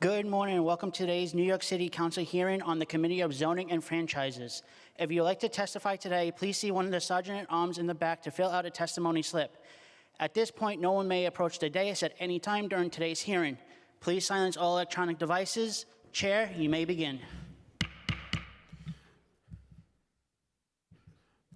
Good morning and welcome to today's New York City Council hearing on the Committee of Zoning and Franchises. If you would like to testify today, please see one of the Sergeant-at-Arms in the back to fill out a testimony slip. At this point, no one may approach the dais at any time during today's hearing. Please silence all electronic devices. Chair, you may begin.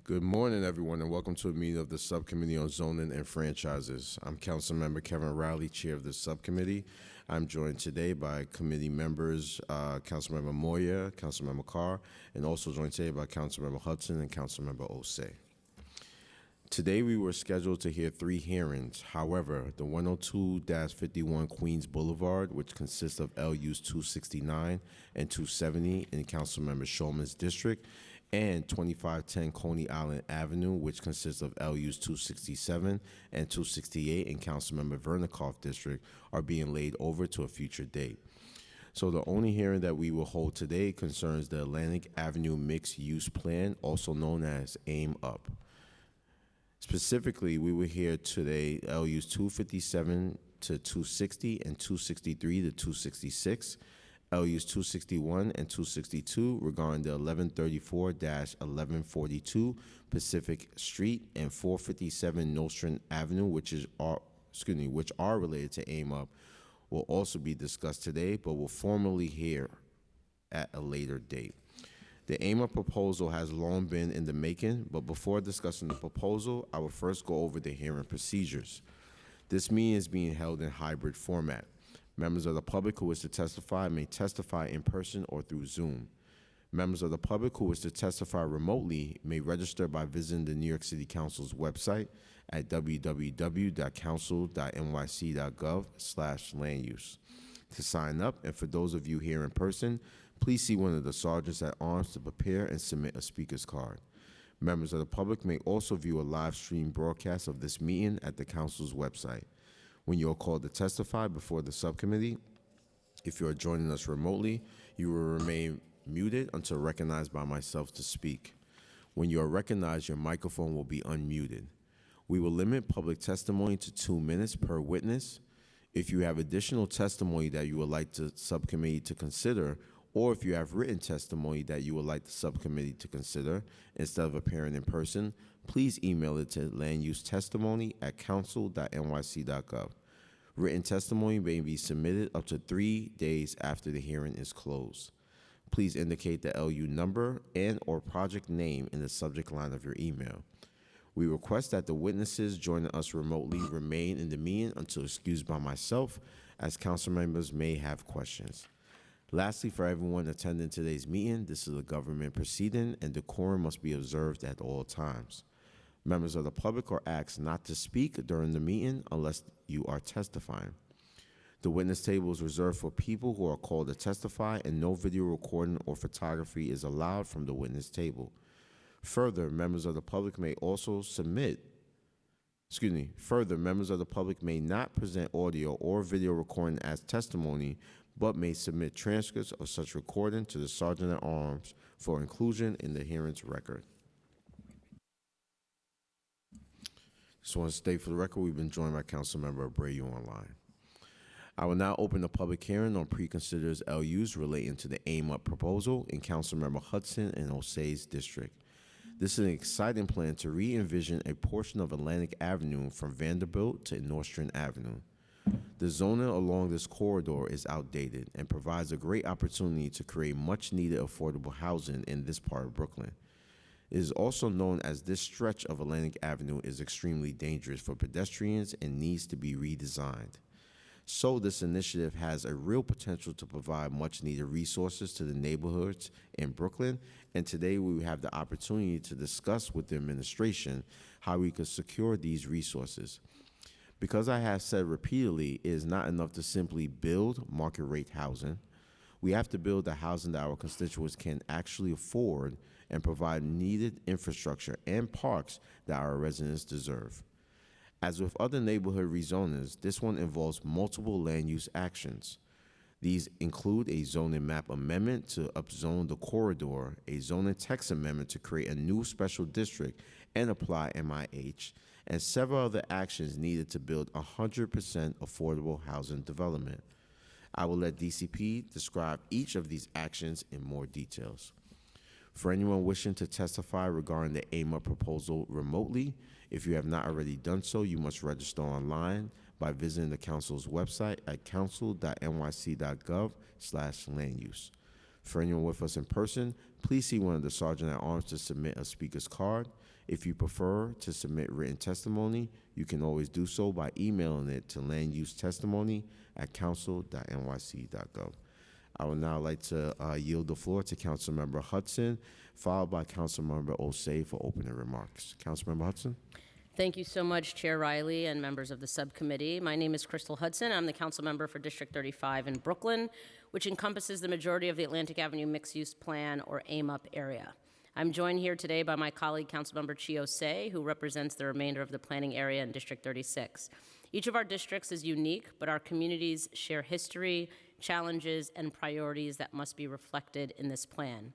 Good morning, everyone, and welcome to a meeting of the Subcommittee on Zoning and Franchises. I'm Councilmember Kevin Riley, Chair of the Subcommittee. I'm joined today by committee members, Councilmember Moya, Councilmember Carr, and also joined today by Councilmember Hudson and Councilmember Osei. Today we were scheduled to hear 3 hearings. However, the 102-51 Queens Boulevard, which consists of LUs 269 and 270 in Councilmember Shulman's district, and 2510 Coney Island Avenue, which consists of LUs 267 and 268 in Councilmember Vernikoff district, are being laid over to a future date. So the only hearing that we will hold today concerns the Atlantic Avenue Mixed Use Plan, also known as AIM Up. Specifically, we will hear today LUs 257 to 260 and 263 to 266, LUs 261 and 262 regarding the 1134-1142 Pacific Street and 457 Nostrand Avenue, which are related to AIM Up, will also be discussed today, but will formally hear at a later date. The AIM Up proposal has long been in the making, but before discussing the proposal, I will first go over the hearing procedures. This meeting is being held in hybrid format. Members of the public who wish to testify may testify in person or through Zoom. Members of the public who wish to testify remotely may register by visiting the New York City Council's website at www.council.nyc.gov/landuse. To sign up, and for those of you here in person, please see one of the sergeants at arms to prepare and submit a speaker's card. Members of the public may also view a live stream broadcast of this meeting at the Council's website. When you are called to testify before the subcommittee, if you are joining us remotely, you will remain muted until recognized by myself to speak. When you are recognized, your microphone will be unmuted. We will limit public testimony to 2 minutes per witness. If you have additional testimony that you would like the subcommittee to consider, or if you have written testimony that you would like the subcommittee to consider instead of appearing in person, please email it to landusetestimony@council.nyc.gov. Written testimony may be submitted up to 3 days after the hearing is closed. Please indicate the LU number and/or project name in the subject line of your email. We request that the witnesses joining us remotely remain in the meeting until excused by myself, as council members may have questions. Lastly, for everyone attending today's meeting, this is a government proceeding and decorum must be observed at all times. Members of the public are asked not to speak during the meeting unless you are testifying. The witness table is reserved for people who are called to testify, and no video recording or photography is allowed from the witness table. Further, members of the public may not present audio or video recording as testimony, but may submit transcripts of such recording to the Sergeant-at-Arms for inclusion in the hearing's record. Just want to state for the record, we've been joined by Councilmember Abreu online. I will now open the public hearing on preconsidered LUs relating to the AIM Up proposal in Councilmember Hudson and Osei's district. This is an exciting plan to re-envision a portion of Atlantic Avenue from Vanderbilt to Nostrand Avenue. The zoning along this corridor is outdated and provides a great opportunity to create much-needed affordable housing in this part of Brooklyn. It is also known as this stretch of Atlantic Avenue is extremely dangerous for pedestrians and needs to be redesigned. So this initiative has a real potential to provide much-needed resources to the neighborhoods in Brooklyn, and today we have the opportunity to discuss with the administration how we could secure these resources. Because I have said repeatedly, it is not enough to simply build market-rate housing. We have to build the housing that our constituents can actually afford and provide needed infrastructure and parks that our residents deserve. As with other neighborhood rezonings, this one involves multiple land use actions. These include a zoning map amendment to upzone the corridor, a zoning text amendment to create a new special district and apply MIH, and several other actions needed to build 100% affordable housing development. I will let DCP describe each of these actions in more details. For anyone wishing to testify regarding the AIM-UP proposal remotely, if you have not already done so, you must register online by visiting the Council's website at council.nyc.gov/land use. For anyone with us in person, please see one of the Sergeant at Arms to submit a speaker's card. If you prefer to submit written testimony, you can always do so by emailing it to landusetestimony@council.nyc.gov. I would now like to yield the floor to Councilmember Hudson, followed by Councilmember Osei for opening remarks. Councilmember Hudson. Thank you so much, Chair Riley and members of the subcommittee. My name is Crystal Hudson. I'm the council member for District 35 in Brooklyn, which encompasses the majority of the Atlantic Avenue Mixed-Use Plan, or AIM-UP area. I'm joined here today by my colleague, Councilmember Chi Osei, who represents the remainder of the planning area in District 36. Each of our districts is unique, but our communities share history, challenges, and priorities that must be reflected in this plan.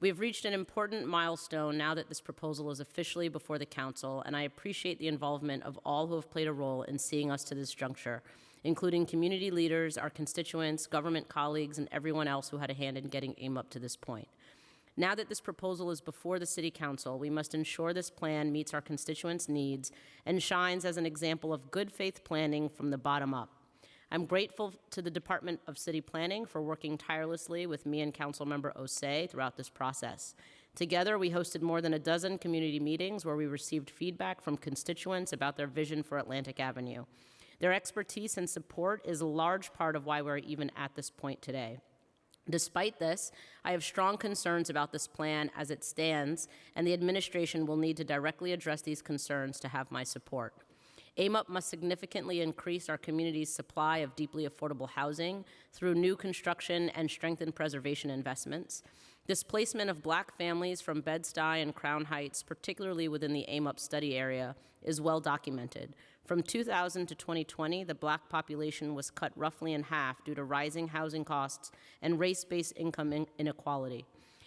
We have reached an important milestone now that this proposal is officially before the council, and I appreciate the involvement of all who have played a role in seeing us to this juncture, including community leaders, our constituents, government colleagues, and everyone else who had a hand in getting AIM-UP to this point. Now that this proposal is before the City Council, we must ensure this plan meets our constituents' needs and shines as an example of good faith planning from the bottom up. I'm grateful to the Department of City Planning for working tirelessly with me and Councilmember Osei throughout this process. Together, we hosted more than a dozen community meetings where we received feedback from constituents about their vision for Atlantic Avenue. Their expertise and support is a large part of why we're even at this point today. Despite this, I have strong concerns about this plan as it stands, and the administration will need to directly address these concerns to have my support. AIM-UP must significantly increase our community's supply of deeply affordable housing through new construction and strengthened preservation investments. Displacement of Black families from Bed-Stuy and Crown Heights, particularly within the AIM-UP study area, is well documented. From 2000 to 2020, the Black population was cut roughly in half due to rising housing costs and race-based income inequality.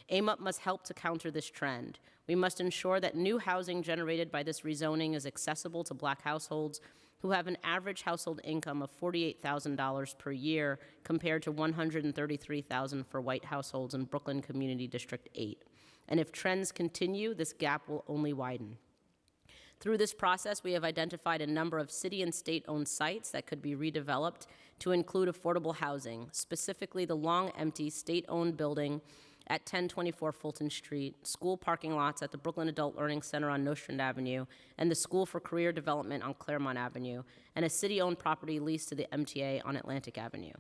AIM-UP must help to counter this trend. We must ensure that new housing generated by this rezoning is accessible to Black households who have an average household income of $48,000 per year compared to $133,000 for white households in Brooklyn Community District 8. And if trends continue, this gap will only widen. Through this process, we have identified a number of city and state-owned sites that could be redeveloped to include affordable housing, specifically the long-empty state-owned building at 1024 Fulton Street, school parking lots at the Brooklyn Adult Learning Center on Nostrand Avenue, and the School for Career Development on Claremont Avenue, and a city-owned property leased to the MTA on Atlantic Avenue.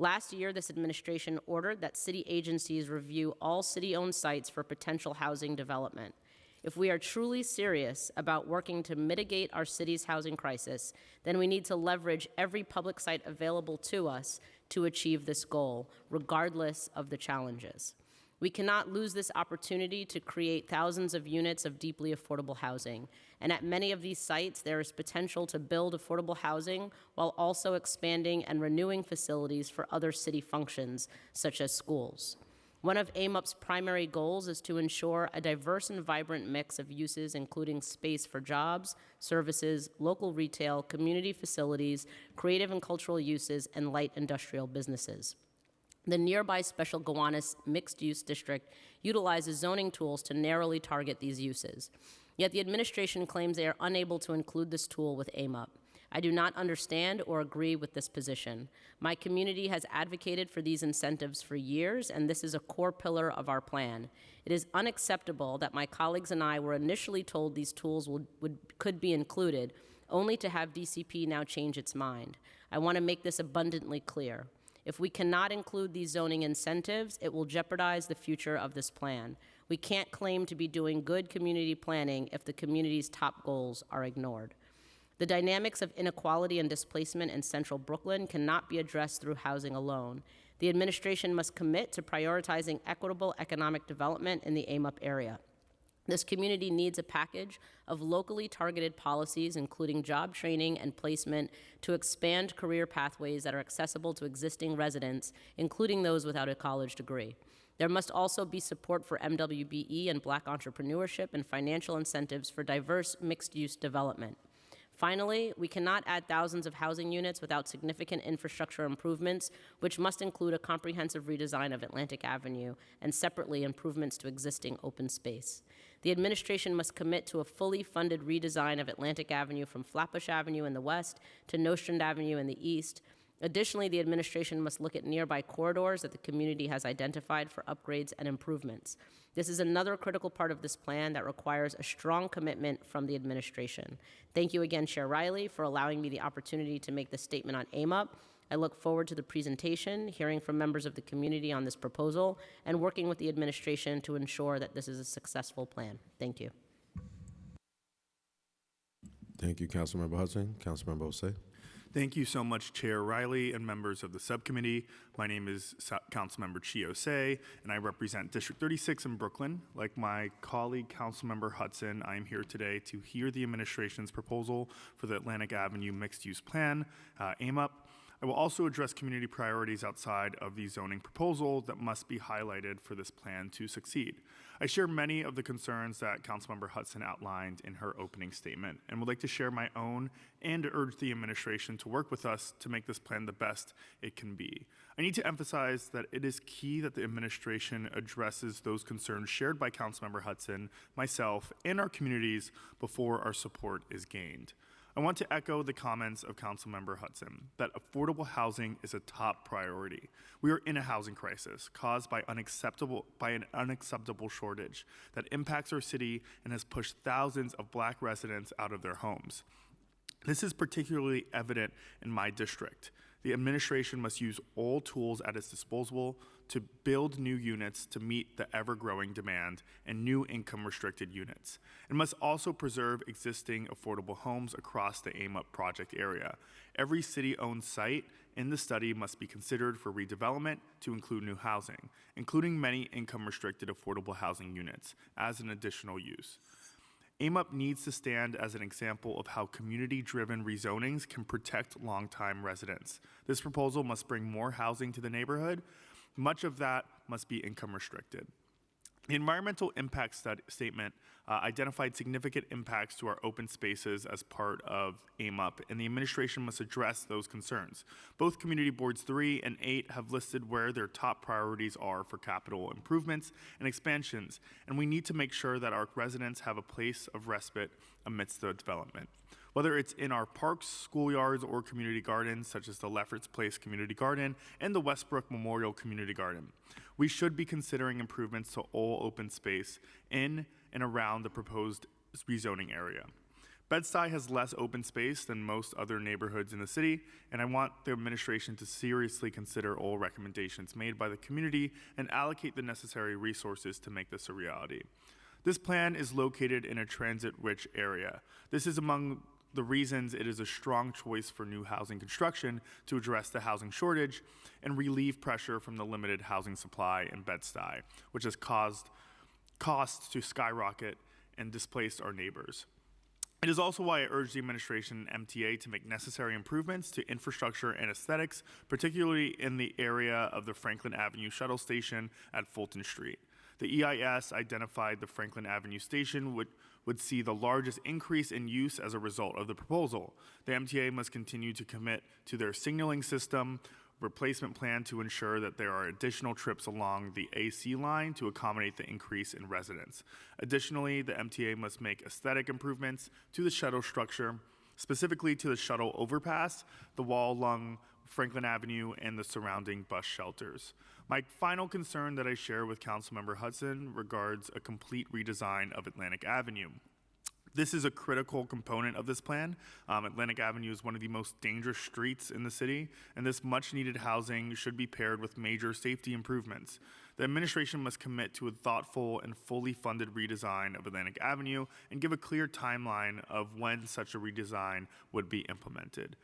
Last year, this administration ordered that city agencies review all city-owned sites for potential housing development. If we are truly serious about working to mitigate our city's housing crisis, then we need to leverage every public site available to us to achieve this goal, regardless of the challenges. We cannot lose this opportunity to create thousands of units of deeply affordable housing. And at many of these sites, there is potential to build affordable housing while also expanding and renewing facilities for other city functions, such as schools. One of AIM-UP's primary goals is to ensure a diverse and vibrant mix of uses, including space for jobs, services, local retail, community facilities, creative and cultural uses, and light industrial businesses. The nearby Special Gowanus mixed-use district utilizes zoning tools to narrowly target these uses. Yet the administration claims they are unable to include this tool with AIM-UP. I do not understand or agree with this position. My community has advocated for these incentives for years, and this is a core pillar of our plan. It is unacceptable that my colleagues and I were initially told these tools could be included, only to have DCP now change its mind. I want to make this abundantly clear. If we cannot include these zoning incentives, it will jeopardize the future of this plan. We can't claim to be doing good community planning if the community's top goals are ignored. The dynamics of inequality and displacement in central Brooklyn cannot be addressed through housing alone. The administration must commit to prioritizing equitable economic development in the AIM-UP area. This community needs a package of locally targeted policies, including job training and placement, to expand career pathways that are accessible to existing residents, including those without a college degree. There must also be support for MWBE and Black entrepreneurship and financial incentives for diverse mixed-use development. Finally, we cannot add thousands of housing units without significant infrastructure improvements, which must include a comprehensive redesign of Atlantic Avenue and separately improvements to existing open space. The administration must commit to a fully funded redesign of Atlantic Avenue from Flatbush Avenue in the west to Nostrand Avenue in the east. Additionally, the administration must look at nearby corridors that the community has identified for upgrades and improvements. This is another critical part of this plan that requires a strong commitment from the administration. Thank you again, Chair Riley, for allowing me the opportunity to make this statement on AIMUP. I look forward to the presentation, hearing from members of the community on this proposal, and working with the administration to ensure that this is a successful plan. Thank you. Thank you, Councilmember Hudson. Councilmember Osei. Thank you so much, Chair Riley and members of the subcommittee. My name is Councilmember Chi Osei, and I represent District 36 in Brooklyn. Like my colleague, Councilmember Hudson, I am here today to hear the administration's proposal for the Atlantic Avenue mixed-use plan, AIMUP. I will also address community priorities outside of the zoning proposal that must be highlighted for this plan to succeed. I share many of the concerns that Councilmember Hudson outlined in her opening statement and would like to share my own and to urge the administration to work with us to make this plan the best it can be. I need to emphasize that it is key that the administration addresses those concerns shared by Councilmember Hudson, myself, and our communities before our support is gained. I want to echo the comments of Councilmember Hudson that affordable housing is a top priority. We are in a housing crisis caused by an unacceptable shortage that impacts our city and has pushed thousands of Black residents out of their homes. This is particularly evident in my district. The administration must use all tools at its disposal to build new units to meet the ever-growing demand and new income-restricted units. It must also preserve existing affordable homes across the AIMUP project area. Every city-owned site in the study must be considered for redevelopment to include new housing, including many income-restricted affordable housing units, as an additional use. AIMUP needs to stand as an example of how community-driven rezonings can protect longtime residents. This proposal must bring more housing to the neighborhood. Much of that must be income restricted. The environmental impact statement identified significant impacts to our open spaces as part of AIMUP, and the administration must address those concerns. Both Community Boards 3 and 8 have listed where their top priorities are for capital improvements and expansions, and we need to make sure that our residents have a place of respite amidst the development. Whether it's in our parks, schoolyards, or community gardens, such as the Lefferts Place Community Garden and the Westbrook Memorial Community Garden, we should be considering improvements to all open space in and around the proposed rezoning area. Bed-Stuy has less open space than most other neighborhoods in the city, and I want the administration to seriously consider all recommendations made by the community and allocate the necessary resources to make this a reality. This plan is located in a transit-rich area. This is among the reasons it is a strong choice for new housing construction to address the housing shortage and relieve pressure from the limited housing supply in Bed-Stuy, which has caused costs to skyrocket and displaced our neighbors. It is also why I urge the administration and MTA to make necessary improvements to infrastructure and aesthetics, particularly in the area of the Franklin Avenue shuttle station at Fulton Street. The EIS identified the Franklin Avenue station would see the largest increase in use as a result of the proposal. The MTA must continue to commit to their signaling system replacement plan to ensure that there are additional trips along the AC line to accommodate the increase in residents. Additionally, the MTA must make aesthetic improvements to the shuttle structure, specifically to the shuttle overpass, the wall along Franklin Avenue, and the surrounding bus shelters. My final concern that I share with Councilmember Hudson regards a complete redesign of Atlantic Avenue. This is a critical component of this plan. Atlantic Avenue is one of the most dangerous streets in the city, and this much-needed housing should be paired with major safety improvements. The administration must commit to a thoughtful and fully funded redesign of Atlantic Avenue and give a clear timeline of when such a redesign would be implemented.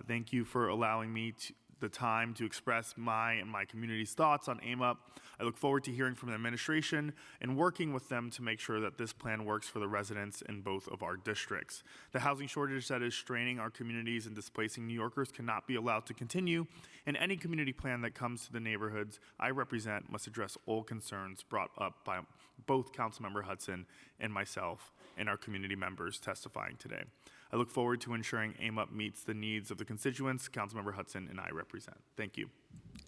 Thank you for allowing me the time to express my and my community's thoughts on AIMUP. I look forward to hearing from the administration and working with them to make sure that this plan works for the residents in both of our districts. The housing shortage that is straining our communities and displacing New Yorkers cannot be allowed to continue, and any community plan that comes to the neighborhoods I represent must address all concerns brought up by both Councilmember Hudson and myself and our community members testifying today. I look forward to ensuring AIM-UP meets the needs of the constituents Councilmember Hudson and I represent. Thank you.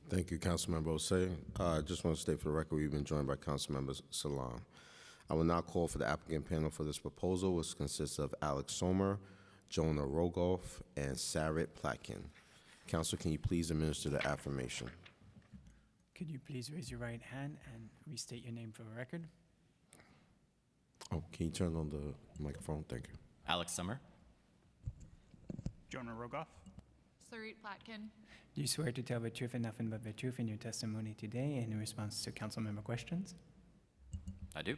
Thank you, Councilmember Osei. I just want to state for the record, we've been joined by Councilmember Salam. I will now call for the applicant panel for this proposal, which consists of Alex Sommer, Jonah Rogoff, and Sarit Platkin. Council, can you please administer the affirmation? Could you please raise your right hand and restate your name for the record? Oh, can you turn on the microphone? Thank you. Alex Summer. Jonah Rogoff. Sarit Platkin. Do you swear to tell the truth and nothing but the truth in your testimony today in response to council member questions? I do.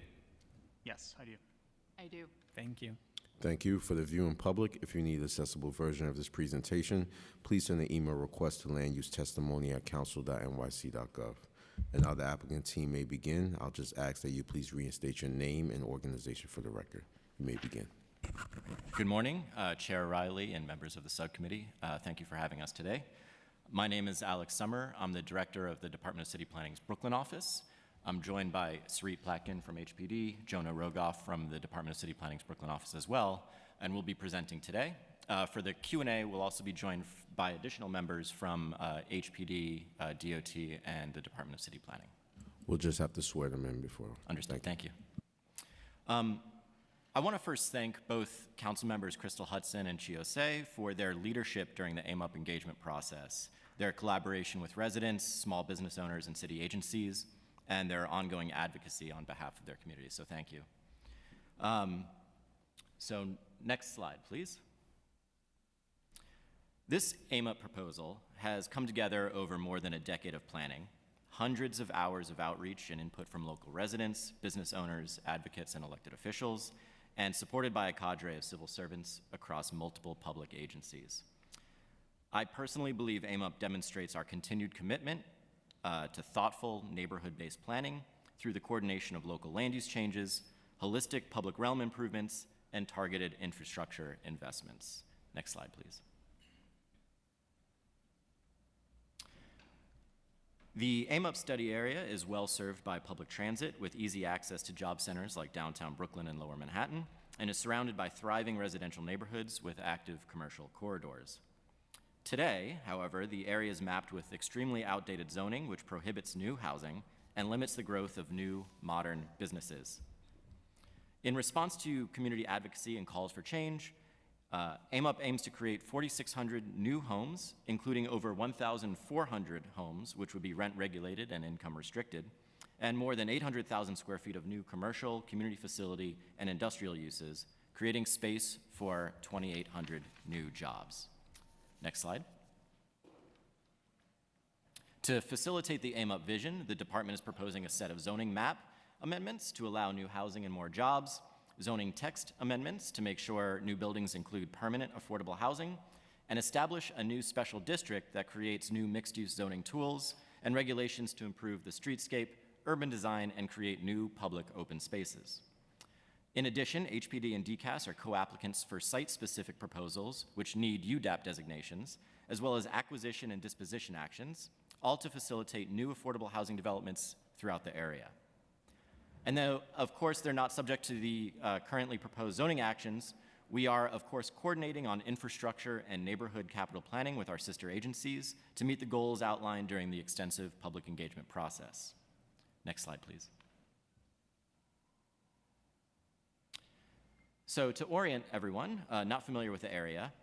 Yes, I do. I do. Thank you. Thank you. For the viewing public, if you need an accessible version of this presentation, please send an email request to landusetestimony@council.nyc.gov. And now the applicant team may begin. I'll just ask that you please reinstate your name and organization for the record. You may begin. Good morning, Chair Riley and members of the subcommittee. Thank you for having us today. My name is Alex Summer. I'm the director of the Department of City Planning's Brooklyn office. I'm joined by Sarit Platkin from HPD, Jonah Rogoff from the Department of City Planning's Brooklyn office as well, and we'll be presenting today. For the Q&A, we'll also be joined by additional members from HPD, DOT, and the Department of City Planning. We'll just have to swear them in before. Understood. Thank you. I want to first thank both council members Crystal Hudson and Chio Se for their leadership during the AIM-UP engagement process, their collaboration with residents, small business owners, and city agencies, and their ongoing advocacy on behalf of their community. So thank you. So next slide, please. This AIM-UP proposal has come together over more than a decade of planning, hundreds of hours of outreach and input from local residents, business owners, advocates, and elected officials, and supported by a cadre of civil servants across multiple public agencies. I personally believe AIM-UP demonstrates our continued commitment to thoughtful neighborhood-based planning through the coordination of local land use changes, holistic public realm improvements, and targeted infrastructure investments. Next slide, please. The AIM-UP study area is well served by public transit with easy access to job centers like downtown Brooklyn and Lower Manhattan, and is surrounded by thriving residential neighborhoods with active commercial corridors. Today, however, the area is mapped with extremely outdated zoning, which prohibits new housing and limits the growth of new, modern businesses. In response to community advocacy and calls for change, AIM-UP aims to create 4,600 new homes, including over 1,400 homes, which would be rent regulated and income restricted, and more than 800,000 square feet of new commercial, community facility, and industrial uses, creating space for 2,800 new jobs. Next slide. To facilitate the AIM-UP vision, the department is proposing a set of zoning map amendments to allow new housing and more jobs, zoning text amendments to make sure new buildings include permanent affordable housing, and establish a new special district that creates new mixed-use zoning tools and regulations to improve the streetscape, urban design, and create new public open spaces. In addition, HPD and DCAS are co-applicants for site-specific proposals, which need UDAP designations, as well as acquisition and disposition actions, all to facilitate new affordable housing developments throughout the area. And though, of course, they're not subject to the currently proposed zoning actions, we are, of course, coordinating on infrastructure and neighborhood capital planning with our sister agencies to meet the goals outlined during the extensive public engagement process. Next slide, please. So to orient everyone not familiar with the area,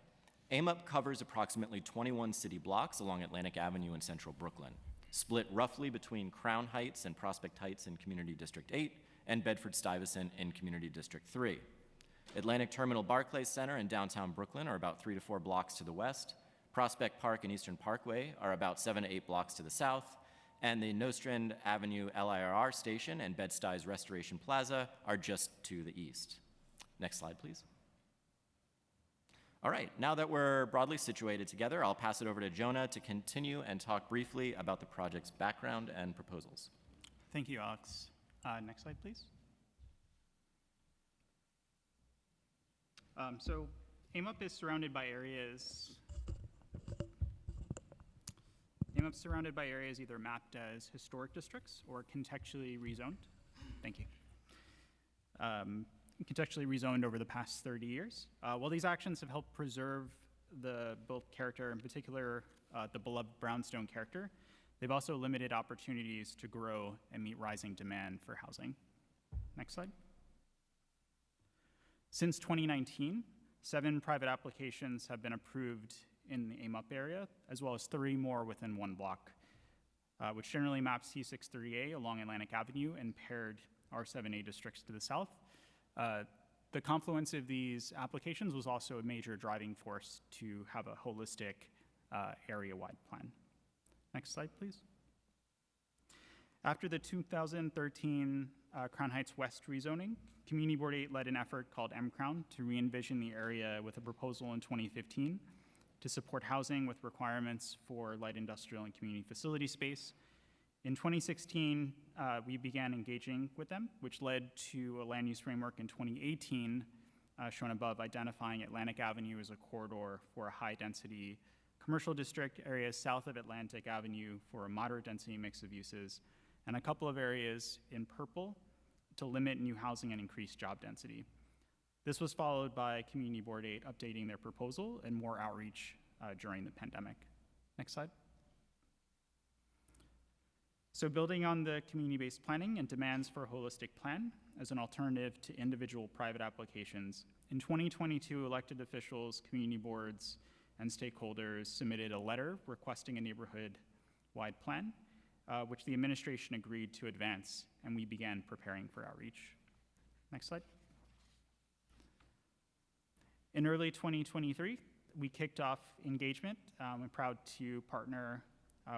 AIM-UP covers approximately 21 city blocks along Atlantic Avenue in central Brooklyn, split roughly between Crown Heights and Prospect Heights in Community District 8 and Bedford-Stuyvesant in Community District 3. Atlantic Terminal Barclays Center and downtown Brooklyn are about 3 to 4 blocks to the west. Prospect Park and Eastern Parkway are about 7 to 8 blocks to the south. And the Nostrand Avenue LIRR station and Bed-Stuy's Restoration Plaza are just to the east. Next slide, please. All right, now that we're broadly situated together, I'll pass it over to Jonah to continue and talk briefly about the project's background and proposals. Thank you, Alex. Next slide, please. So AIM-UP is surrounded by areas. AIM-UP's surrounded by areas either mapped as historic districts or contextually rezoned. Thank you. contextually rezoned over the past 30 years. While these actions have helped preserve the built character, in particular the beloved brownstone character, they've also limited opportunities to grow and meet rising demand for housing. Next slide. Since 2019, 7 private applications have been approved in the AIM-UP area, as well as 3 more within 1 block, which generally maps C63A along Atlantic Avenue and paired R7A districts to the south. The confluence of these applications was also a major driving force to have a holistic area-wide plan. Next slide, please. After the 2013 Crown Heights West rezoning, Community Board 8 led an effort called M-Crown to re-envision the area with a proposal in 2015 to support housing with requirements for light industrial and community facility space. In 2016, we began engaging with them, which led to a land use framework in 2018, shown above, identifying Atlantic Avenue as a corridor for a high-density commercial district, areas south of Atlantic Avenue for a moderate-density mix of uses, and a couple of areas in purple to limit new housing and increase job density. This was followed by Community Board 8 updating their proposal and more outreach during the pandemic. Next slide. So building on the community-based planning and demands for a holistic plan as an alternative to individual private applications, in 2022, elected officials, community boards, and stakeholders submitted a letter requesting a neighborhood-wide plan, which the administration agreed to advance, and we began preparing for outreach. Next slide. In early 2023, we kicked off engagement. We're proud to partner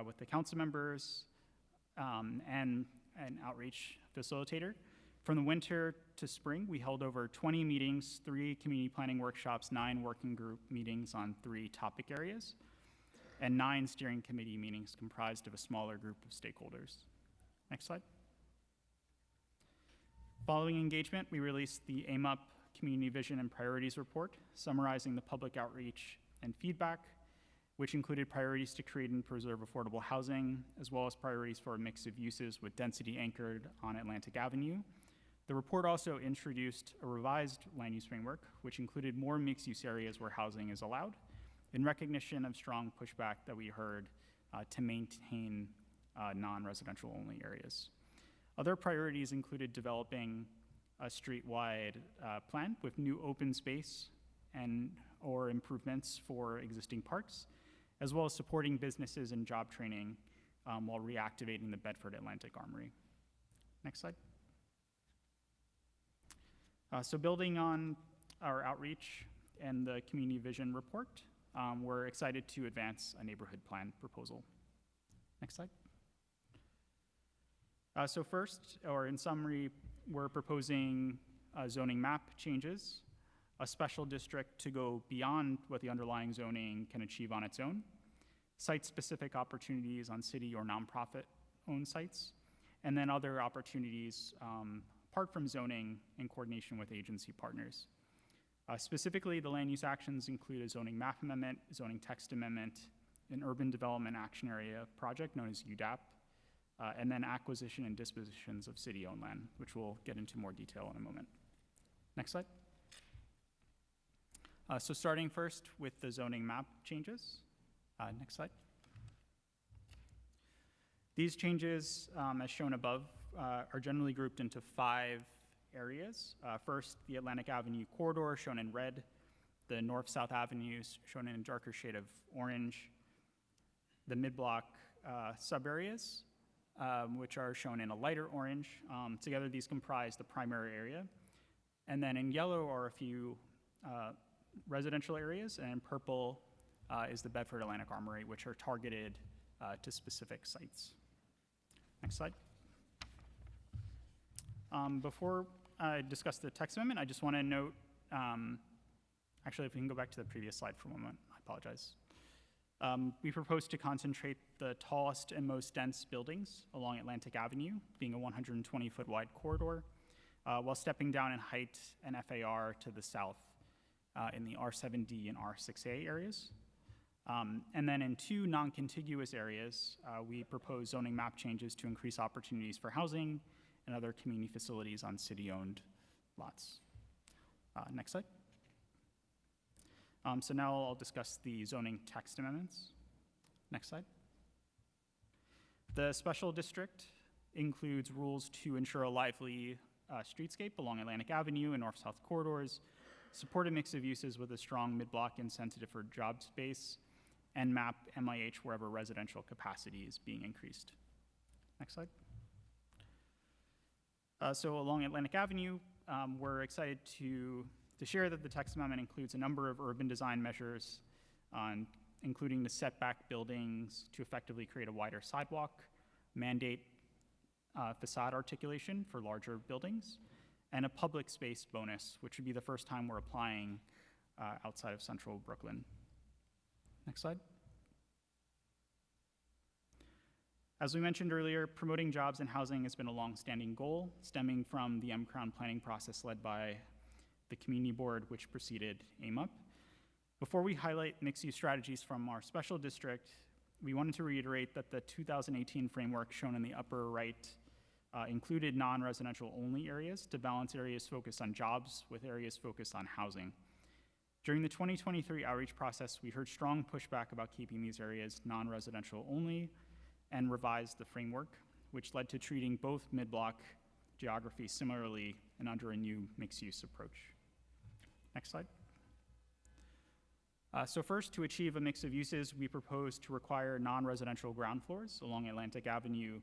with the council members and an outreach facilitator. From the winter to spring, we held over 20 meetings, 3 community planning workshops, 9 working group meetings on 3 topic areas, and 9 steering committee meetings comprised of a smaller group of stakeholders. Next slide. Following engagement, we released the AIM-UP Community Vision and Priorities Report, summarizing the public outreach and feedback, which included priorities to create and preserve affordable housing, as well as priorities for a mix of uses with density anchored on Atlantic Avenue. The report also introduced a revised land use framework, which included more mixed-use areas where housing is allowed, in recognition of strong pushback that we heard to maintain non-residential only areas. Other priorities included developing a street-wide plan with new open space or improvements for existing parks, as well as supporting businesses and job training while reactivating the Bedford Atlantic Armory. Next slide. So building on our outreach and the Community Vision Report, we're excited to advance a neighborhood plan proposal. Next slide. So first, or in summary, we're proposing zoning map changes, a special district to go beyond what the underlying zoning can achieve on its own, site-specific opportunities on city or nonprofit-owned sites, and then other opportunities apart from zoning in coordination with agency partners. Specifically, the land use actions include a zoning map amendment, zoning text amendment, an urban development action area project known as UDAP, and then acquisition and dispositions of city-owned land, which we'll get into more detail in a moment. Next slide. So starting first with the zoning map changes. Next slide. These changes, as shown above, are generally grouped into 5 areas. First, the Atlantic Avenue corridor, shown in red, the North-South Avenues, shown in a darker shade of orange, the mid-block sub-areas, which are shown in a lighter orange. Together, these comprise the primary area. And then in yellow are a few residential areas, and in purple is the Bedford Atlantic Armory, which are targeted to specific sites. Next slide. Before I discuss the text amendment, I just want to note, actually, if we can go back to the previous slide for a moment, I apologize. We propose to concentrate the tallest and most dense buildings along Atlantic Avenue, being a 120-foot wide corridor, while stepping down in height and FAR to the south in the R7D and R6A areas. And then in 2 non-contiguous areas, we propose zoning map changes to increase opportunities for housing and other community facilities on city-owned lots. Next slide. So now I'll discuss the zoning text amendments. Next slide. The special district includes rules to ensure a lively streetscape along Atlantic Avenue and north-south corridors, support a mix of uses with a strong mid-block incentive for job space, and map MIH wherever residential capacity is being increased. Next slide. So along Atlantic Avenue, we're excited to share that the text amendment includes a number of urban design measures, including to set back buildings to effectively create a wider sidewalk, mandate facade articulation for larger buildings, and a public space bonus, which would be the first time we're applying outside of central Brooklyn. Next slide. As we mentioned earlier, promoting jobs and housing has been a long-standing goal, stemming from the M-Crown planning process led by the Community Board, which preceded AIM-UP. Before we highlight mixed-use strategies from our special district, we wanted to reiterate that the 2018 framework shown in the upper right included non-residential only areas to balance areas focused on jobs with areas focused on housing. During the 2023 outreach process, we heard strong pushback about keeping these areas non-residential only and revised the framework, which led to treating both mid-block geographies similarly and under a new mixed-use approach. Next slide. So first, to achieve a mix of uses, we propose to require non-residential ground floors along Atlantic Avenue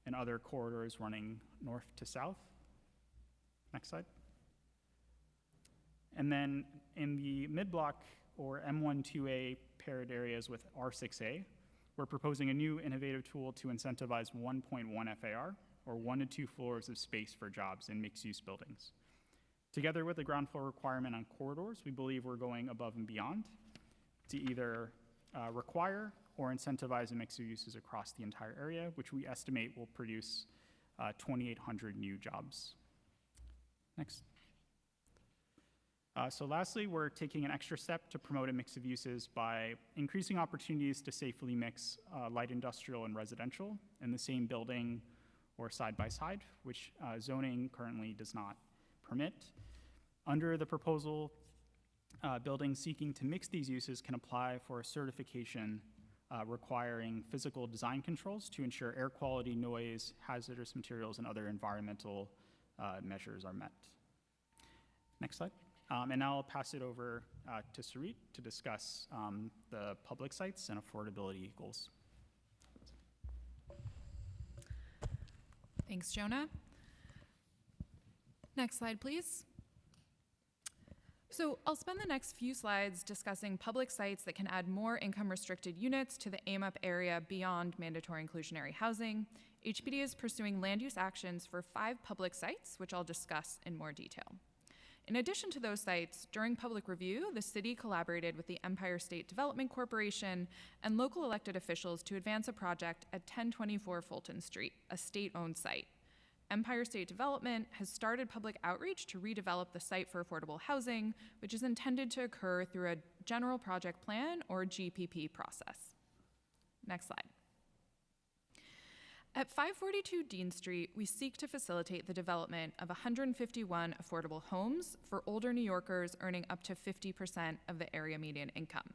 and other corridors running north to south. Next slide. And then in the mid-block or M12A paired areas with R6A, we're proposing a new innovative tool to incentivize 1.1 FAR, or 1 to 2 floors of space for jobs in mixed-use buildings. Together with the ground floor requirement on corridors, we believe we're going above and beyond to either require or incentivize a mix of uses across the entire area, which we estimate will produce 2,800 new jobs. Next. So lastly, we're taking an extra step to promote a mix of uses by increasing opportunities to safely mix light industrial and residential in the same building or side by side, which zoning currently does not permit. Under the proposal, buildings seeking to mix these uses can apply for a certification requiring physical design controls to ensure air quality, noise, hazardous materials, and other environmental measures are met. Next slide. And now I'll pass it over to Sarit to discuss the public sites and affordability goals. Thanks, Jonah. Next slide, please. So I'll spend the next few slides discussing public sites that can add more income-restricted units to the AIM-UP area beyond mandatory inclusionary housing. HPD is pursuing land use actions for 5 public sites, which I'll discuss in more detail. In addition to those sites, during public review, the city collaborated with the Empire State Development Corporation and local elected officials to advance a project at 1024 Fulton Street, a state-owned site. Empire State Development has started public outreach to redevelop the site for affordable housing, which is intended to occur through a general project plan or GPP process. Next slide. At 542 Dean Street, we seek to facilitate the development of 151 affordable homes for older New Yorkers earning up to 50% of the area median income.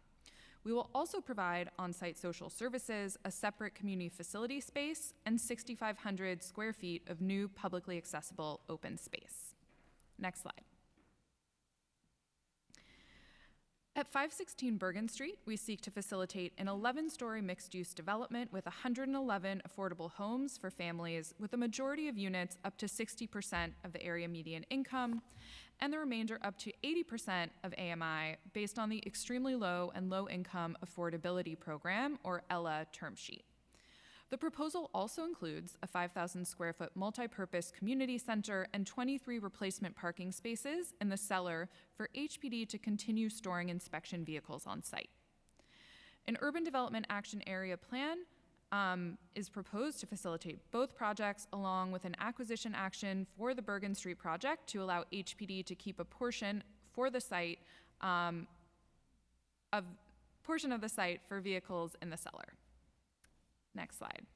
We will also provide on-site social services, a separate community facility space, and 6,500 square feet of new publicly accessible open space. Next slide. At 516 Bergen Street, we seek to facilitate an 11-story mixed-use development with 111 affordable homes for families, with a majority of units up to 60% of the area median income, and the remainder up to 80% of AMI based on the Extremely Low and Low Income Affordability Program, or ELLA, term sheet. The proposal also includes a 5,000 square foot multi-purpose community center and 23 replacement parking spaces in the cellar for HPD to continue storing inspection vehicles on site. An urban development action area plan is proposed to facilitate both projects, along with an acquisition action for the Bergen Street project to allow HPD to keep a portion for the site of the site for vehicles in the cellar. Next slide.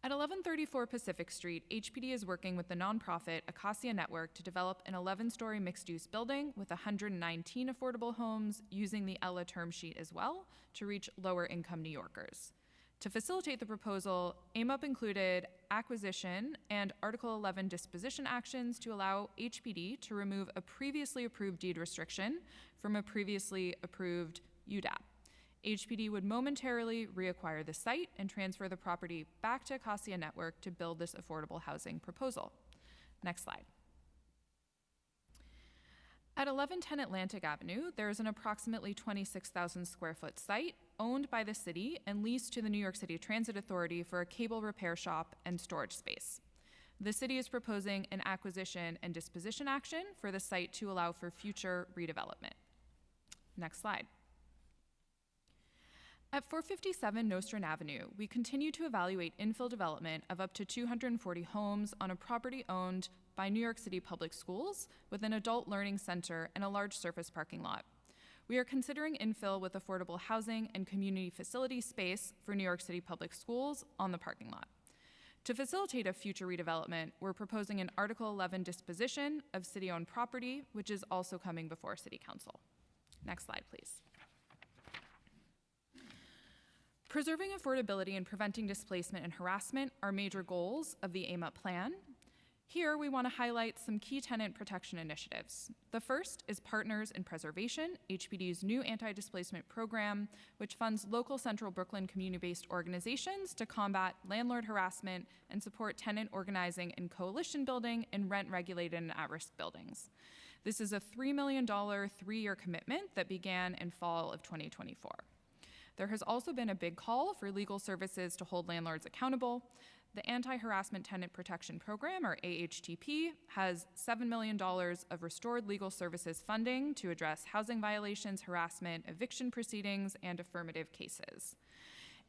At 1134 Pacific Street, HPD is working with the nonprofit Acacia Network to develop an 11-story mixed-use building with 119 affordable homes using the ELA term sheet as well to reach lower-income New Yorkers. To facilitate the proposal, AIMUP included acquisition and Article 11 disposition actions to allow HPD to remove a previously approved deed restriction from a previously approved UDAP. HPD would momentarily reacquire the site and transfer the property back to Acacia Network to build this affordable housing proposal. Next slide. At 1110 Atlantic Avenue, there is an approximately 26,000 square foot site owned by the city and leased to the New York City Transit Authority for a cable repair shop and storage space. The city is proposing an acquisition and disposition action for the site to allow for future redevelopment. Next slide. At 457 Nostrand Avenue, we continue to evaluate infill development of up to 240 homes on a property owned by New York City Public Schools with an adult learning center and a large surface parking lot. We are considering infill with affordable housing and community facility space for New York City Public Schools on the parking lot. To facilitate a future redevelopment, we're proposing an Article 11 disposition of city-owned property, which is also coming before City Council. Next slide, please. Preserving affordability and preventing displacement and harassment are major goals of the AIMUP plan. Here, we want to highlight some key tenant protection initiatives. The first is Partners in Preservation, HPD's new anti-displacement program, which funds local central Brooklyn community-based organizations to combat landlord harassment and support tenant organizing and coalition building in rent-regulated and at-risk buildings. This is a $3 million three-year commitment that began in fall of 2024. There has also been a big call for legal services to hold landlords accountable. The Anti-Harassment Tenant Protection Program, or AHTP, has $7 million of restored legal services funding to address housing violations, harassment, eviction proceedings, and affirmative cases.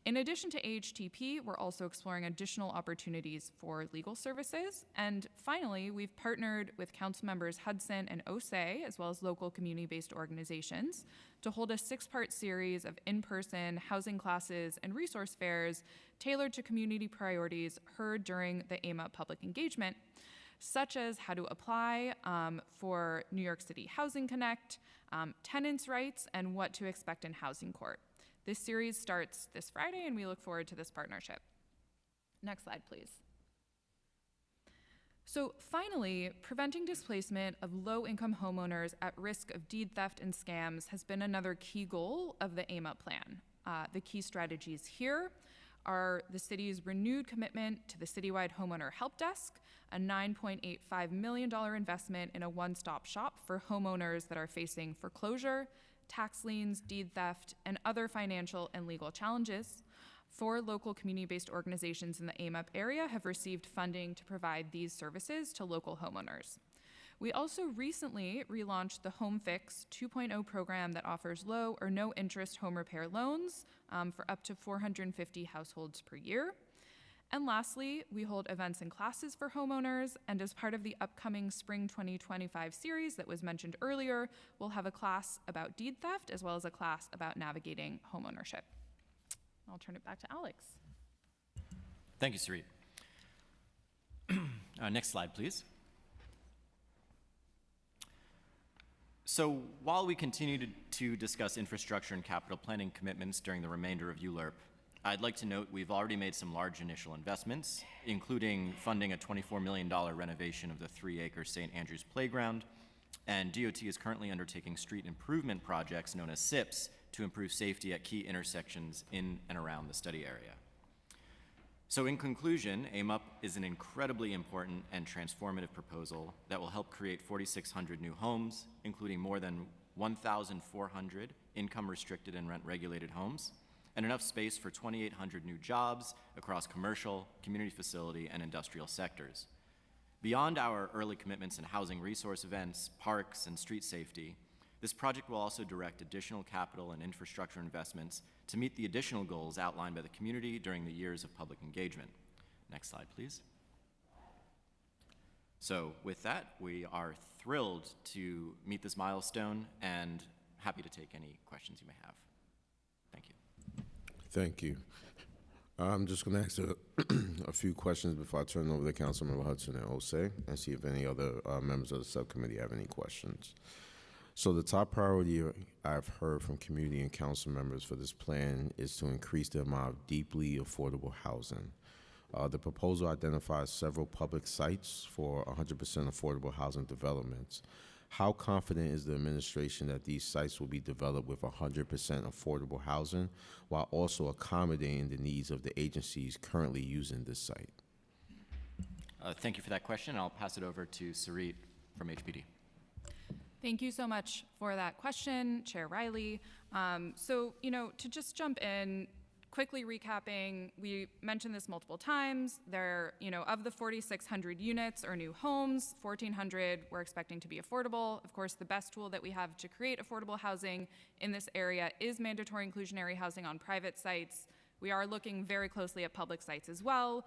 In addition to AHTP, we're also exploring additional opportunities for legal services. And finally, we've partnered with council members Hudson and Osei, as well as local community-based organizations, to hold a 6-part series of in-person housing classes and resource fairs tailored to community priorities heard during the AIMUP public engagement, such as how to apply for New York City Housing Connect, tenants' rights, and what to expect in housing court. This series starts this Friday, and we look forward to this partnership. Next slide, please. So finally, preventing displacement of low-income homeowners at risk of deed theft and scams has been another key goal of the AIMUP plan. The key strategies here are the city's renewed commitment to the citywide homeowner help desk, a $9.85 million investment in a one-stop shop for homeowners that are facing foreclosure, tax liens, deed theft, and other financial and legal challenges. 4 local community-based organizations in the AIMUP area have received funding to provide these services to local homeowners. We also recently relaunched the Home Fix 2.0 program that offers low or no interest home repair loans for up to 450 households per year. And lastly, we hold events and classes for homeowners, and as part of the upcoming Spring 2025 series that was mentioned earlier, we'll have a class about deed theft as well as a class about navigating homeownership. I'll turn it back to Alex. Thank you, Sarit. Next slide, please. So while we continue to discuss infrastructure and capital planning commitments during the remainder of ULURP, I'd like to note we've already made some large initial investments, including funding a $24 million renovation of the 3-acre St. Andrews Playground, and DOT is currently undertaking street improvement projects known as SIPs to improve safety at key intersections in and around the study area. So in conclusion, AIMUP is an incredibly important and transformative proposal that will help create 4,600 new homes, including more than 1,400 income-restricted and rent-regulated homes, and enough space for 2,800 new jobs across commercial, community facility, and industrial sectors. Beyond our early commitments in housing resource events, parks, and street safety, this project will also direct additional capital and infrastructure investments to meet the additional goals outlined by the community during the years of public engagement. Next slide, please. So with that, we are thrilled to meet this milestone and happy to take any questions you may have. Thank you. Thank you. I'm just going to ask a few questions before I turn it over to Councilmember Hudson and Osei and see if any other members of the subcommittee have any questions. So the top priority I've heard from community and council members for this plan is to increase the amount of deeply affordable housing. The proposal identifies several public sites for 100% affordable housing developments. How confident is the administration that these sites will be developed with 100% affordable housing while also accommodating the needs of the agencies currently using this site? Thank you for that question. I'll pass it over to Sarit from HPD. Thank you so much for that question, Chair Riley. So, to just jump in, quickly recapping, we mentioned this multiple times. There, of the 4,600 units or new homes, 1,400 we're expecting to be affordable. Of course, the best tool that we have to create affordable housing in this area is mandatory inclusionary housing on private sites. We are looking very closely at public sites as well.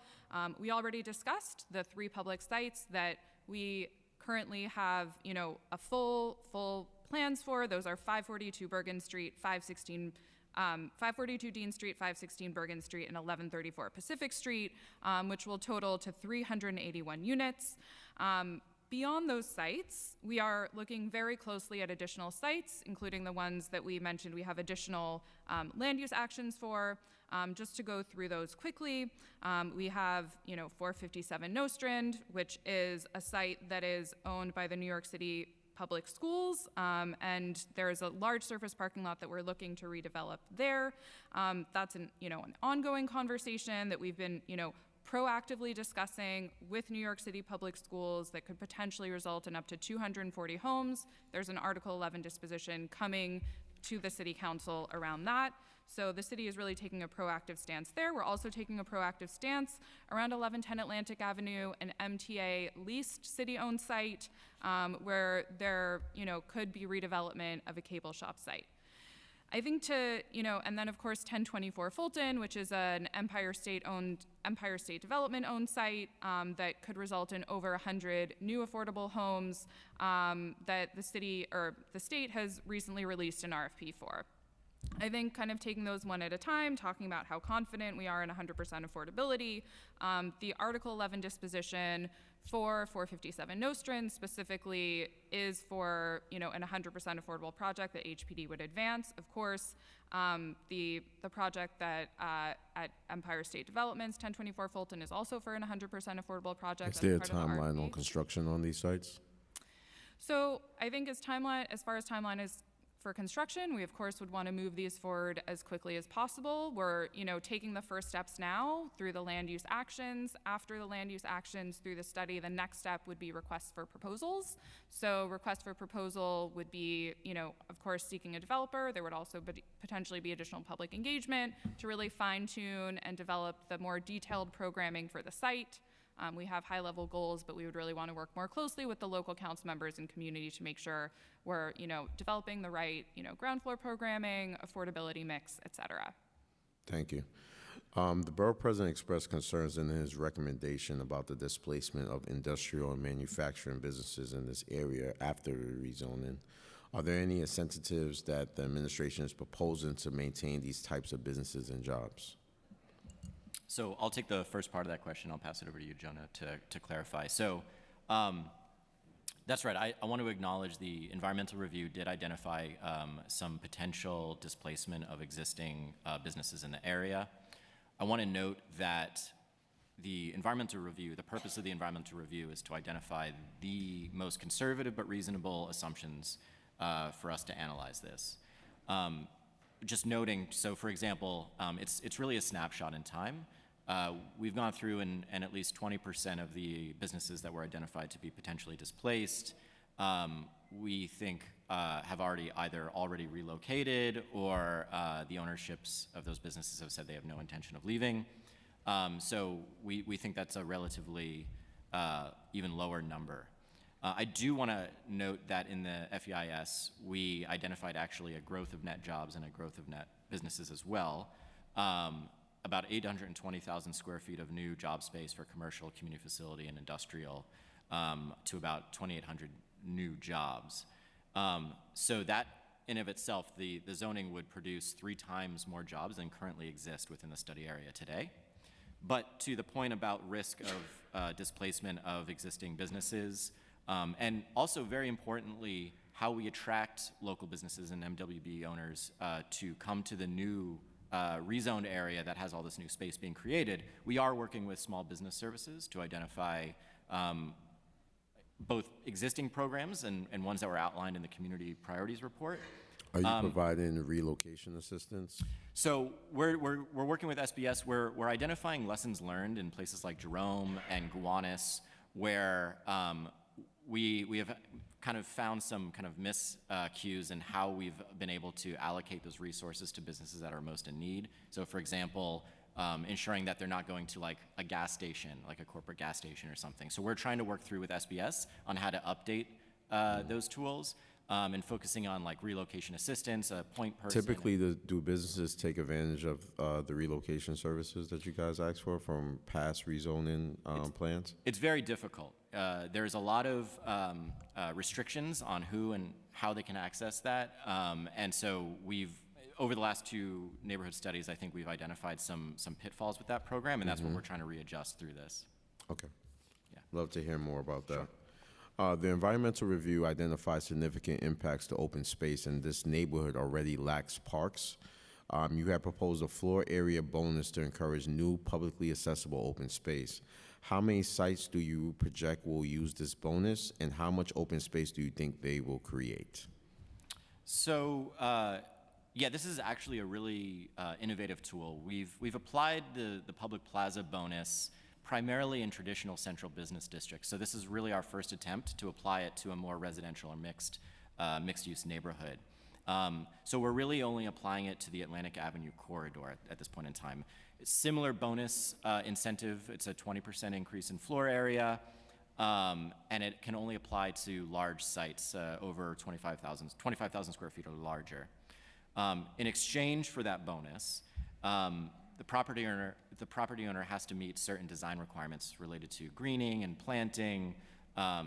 We already discussed the 3 public sites that we currently have, a full plans for. Those are 542 Bergen Street, 542 Dean Street, 516 Bergen Street, and 1134 Pacific Street, which will total to 381 units. Beyond those sites, we are looking very closely at additional sites, including the ones that we mentioned we have additional land use actions for. Just to go through those quickly, we have 457 Nostrand, which is a site that is owned by the New York City Public Schools, and there's a large surface parking lot that we're looking to redevelop there. That's an ongoing conversation that we've been proactively discussing with New York City Public Schools that could potentially result in up to 240 homes. There's an Article 11 disposition coming to the City Council around that. So the city is really taking a proactive stance there. We're also taking a proactive stance around 1110 Atlantic Avenue, an MTA leased city-owned site where there could be redevelopment of a cable shop site. I think and then of course 1024 Fulton, which is an Empire State Development owned site that could result in over 100 new affordable homes that the state has recently released an RFP for. I think kind of taking those one at a time, talking about how confident we are in 100% affordability. The Article 11 disposition for 457 Nostrand specifically is for an 100% affordable project that HPD would advance. Of course, the project that at Empire State Developments, 1024 Fulton, is also for an 100% affordable project. Is there a timeline on construction on these sites? So I think as far as timeline is for construction, we of course would want to move these forward as quickly as possible. We're taking the first steps now through the land use actions. After the land use actions through the study, the next step would be requests for proposals. So request for proposal would be, of course, seeking a developer. There would also potentially be additional public engagement to really fine tune and develop the more detailed programming for the site. We have high-level goals, but we would really want to work more closely with the local council members and community to make sure we're, developing the right, ground floor programming, affordability mix, et cetera. Thank you. The borough president expressed concerns in his recommendation about the displacement of industrial and manufacturing businesses in this area after the rezoning. Are there any incentives that the administration is proposing to maintain these types of businesses and jobs? So I'll take the first part of that question. I'll pass it over to you, Jonah, to clarify. So that's right. I want to acknowledge the environmental review did identify some potential displacement of existing businesses in the area. I want to note that the environmental review, the purpose of the environmental review is to identify the most conservative but reasonable assumptions for us to analyze this. Just noting, so for example, it's really a snapshot in time. We've gone through and at least 20% of the businesses that were identified to be potentially displaced, we think have already relocated, or the ownerships of those businesses have said they have no intention of leaving. So we think that's a relatively even lower number. I do want to note that in the FEIS, we identified actually a growth of net jobs and a growth of net businesses as well. About 820,000 square feet of new job space for commercial, community facility, and industrial, to about 2,800 new jobs. So that in of itself, the zoning would produce 3 times more jobs than currently exist within the study area today. But to the point about risk of displacement of existing businesses, and also very importantly, how we attract local businesses and MWB owners to come to the new rezoned area that has all this new space being created, we are working with small business services to identify both existing programs and ones that were outlined in the community priorities report. Are you providing relocation assistance? So we're working with SBS. We're identifying lessons learned in places like Jerome and Gowanus, where we have kind of found some kind of miscues in how we've been able to allocate those resources to businesses that are most in need. So for example, ensuring that they're not going to like a gas station, like a corporate gas station or something. So we're trying to work through with SBS on how to update those tools and focusing on like relocation assistance, a point person. Typically, do businesses take advantage of the relocation services that you guys ask for from past rezoning plans? It's very difficult. There's a lot of restrictions on who and how they can access that. And so over the last 2 neighborhood studies, I think we've identified some pitfalls with that program, and that's what we're trying to readjust through this. Okay. Yeah. Love to hear more about that. The environmental review identifies significant impacts to open space, and this neighborhood already lacks parks. You have proposed a floor area bonus to encourage new publicly accessible open space. How many sites do you project will use this bonus, and how much open space do you think they will create? So, yeah, this is actually a really innovative tool. We've applied the public plaza bonus primarily in traditional central business districts. So this is really our first attempt to apply it to a more residential or mixed-use neighborhood. So we're really only applying it to the Atlantic Avenue corridor at this point in time. Similar bonus incentive, it's a 20% increase in floor area, and it can only apply to large sites over 25,000 square feet or larger. In exchange for that bonus, the property owner has to meet certain design requirements related to greening and planting,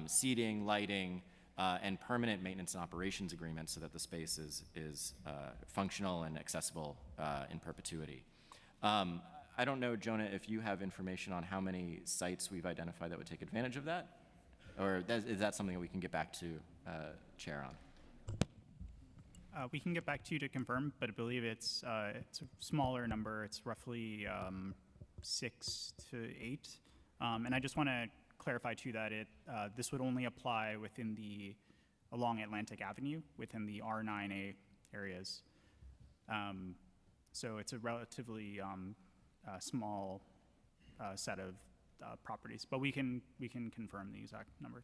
seating, lighting, and permanent maintenance and operations agreements so that the space is functional and accessible in perpetuity. I don't know, Jonah, if you have information on how many sites we've identified that would take advantage of that, or is that something that we can get back to Chair on? We can get back to you to confirm, but I believe it's a smaller number. It's roughly 6 to 8. And I just want to clarify too that this would only apply along Atlantic Avenue within the R9A areas. So it's a relatively small set of properties, but we can confirm the exact number.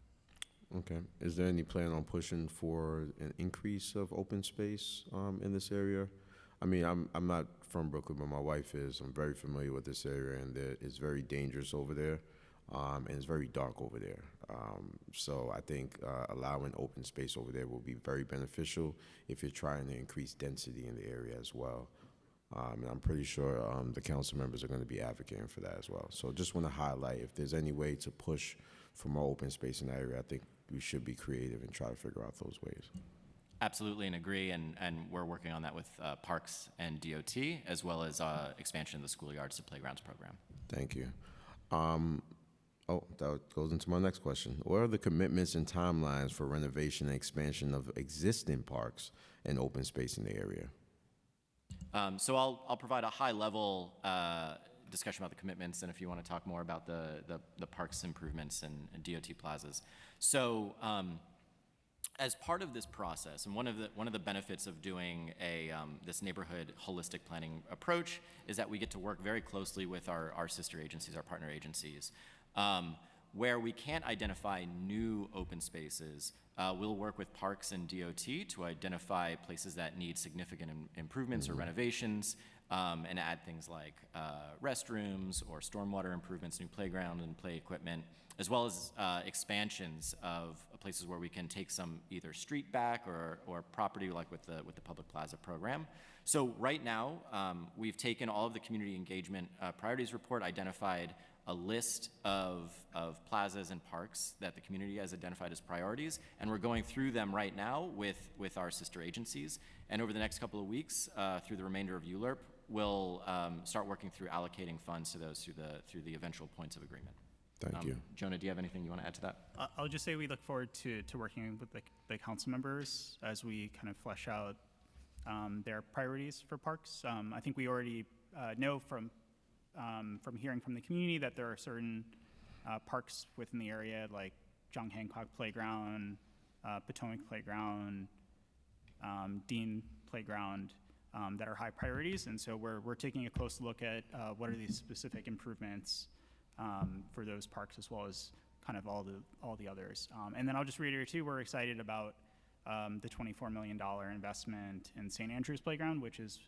Okay. Is there any plan on pushing for an increase of open space in this area? I mean, I'm not from Brooklyn, but my wife is. I'm very familiar with this area, and it's very dangerous over there, and it's very dark over there. So I think allowing open space over there will be very beneficial if you're trying to increase density in the area as well. And I'm pretty sure the council members are going to be advocating for that as well. So just want to highlight, if there's any way to push for more open space in that area, I think we should be creative and try to figure out those ways. Absolutely, and agree, and we're working on that with Parks and DOT, as well as expansion of the schoolyards to playgrounds program. Thank you. That goes into my next question. What are the commitments and timelines for renovation and expansion of existing parks and open space in the area? So I'll provide a high-level discussion about the commitments, and if you want to talk more about the parks improvements and DOT plazas. So as part of this process, and one of the benefits of doing this neighborhood holistic planning approach is that we get to work very closely with our sister agencies, our partner agencies. Where we can't identify new open spaces, we'll work with Parks and DOT to identify places that need significant improvements or renovations, and add things like restrooms or stormwater improvements, new playground and play equipment, as well as expansions of places where we can take some either street back or property, like with the Public Plaza program. So right now, we've taken all of the community engagement priorities report, identified a list of plazas and parks that the community has identified as priorities, and we're going through them right now with our sister agencies. And over the next couple of weeks, through the remainder of ULURP, we'll start working through allocating funds to those through the eventual points of agreement. Thank you. Jonah, do you have anything you want to add to that? I'll just say we look forward to working with the council members as we kind of flesh out their priorities for parks. I think we already know from hearing from the community that there are certain parks within the area, like John Hancock Playground, Potomac Playground, Dean Playground, that are high priorities. And so we're taking a close look at what are these specific improvements for those parks, as well as kind of all the others. And then I'll just reiterate too, we're excited about the $24 million investment in St. Andrews Playground, which is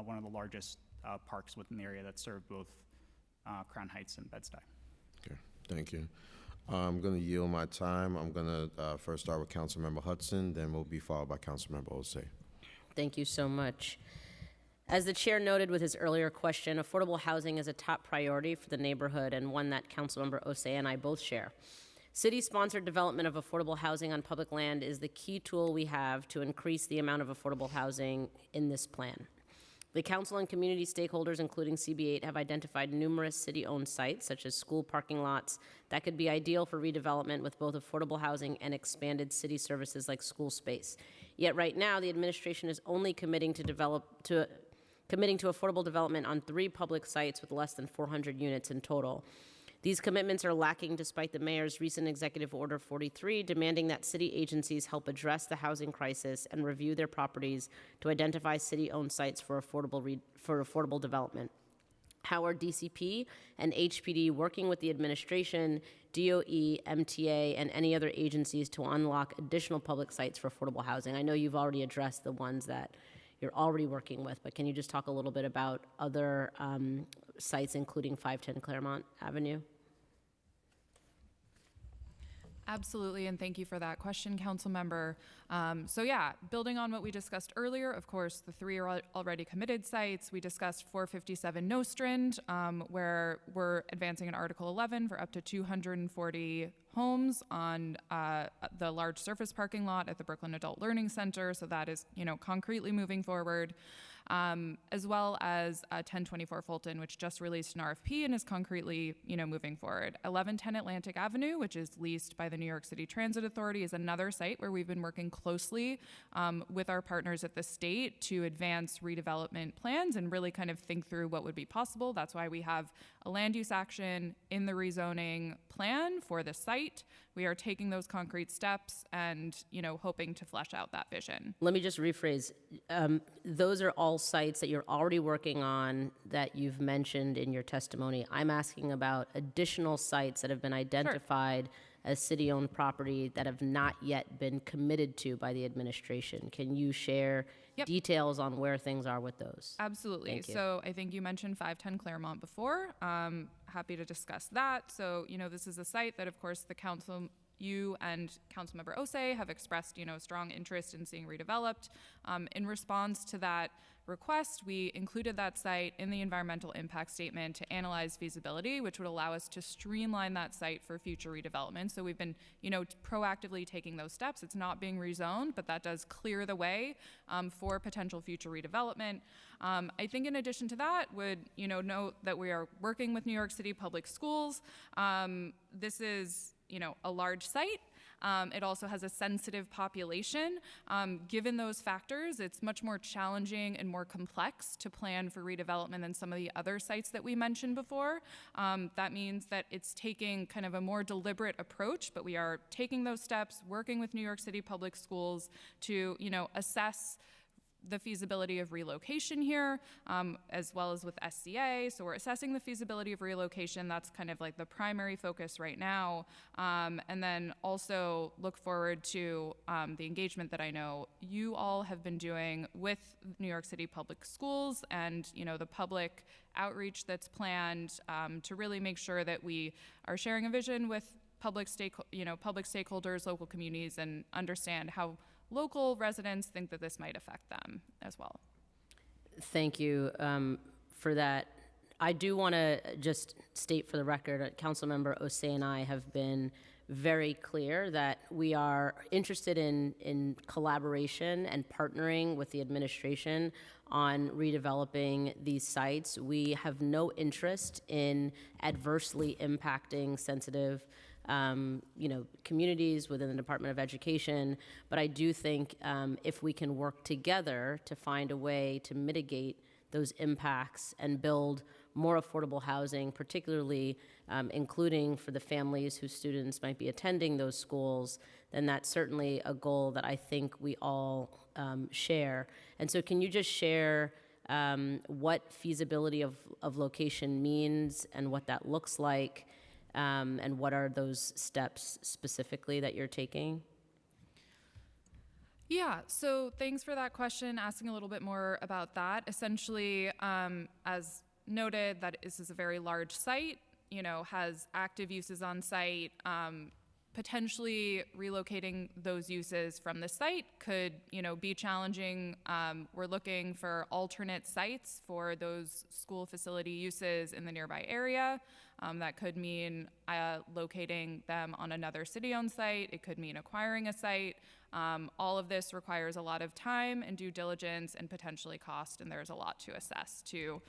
one of the largest parks within the area that serve both Crown Heights and Bed-Stuy. Okay, thank you. I'm going to yield my time. I'm going to first start with Councilmember Hudson, then we'll be followed by Councilmember Osei. Thank you so much. As the chair noted with his earlier question, affordable housing is a top priority for the neighborhood and one that Councilmember Osei and I both share. City-sponsored development of affordable housing on public land is the key tool we have to increase the amount of affordable housing in this plan. The council and community stakeholders, including CB8, have identified numerous city-owned sites, such as school parking lots, that could be ideal for redevelopment with both affordable housing and expanded city services like school space. Yet right now, the administration is only committing to affordable development on 3 public sites with less than 400 units in total. These commitments are lacking despite the mayor's recent Executive Order 43 demanding that city agencies help address the housing crisis and review their properties to identify city-owned sites for affordable development. How are DCP and HPD working with the administration, DOE, MTA, and any other agencies to unlock additional public sites for affordable housing? I know you've already addressed the ones that you're already working with, but can you just talk a little bit about other sites, including 510 Claremont Avenue? Absolutely, and thank you for that question, council member. So yeah, building on what we discussed earlier, of course, the 3 are already committed sites. We discussed 457 Nostrand, where we're advancing in Article 11 for up to 240 homes on the large surface parking lot at the Brooklyn Adult Learning Center. So that is, concretely moving forward. As well as 1024 Fulton, which just released an RFP and is concretely, moving forward. 1110 Atlantic Avenue, which is leased by the New York City Transit Authority, is another site where we've been working closely with our partners at the state to advance redevelopment plans and really kind of think through what would be possible. That's why we have a land use action in the rezoning plan for the site. We are taking those concrete steps and, hoping to flesh out that vision. Let me just rephrase. Those are all sites that you're already working on that you've mentioned in your testimony. I'm asking about additional sites that have been identified as city-owned property that have not yet been committed to by the administration. Can you share details on where things are with those? Absolutely. Thank you. So I think you mentioned 510 Claremont before. Happy to discuss that. So, this is a site that, of course, the council, you and Councilmember Osei have expressed, strong interest in seeing redeveloped. In response to that request, we included that site in the environmental impact statement to analyze feasibility, which would allow us to streamline that site for future redevelopment. So we've been, proactively taking those steps. It's not being rezoned, but that does clear the way for potential future redevelopment. I think in addition to that, would, note that we are working with New York City Public Schools. This is, a large site. It also has a sensitive population. Given those factors, it's much more challenging and more complex to plan for redevelopment than some of the other sites that we mentioned before. That means that it's taking kind of a more deliberate approach, but we are taking those steps, working with New York City Public Schools to, assess the feasibility of relocation here, as well as with SCA. So we're assessing the feasibility of relocation. That's kind of like the primary focus right now. And then also look forward to the engagement that I know you all have been doing with New York City Public Schools and, the public outreach that's planned to really make sure that we are sharing a vision with public stakeholders, local communities, and understand how local residents think that this might affect them as well. Thank you for that. I do want to just state for the record, Councilmember Osei and I have been very clear that we are interested in collaboration and partnering with the administration on redeveloping these sites. We have no interest in adversely impacting sensitive communities within the Department of Education, but I do think if we can work together to find a way to mitigate those impacts and build more affordable housing, particularly including for the families whose students might be attending those schools, then that's certainly a goal that I think we all share. And so can you just share what feasibility of location means and what that looks like, and what are those steps specifically that you're taking? Yeah, so thanks for that question, asking a little bit more about that. Essentially, as noted, that this is a very large site, has active uses on site. Potentially relocating those uses from the site could, be challenging. We're looking for alternate sites for those school facility uses in the nearby area. That could mean locating them on another city-owned site. It could mean acquiring a site. All of this requires a lot of time and due diligence and potentially cost, and there's a lot to assess to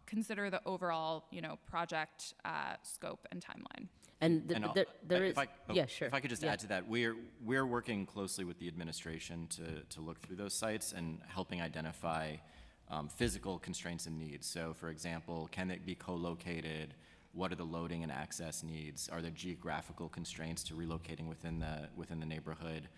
consider the overall, project scope and timeline. And there is, yeah, sure. If I could just add to that, we're working closely with the administration to look through those sites and helping identify physical constraints and needs. So, for example, can it be co-located? What are the loading and access needs? Are there geographical constraints to relocating within the neighborhood?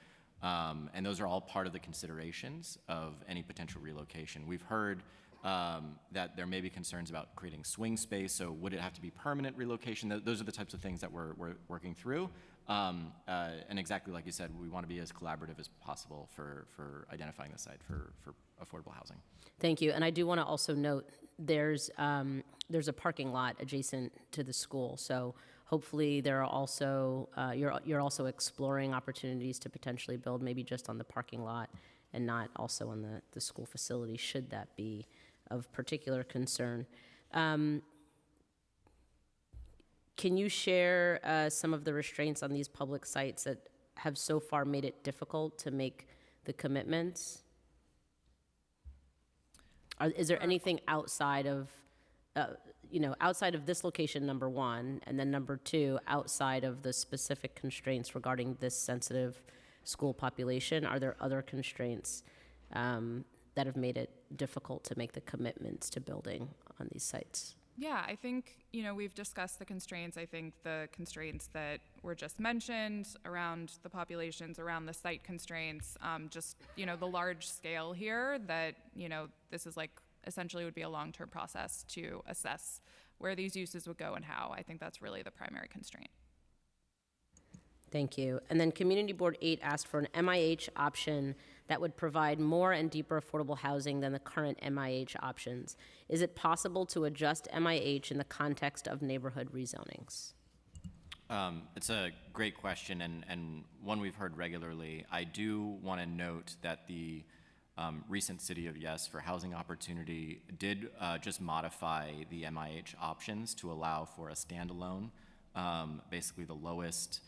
And those are all part of the considerations of any potential relocation. We've heard that there may be concerns about creating swing space, so would it have to be permanent relocation? Those are the types of things that we're working through. And exactly like you said, we want to be as collaborative as possible for identifying the site for affordable housing. Thank you. And I do want to also note there's a parking lot adjacent to the school, so hopefully there are also you're also exploring opportunities to potentially build maybe just on the parking lot and not also on the school facility, should that be of particular concern. Can you share some of the restraints on these public sites that have so far made it difficult to make the commitments? Is there anything outside of, outside of this location, number one, and then number two, outside of the specific constraints regarding this sensitive school population? Are there other constraints that have made it difficult to make the commitments to building on these sites? Yeah, I think, we've discussed the constraints. I think the constraints that were just mentioned around the populations, around the site constraints, the large scale here that, this is essentially would be a long-term process to assess where these uses would go and how. I think that's really the primary constraint. Thank you. And then Community Board 8 asked for an MIH option that would provide more and deeper affordable housing than the current MIH options. Is it possible to adjust MIH in the context of neighborhood rezonings? It's a great question and one we've heard regularly. I do want to note that the recent City of Yes for Housing Opportunity did just modify the MIH options to allow for a standalone, basically the lowest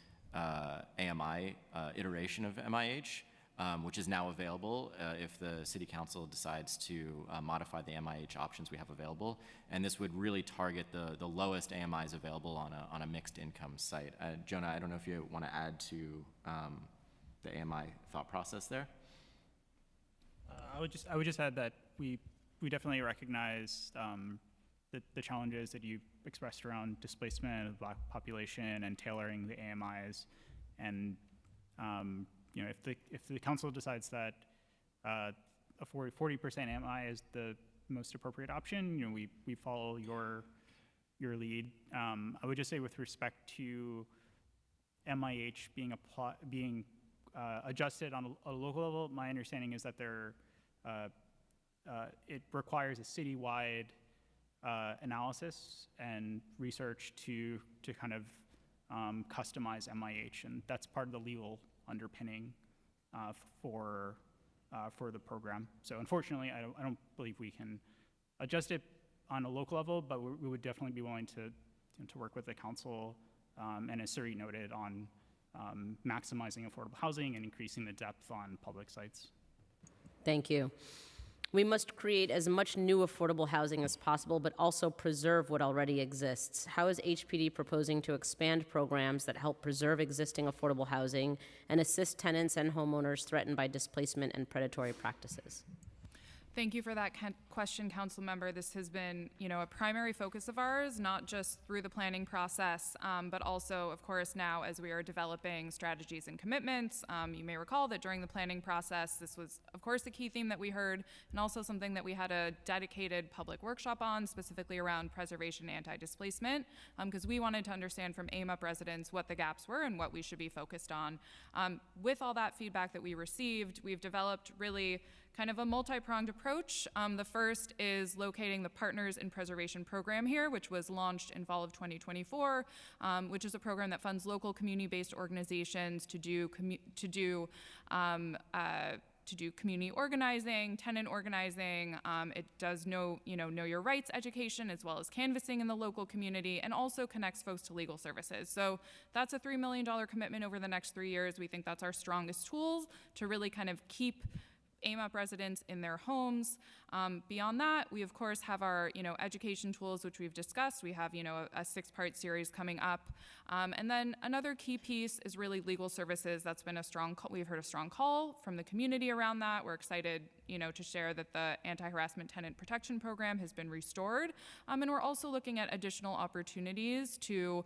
AMI iteration of MIH, which is now available if the City Council decides to modify the MIH options we have available. And this would really target the lowest AMIs available on a mixed income site. Jonah, I don't know if you want to add to the AMI thought process there. I would just add that we definitely recognize the challenges that you expressed around displacement of the Black population and tailoring the AMIs, and if the council decides that a 40% AMI is the most appropriate option, we follow your lead. I would just say with respect to MIH being adjusted on a local level, my understanding is that it requires a citywide analysis and research to kind of customize MIH, and that's part of the legal underpinning for the program. So unfortunately, I don't believe we can adjust it on a local level, but we would definitely be willing to work with the council, and as Suri noted, on maximizing affordable housing and increasing the depth on public sites. Thank you. We must create as much new affordable housing as possible, but also preserve what already exists. How is HPD proposing to expand programs that help preserve existing affordable housing and assist tenants and homeowners threatened by displacement and predatory practices? Thank you for that question, Council Member. This has been, a primary focus of ours, not just through the planning process, but also, of course, now as we are developing strategies and commitments. You may recall that during the planning process, this was, of course, the key theme that we heard, and also something that we had a dedicated public workshop on, specifically around preservation and anti-displacement, because we wanted to understand from AMUP residents what the gaps were and what we should be focused on. With all that feedback that we received, we've developed really kind of a multi-pronged approach. The first is locating the Partners in Preservation program here, which was launched in fall of 2024, which is a program that funds local community-based organizations to do community organizing, tenant organizing. It does know your rights education as well as canvassing in the local community, and also connects folks to legal services. So that's a $3 million commitment over the next 3 years. We think that's our strongest tools to really kind of keep AMUP residents in their homes. Beyond that, we of course have our education tools, which we've discussed. We have a 6-part series coming up, and then another key piece is really legal services. That's been a strong we've heard a strong call from the community around that. We're excited to share that the Anti-Harassment Tenant Protection Program has been restored, and we're also looking at additional opportunities to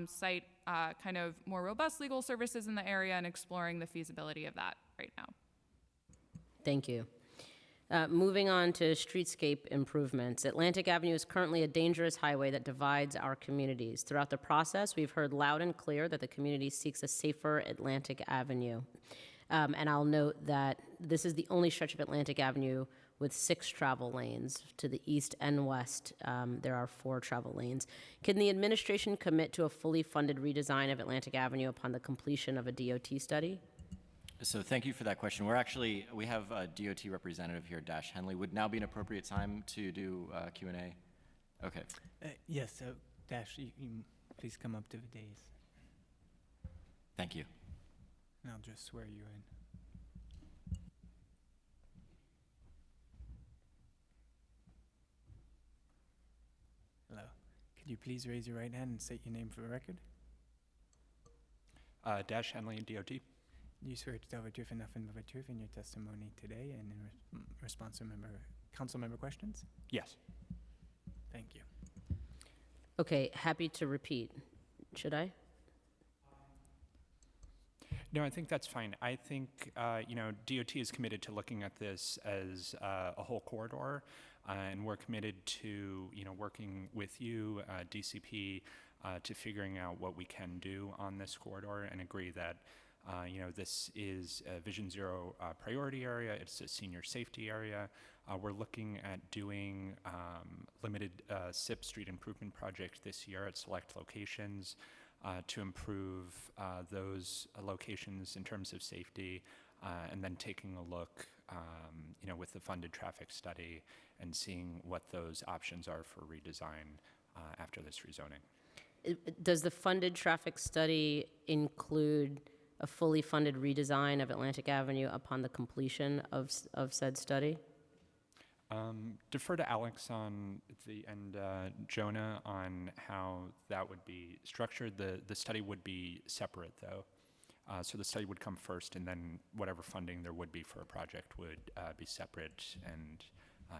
cite kind of more robust legal services in the area and exploring the feasibility of that right now. Thank you. Moving on to streetscape improvements. Atlantic Avenue is currently a dangerous highway that divides our communities. Throughout the process, we've heard loud and clear that the community seeks a safer Atlantic Avenue. And I'll note that this is the only stretch of Atlantic Avenue with 6 travel lanes. To the east and west, there are 4 travel lanes. Can the administration commit to a fully funded redesign of Atlantic Avenue upon the completion of a DOT study? So thank you for that question. We have a DOT representative here, Dash Henley. Would now be an appropriate time to do Q&A? Okay. Yes, so Dash, you please come up to the dais, Thank you. and I'll just swear you in. Hello. Could you please raise your right hand and state your name for the record? Dash Henley, DOT. You swear to tell the truth and nothing but the truth in your testimony today and in response to council member questions? Yes. Thank you. Okay, happy to repeat. Should I? No, I think that's fine. I think, DOT is committed to looking at this as a whole corridor, and we're committed to, working with you, DCP, to figuring out what we can do on this corridor, and agree that this is a Vision Zero priority area. It's a senior safety area. We're looking at doing limited SIP street improvement project this year at select locations to improve those locations in terms of safety, and then taking a look, with the funded traffic study and seeing what those options are for redesign after this rezoning. Does the funded traffic study include a fully funded redesign of Atlantic Avenue upon the completion of said study? Defer to Alex and Jonah on how that would be structured. The study would be separate, though. So the study would come first, and then whatever funding there would be for a project would be separate and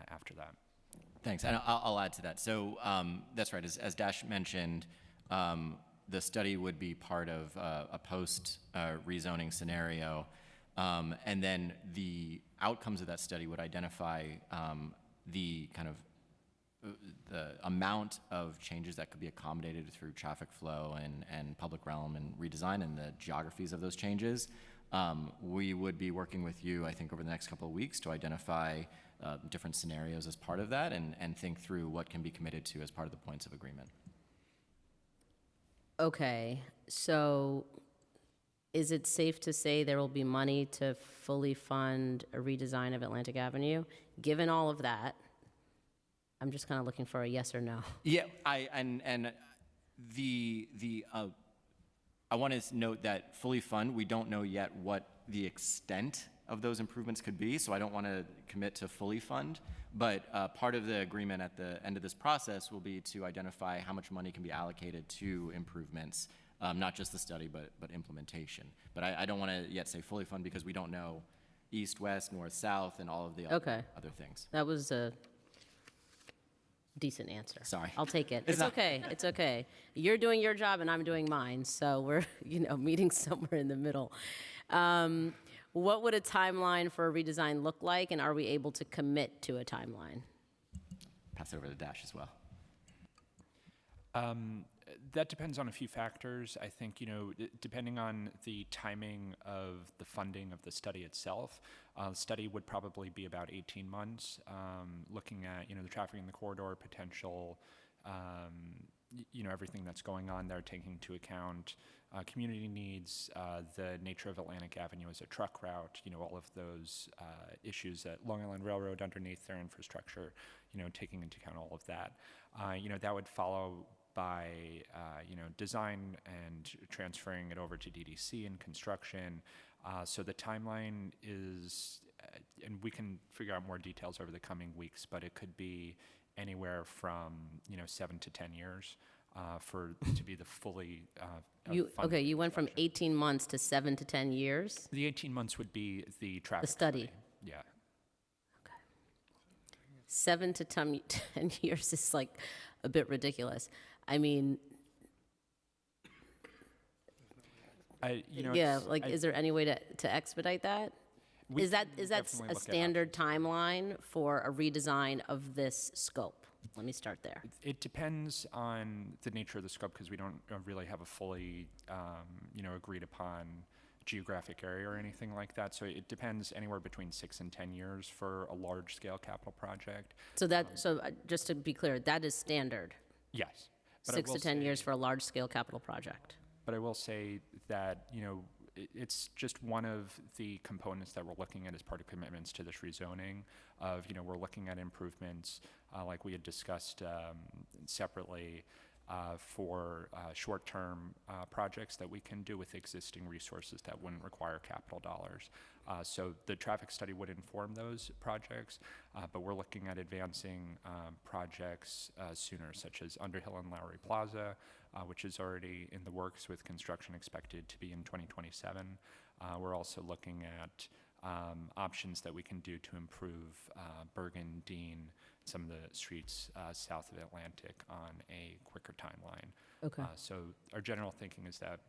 after that. Thanks, and I'll add to that. So that's right, as Dash mentioned, the study would be part of a post-rezoning scenario, and then the outcomes of that study would identify the kind of the amount of changes that could be accommodated through traffic flow and public realm and redesign, and the geographies of those changes. We would be working with you, I think, over the next couple of weeks to identify different scenarios as part of that, and think through what can be committed to as part of the points of agreement. Okay, so is it safe to say there will be money to fully fund a redesign of Atlantic Avenue? Given all of that, I'm just kind of looking for a yes or no. Yeah, I want to note that fully fund, we don't know yet what the extent of those improvements could be, so I don't want to commit to fully fund. But part of the agreement at the end of this process will be to identify how much money can be allocated to improvements, not just the study, but implementation. But I don't want to yet say fully fund because we don't know east, west, north, south, and all of the other things. That was a decent answer. Sorry. I'll take it. It's It's okay. It's okay. You're doing your job and I'm doing mine, so we're, meeting somewhere in the middle. What would a timeline for a redesign look like, and are we able to commit to a timeline? Pass it over to Dash as well. That depends on a few factors. I think, depending on the timing of the funding of the study itself, the study would probably be about 18 months, looking at, the traffic in the corridor, potential, everything that's going on there, taking into account community needs, the nature of Atlantic Avenue as a truck route, all of those issues at Long Island Railroad underneath their infrastructure, taking into account all of that. That would follow by design and transferring it over to DDC and construction. So the timeline is, and we can figure out more details over the coming weeks, but it could be anywhere from 7 to 10 years to be the fully funded You went from 18 months to 7 to 10 years? The 18 months would be the traffic study. Yeah. 7 to 10 years is like a bit ridiculous. I mean, is there any way to expedite that? Is that a standard timeline for a redesign of this scope? Let me start there. It depends on the nature of the scope because we don't really have a fully, agreed upon geographic area or anything like that. So it depends anywhere between 6 and 10 years for a large scale capital project. So just to be clear, that is standard. Yes. 6 to 10 years for a large scale capital project. But I will say that, it's just one of the components that we're looking at as part of commitments to this rezoning of, we're looking at improvements like we had discussed separately for short-term projects that we can do with existing resources that wouldn't require capital dollars. So the traffic study would inform those projects, but we're looking at advancing projects sooner, such as Underhill and Lowry Plaza, which is already in the works with construction expected to be in 2027. We're also looking at options that we can do to improve Bergen, Dean, some of the streets south of Atlantic on a quicker timeline. Okay. So our general thinking is that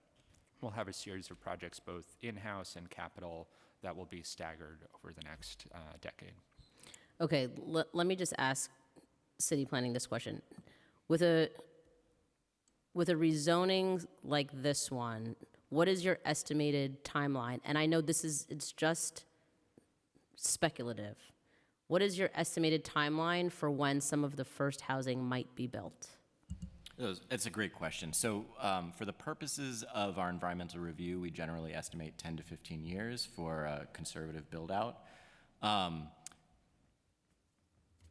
we'll have a series of projects both in-house and capital that will be staggered over the next decade. Okay, let me just ask city planning this question. With a rezoning like this one, what is your estimated timeline? And I know it's just speculative. What is your estimated timeline for when some of the first housing might be built? It's a great question. So for the purposes of our environmental review, we generally estimate 10 to 15 years for a conservative build out.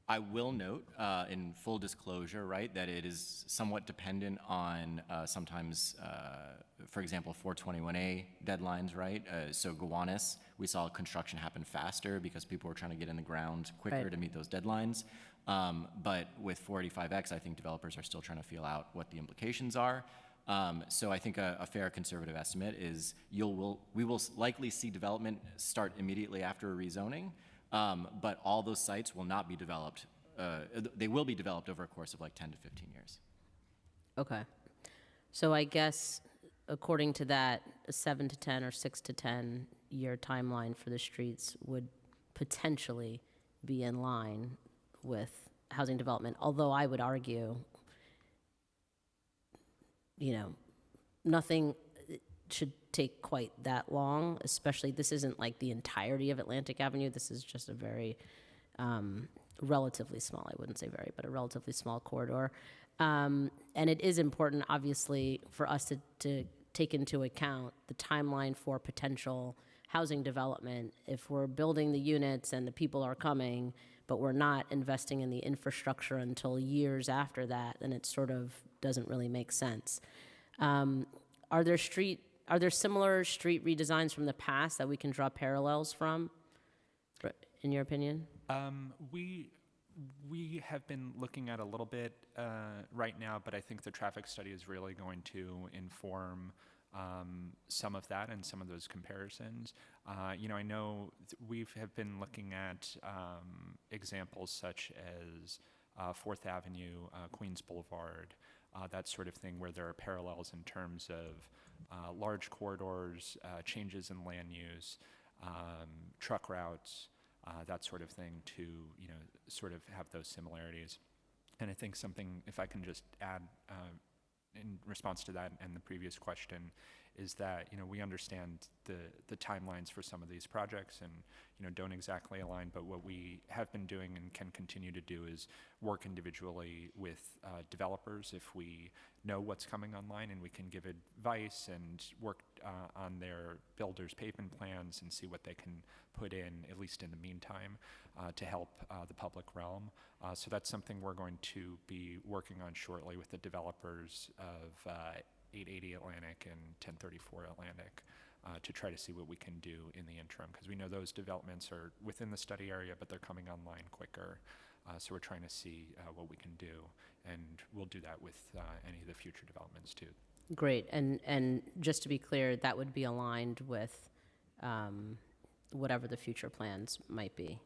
I will note in full disclosure, right, that it is somewhat dependent on sometimes, for example, 421A deadlines, right? So Gowanus, we saw construction happen faster because people were trying to get in the ground quicker to meet those deadlines. But with 485X, I think developers are still trying to feel out what the implications are. So I think a fair conservative estimate is we will likely see development start immediately after a rezoning. But all those sites will not be developed. They will be developed over a course of like 10 to 15 years. Okay. So I guess according to that, a 7 to 10 or 6 to 10 year timeline for the streets would potentially be in line with housing development. Although I would argue, nothing should take quite that long, especially this isn't like the entirety of Atlantic Avenue. This is just a very relatively small, I wouldn't say very, but a relatively small corridor. And it is important, obviously, for us to take into account the timeline for potential housing development. If we're building the units and the people are coming, but we're not investing in the infrastructure until years after that, then it sort of doesn't really make sense. Are there similar street redesigns from the past that we can draw parallels from, in your opinion? We have been looking at a little bit right now, but I think the traffic study is really going to inform some of that and some of those comparisons. I know we have been looking at examples such as 4th Avenue, Queens Boulevard, that sort of thing, where there are parallels in terms of large corridors, changes in land use, truck routes, that sort of thing, to sort of have those similarities. And I think something, if I can just add in response to that and the previous question, is that we understand the timelines for some of these projects and don't exactly align, but what we have been doing and can continue to do is work individually with developers if we know what's coming online, and we can give advice and work on their builders' pavement plans and see what they can put in, at least in the meantime, to help the public realm. So that's something we're going to be working on shortly with the developers of 880 Atlantic and 1034 Atlantic, to try to see what we can do in the interim, because we know those developments are within the study area, but they're coming online quicker. So we're trying to see what we can do, and we'll do that with any of the future developments too. Great, and just to be clear, that would be aligned with whatever the future plans might be.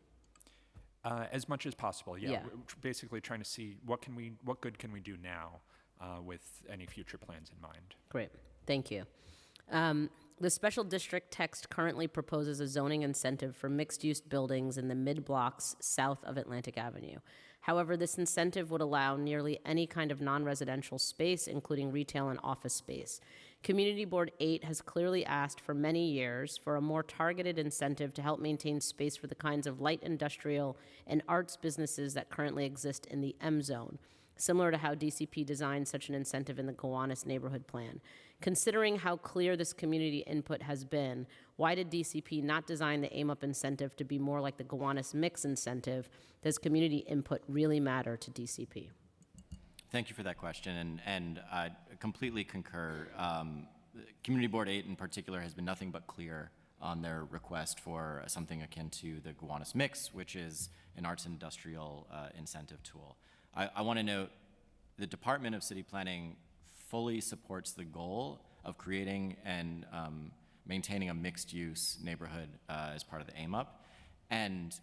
As much as possible, yeah. Yeah. We're basically trying to see what good can we do now with any future plans in mind. Great, thank you. The special district text currently proposes a zoning incentive for mixed-use buildings in the mid-blocks south of Atlantic Avenue. However, this incentive would allow nearly any kind of non-residential space, including retail and office space. Community Board 8 has clearly asked for many years for a more targeted incentive to help maintain space for the kinds of light industrial and arts businesses that currently exist in the M zone, similar to how DCP designed such an incentive in the Gowanus neighborhood plan. Considering how clear this community input has been, why did DCP not design the AIM-UP incentive to be more like the Gowanus mix incentive? Does community input really matter to DCP? Thank you for that question, and I completely concur. Community Board 8 in particular has been nothing but clear on their request for something akin to the Gowanus mix, which is an arts industrial incentive tool. I want to note the Department of City Planning fully supports the goal of creating and maintaining a mixed-use neighborhood as part of the AIM-UP. And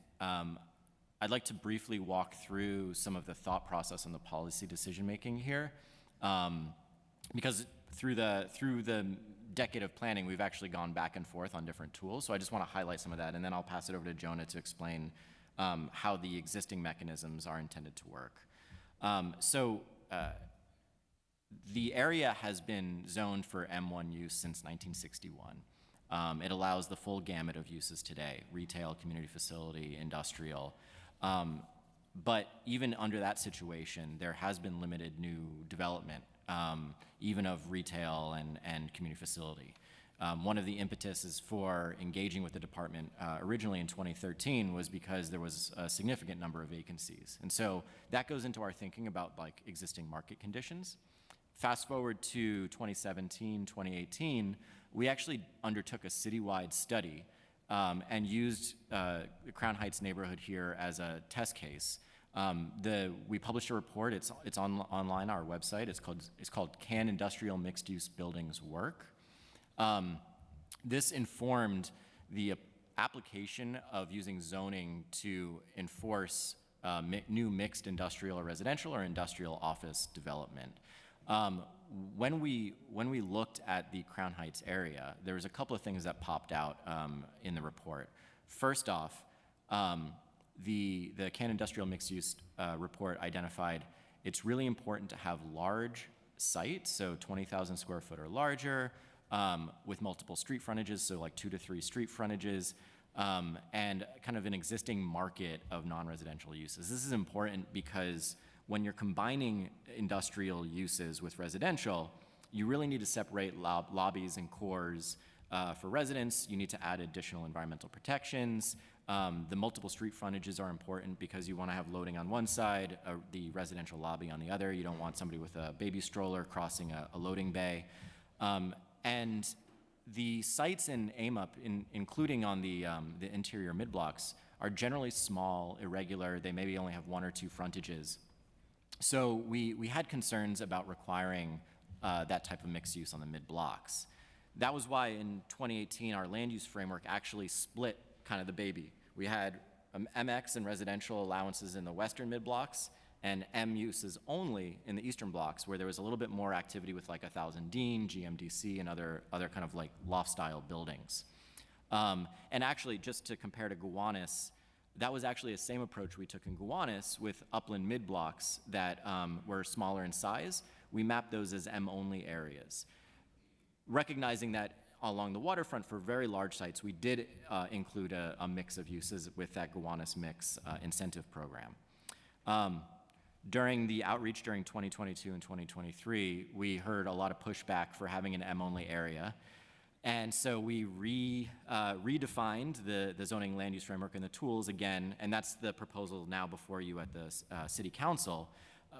I'd like to briefly walk through some of the thought process and the policy decision-making here, because through the decade of planning, we've actually gone back and forth on different tools. So I just want to highlight some of that, and then I'll pass it over to Jonah to explain how the existing mechanisms are intended to work. The area has been zoned for M1 use since 1961. It allows the full gamut of uses today: retail, community facility, industrial. But even under that situation, there has been limited new development, even of retail and community facility. One of the impetuses for engaging with the department originally in 2013 was because there was a significant number of vacancies. And so that goes into our thinking about existing market conditions. Fast forward to 2017, 2018, we actually undertook a citywide study and used the Crown Heights neighborhood here as a test case. We published a report. It's online on our website. It's called Can Industrial Mixed Use Buildings Work? This informed the application of using zoning to enforce new mixed industrial or residential or industrial office development. When we looked at the Crown Heights area, there was a couple of things that popped out in the report. First off, the Can Industrial Mixed Use report identified it's really important to have large sites, so 20,000 square foot or larger, with multiple street frontages, so like 2 to 3 street frontages, and kind of an existing market of non-residential uses. This is important because when you're combining industrial uses with residential, you really need to separate lobbies and cores for residents. You need to add additional environmental protections. The multiple street frontages are important because you want to have loading on one side, the residential lobby on the other. You don't want somebody with a baby stroller crossing a loading bay. And the sites in AMUP, including on the interior mid-blocks, are generally small, irregular. They maybe only have 1 or 2 frontages. So we had concerns about requiring that type of mixed use on the mid-blocks. That was why in 2018, our land use framework actually split kind of the baby. We had MX and residential allowances in the western mid-blocks and M uses only in the eastern blocks, where there was a little bit more activity with like 1000 Dean, GMDC, and other kind of like loft-style buildings. And actually, just to compare to Gowanus, that was actually the same approach we took in Gowanus with upland mid-blocks that were smaller in size. We mapped those as M-only areas. Recognizing that along the waterfront for very large sites, we did include a mix of uses with that Gowanus mix incentive program. During the outreach during 2022 and 2023, we heard a lot of pushback for having an M-only area. And so we redefined the zoning land use framework and the tools again, and that's the proposal now before you at the City Council.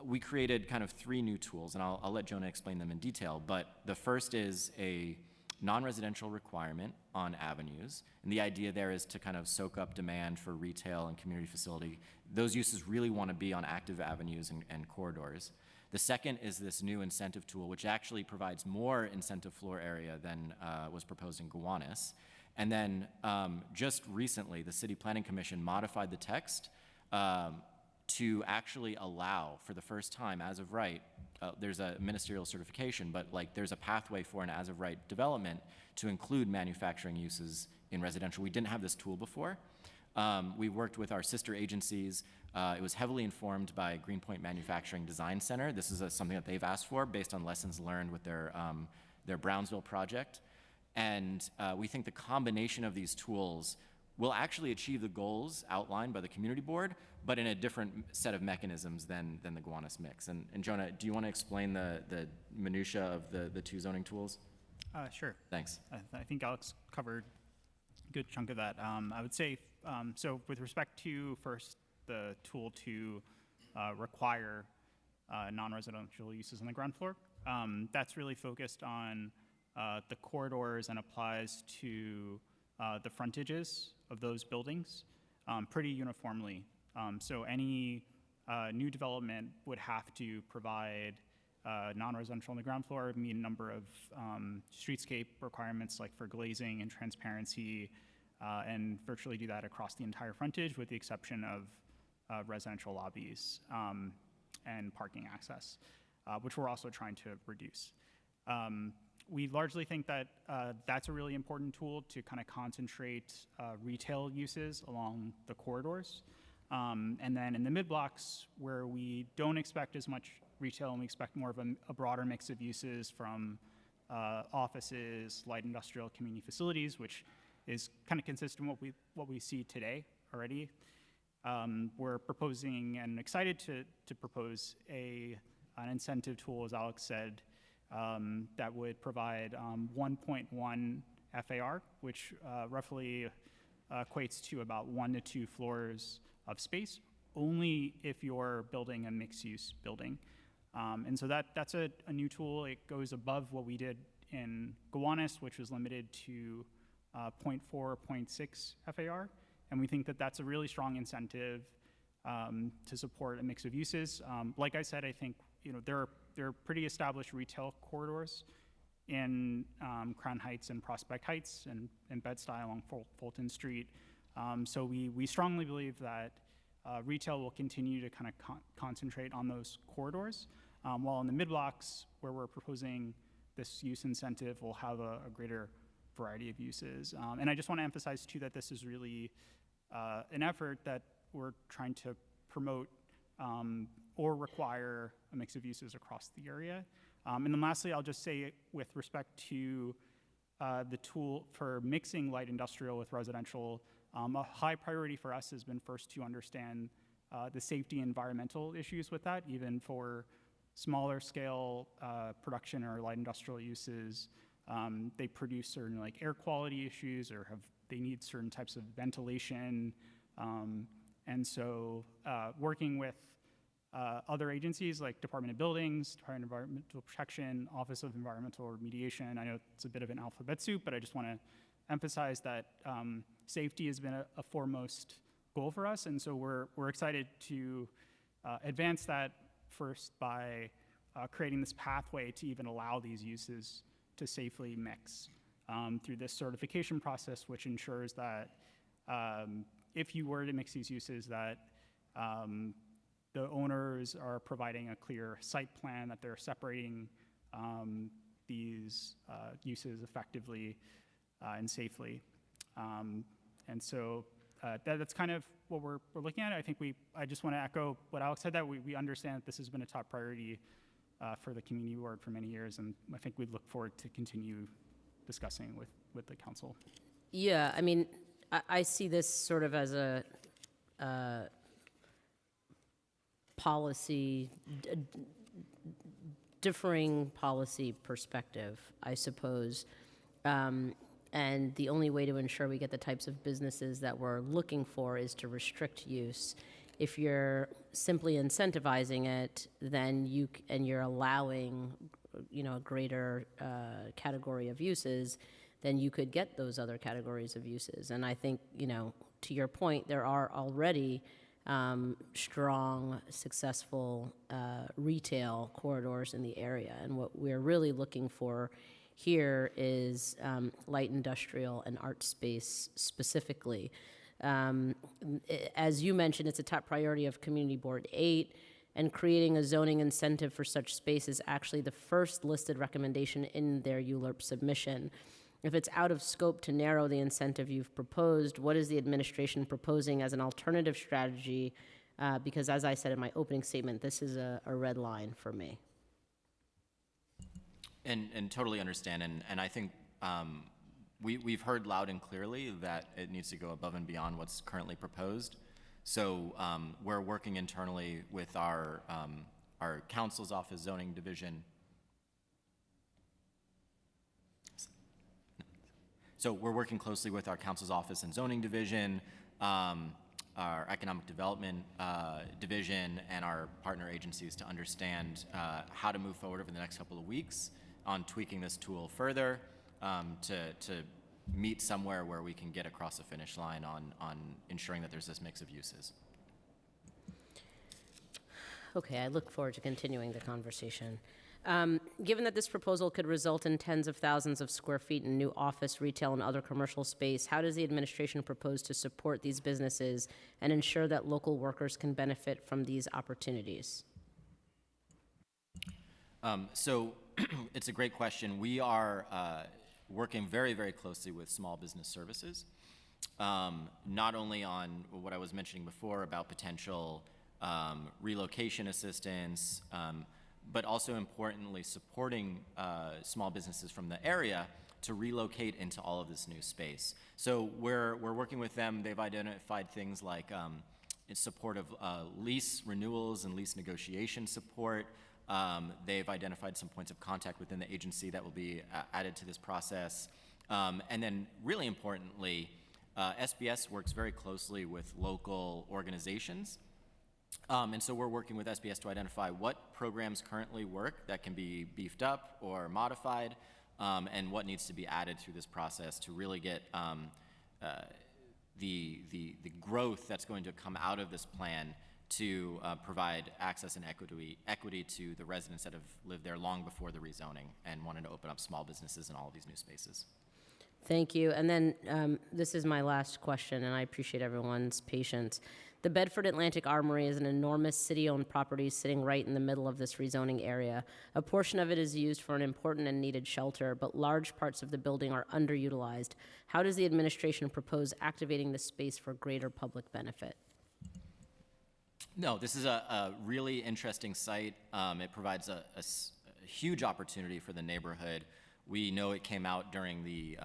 We created kind of 3 new tools, and I'll let Jonah explain them in detail, but the first is a non-residential requirement on avenues, and the idea there is to kind of soak up demand for retail and community facility. Those uses really want to be on active avenues and corridors. The second is this new incentive tool, which actually provides more incentive floor area than was proposed in Gowanus. And then just recently, the City Planning Commission modified the text to actually allow, for the first time, as of right, there's a ministerial certification, but like there's a pathway for an as of right development to include manufacturing uses in residential. We didn't have this tool before. We worked with our sister agencies. It was heavily informed by Greenpoint Manufacturing Design Center. This is something that they've asked for based on lessons learned with their Brownsville project. And we think the combination of these tools will actually achieve the goals outlined by the community board, but in a different set of mechanisms than the Gowanus mix. And Jonah, do you want to explain the minutia of the 2 zoning tools? Sure. Thanks. I think Alex covered a good chunk of that. I would say, so with respect to first the tool to require non-residential uses on the ground floor, that's really focused on the corridors and applies to the frontages of those buildings pretty uniformly. So any new development would have to provide non-residential on the ground floor, meet a number of streetscape requirements like for glazing and transparency, and virtually do that across the entire frontage with the exception of residential lobbies and parking access, which we're also trying to reduce. We largely think that that's a really important tool to kind of concentrate retail uses along the corridors. And then in the mid-blocks, where we don't expect as much retail and we expect more of a broader mix of uses from offices, light industrial, community facilities, which is kind of consistent with what we see today already. We're proposing and excited to propose an incentive tool, as Alex said, that would provide 1.1 FAR, which roughly equates to about 1 to 2 floors of space, only if you're building a mixed-use building. And so that's a new tool. It goes above what we did in Gowanus, which was limited to 0.4, 0.6 FAR. And we think that that's a really strong incentive to support a mix of uses. Like I said, I think there are pretty established retail corridors in Crown Heights and Prospect Heights and Bed-Stuy along Fulton Street. So we strongly believe that retail will continue to kind of concentrate on those corridors, while in the mid-blocks, where we're proposing this use incentive, will have a greater variety of uses. And I just want to emphasize, too, that this is really an effort that we're trying to promote or require a mix of uses across the area. And then lastly, I'll just say with respect to the tool for mixing light industrial with residential, a high priority for us has been first to understand the safety and environmental issues with that, even for smaller scale production or light industrial uses. They produce certain like air quality issues or have they need certain types of ventilation. And so working with other agencies like Department of Buildings, Department of Environmental Protection, Office of Environmental Remediation. I know it's a bit of an alphabet soup, but I just want to emphasize that safety has been a foremost goal for us, and so we're excited to advance that first by creating this pathway to even allow these uses to safely mix through this certification process, which ensures that if you were to mix these uses, that the owners are providing a clear site plan, that they're separating these uses effectively and safely. And so that's kind of what we're looking at. I just want to echo what Alex said, that we understand that this has been a top priority for the community board for many years, and I think we look forward to continue discussing with the council. Yeah, I mean, I see this sort of as a policy, differing policy perspective, I suppose. And the only way to ensure we get the types of businesses that we're looking for is to restrict use. If you're simply incentivizing it, then you're allowing, a greater category of uses, then you could get those other categories of uses. And I think, to your point, there are already strong, successful retail corridors in the area. And what we're really looking for here is light industrial and art space specifically. As you mentioned, it's a top priority of Community Board 8, and creating a zoning incentive for such space is actually the first listed recommendation in their ULURP submission. If it's out of scope to narrow the incentive you've proposed, what is the administration proposing as an alternative strategy? Because as I said in my opening statement, this is a red line for me. And totally understand, and I think we've heard loud and clearly that it needs to go above and beyond what's currently proposed. So we're working internally with our council's office zoning division. So we're working closely with our council's office and zoning division, our economic development division, and our partner agencies to understand how to move forward over the next couple of weeks on tweaking this tool further to meet somewhere where we can get across the finish line on ensuring that there's this mix of uses. Okay, I look forward to continuing the conversation. Given that this proposal could result in tens of thousands of square feet in new office, retail, and other commercial space, how does the administration propose to support these businesses and ensure that local workers can benefit from these opportunities? So it's a great question. We are working very, very closely with Small Business Services, not only on what I was mentioning before about potential relocation assistance, but also importantly supporting small businesses from the area to relocate into all of this new space. So we're working with them. They've identified things like in support of lease renewals and lease negotiation support. They've identified some points of contact within the agency that will be added to this process. And then really importantly, SBS works very closely with local organizations. And so we're working with SBS to identify what programs currently work that can be beefed up or modified, and what needs to be added through this process to really get the growth that's going to come out of this plan to provide access and equity to the residents that have lived there long before the rezoning and wanted to open up small businesses in all of these new spaces. Thank you. And then this is my last question, and I appreciate everyone's patience. The Bedford Atlantic Armory is an enormous city-owned property sitting right in the middle of this rezoning area. A portion of it is used for an important and needed shelter, but large parts of the building are underutilized. How does the administration propose activating this space for greater public benefit? No, this is a really interesting site. It provides a huge opportunity for the neighborhood. We know it came out during the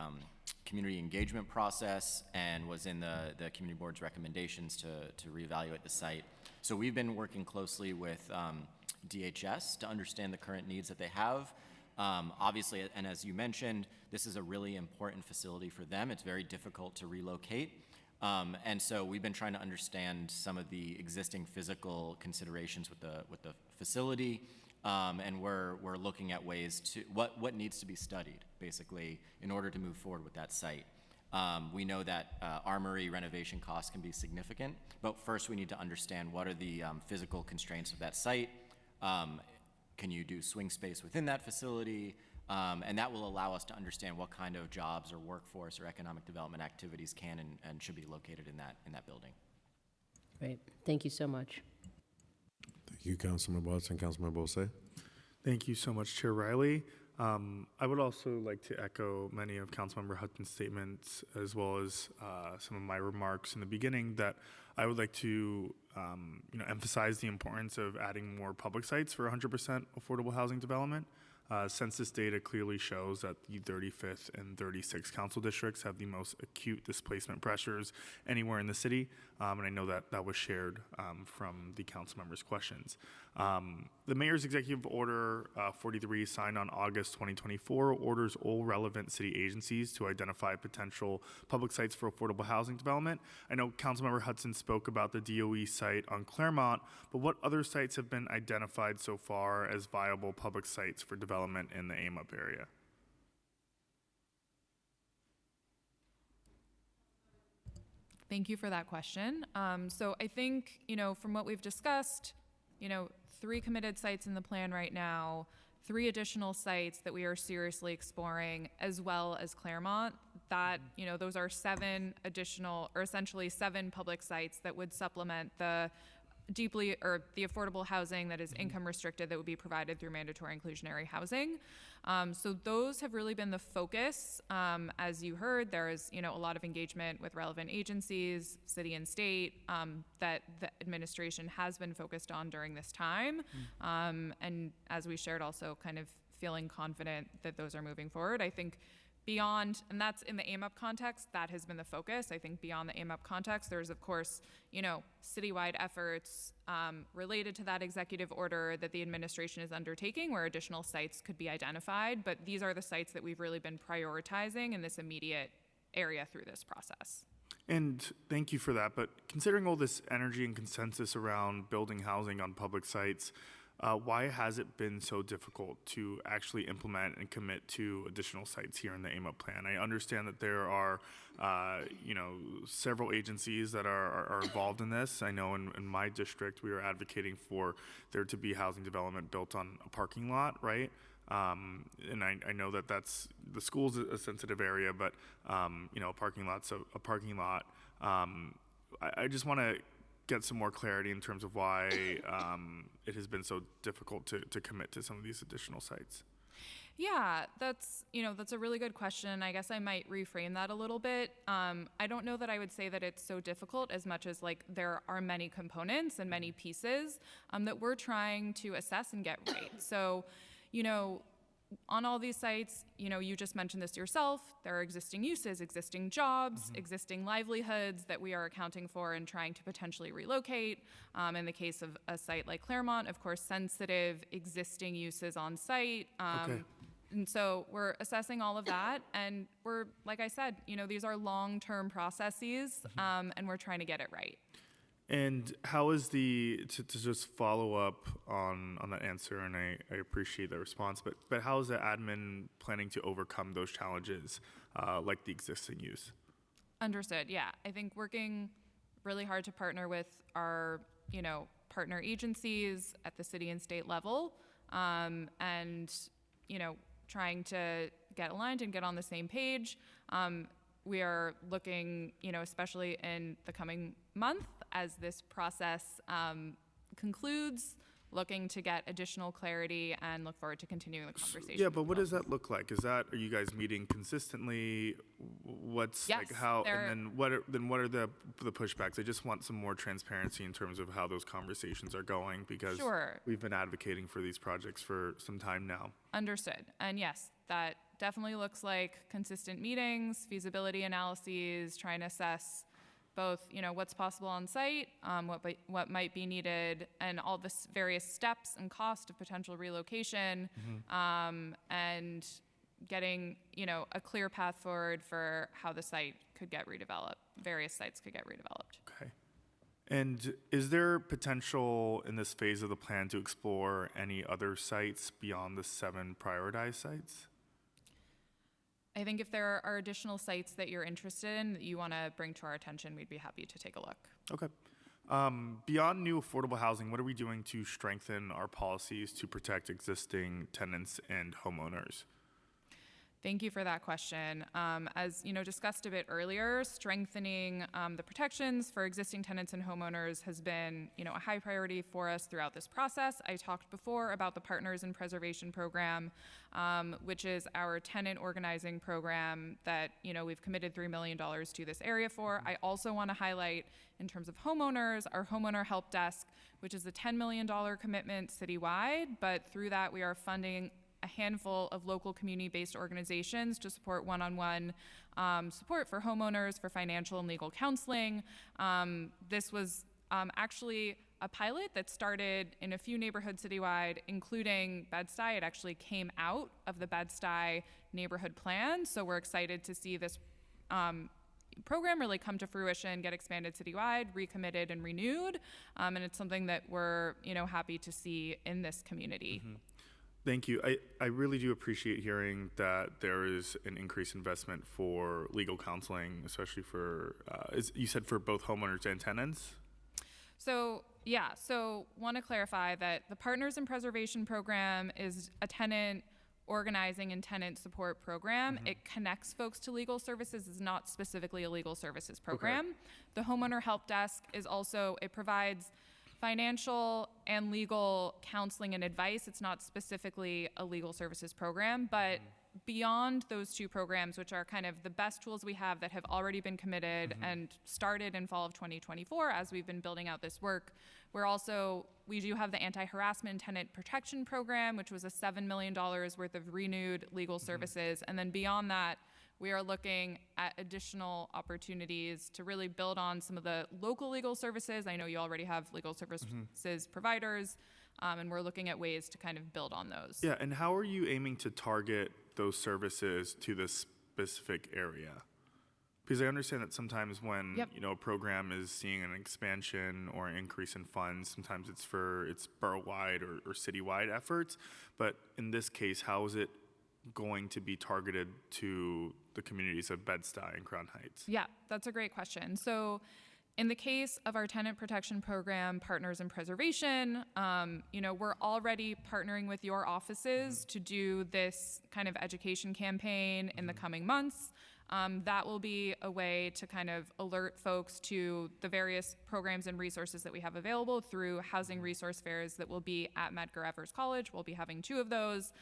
community engagement process and was in the community board's recommendations to reevaluate the site. So we've been working closely with DHS to understand the current needs that they have. Obviously, and as you mentioned, this is a really important facility for them. It's very difficult to relocate. And so we've been trying to understand some of the existing physical considerations with the facility, and we're looking at ways to what needs to be studied basically in order to move forward with that site. We know that armory renovation costs can be significant, but first we need to understand what are the physical constraints of that site. Can you do swing space within that facility? And that will allow us to understand what kind of jobs or workforce or economic development activities can and should be located in that building. Great. Thank you so much. Thank you, Councilmember Hudson. Councilmember Bose. Thank you so much, Chair Riley. I would also like to echo many of Councilmember Hudson's statements, as well as some of my remarks in the beginning, that I would like to emphasize the importance of adding more public sites for 100% affordable housing development. Census data clearly shows that the 35th and 36th council districts have the most acute displacement pressures anywhere in the city, and I know that was shared from the council members' questions. The mayor's executive order 43, signed on August 2024, orders all relevant city agencies to identify potential public sites for affordable housing development. I know Councilmember Hudson spoke about the DOE site on Claremont, but what other sites have been identified so far as viable public sites for development in the AMUP area? Thank you for that question. So I think, from what we've discussed, 3 committed sites in the plan right now, 3 additional sites that we are seriously exploring, as well as Claremont, that, those are 7 additional, or essentially 7 public sites that would supplement the the affordable housing that is income restricted that would be provided through mandatory inclusionary housing. So those have really been the focus. As you heard, there is, a lot of engagement with relevant agencies, city and state, that the administration has been focused on during this time. And as we shared, also kind of feeling confident that those are moving forward. I think beyond, and that's in the AMUP context, that has been the focus. I think beyond the AMUP context, there's of course, citywide efforts related to that executive order that the administration is undertaking where additional sites could be identified, but these are the sites that we've really been prioritizing in this immediate area through this process. And thank you for that, but considering all this energy and consensus around building housing on public sites, why has it been so difficult to actually implement and commit to additional sites here in the AMUP plan? I understand that there are, several agencies that are involved in this. I know in my district, we are advocating for there to be housing development built on a parking lot, right? And I know that the school's a sensitive area, but, a parking lot's a parking lot. I just want to get some more clarity in terms of why it has been so difficult to commit to some of these additional sites. Yeah, that's a really good question. I guess I might reframe that a little bit. I don't know that I would say that it's so difficult as much as there are many components and many pieces that we're trying to assess and get right. So, on all these sites, you just mentioned this yourself, there are existing uses, existing jobs, existing livelihoods that we are accounting for and trying to potentially relocate. In the case of a site like Claremont, of course, sensitive existing uses on site. Okay. And so we're assessing all of that, and we're, like I said, these are long-term processes, and we're trying to get it right. And how is to just follow up on that answer, and I appreciate the response, but how is the admin planning to overcome those challenges, like the existing use? Understood, yeah. I think working really hard to partner with our, partner agencies at the city and state level, and, trying to get aligned and get on the same page. We are looking, especially in the coming month as this process concludes, looking to get additional clarity and look forward to continuing the conversation. Yeah, but what does that look like? Are you guys meeting consistently? What's Yes, like how, there- and then what are the pushbacks? I just want some more transparency in terms of how those conversations are going, because Sure. we've been advocating for these projects for some time now. Understood. And yes, that definitely looks like consistent meetings, feasibility analyses, trying to assess both, what's possible on site, what might be needed, and all the various steps and cost of potential relocation, and getting, a clear path forward for how the site could get redeveloped, various sites could get redeveloped. Okay. And is there potential in this phase of the plan to explore any other sites beyond the 7 prioritized sites? I think if there are additional sites that you're interested in that you want to bring to our attention, we'd be happy to take a look. Okay. Beyond new affordable housing, what are we doing to strengthen our policies to protect existing tenants and homeowners? Thank you for that question. As discussed a bit earlier, strengthening the protections for existing tenants and homeowners has been a high priority for us throughout this process. I talked before about the Partners in Preservation Program, which is our tenant organizing program that we've committed $3 million to this area for. I also want to highlight, in terms of homeowners, our homeowner help desk, which is a $10 million commitment citywide, but through that we are funding a handful of local community-based organizations to support one-on-one support for homeowners, for financial and legal counseling. This was actually a pilot that started in a few neighborhoods citywide, including Bed-Stuy. It actually came out of the Bed-Stuy neighborhood plan, so we're excited to see this program really come to fruition, get expanded citywide, recommitted and renewed, and it's something that we're happy to see in this community. Thank you. I really do appreciate hearing that there is an increased investment for legal counseling, especially for, you said for both homeowners and tenants? So want to clarify that the Partners in Preservation Program is a tenant organizing and tenant support program. It connects folks to legal services. It's not specifically a legal services program. Okay. The Homeowner Help Desk is also, it provides financial and legal counseling and advice. It's not specifically a legal services program, but beyond those two programs, which are kind of the best tools we have that have already been committed and started in fall of 2024 as we've been building out this work, we do have the Anti-Harassment and Tenant Protection Program, which was a $7 million worth of renewed legal services. And then beyond that, we are looking at additional opportunities to really build on some of the local legal services. I know you already have legal services providers, and we're looking at ways to kind of build on those. Yeah, and how are you aiming to target those services to this specific area? Because I understand that sometimes when a program is seeing an expansion or an increase in funds, sometimes it's borough-wide or city-wide efforts. But in this case, how is it going to be targeted to the communities of Bed-Stuy and Crown Heights? Yeah, that's a great question. So in the case of our tenant protection program, Partners in Preservation, we're already partnering with your offices to do this kind of education campaign in the coming months. That will be a way to kind of alert folks to the various programs and resources that we have available through housing resource fairs that will be at Medgar Evers College. We'll be having 2 of those.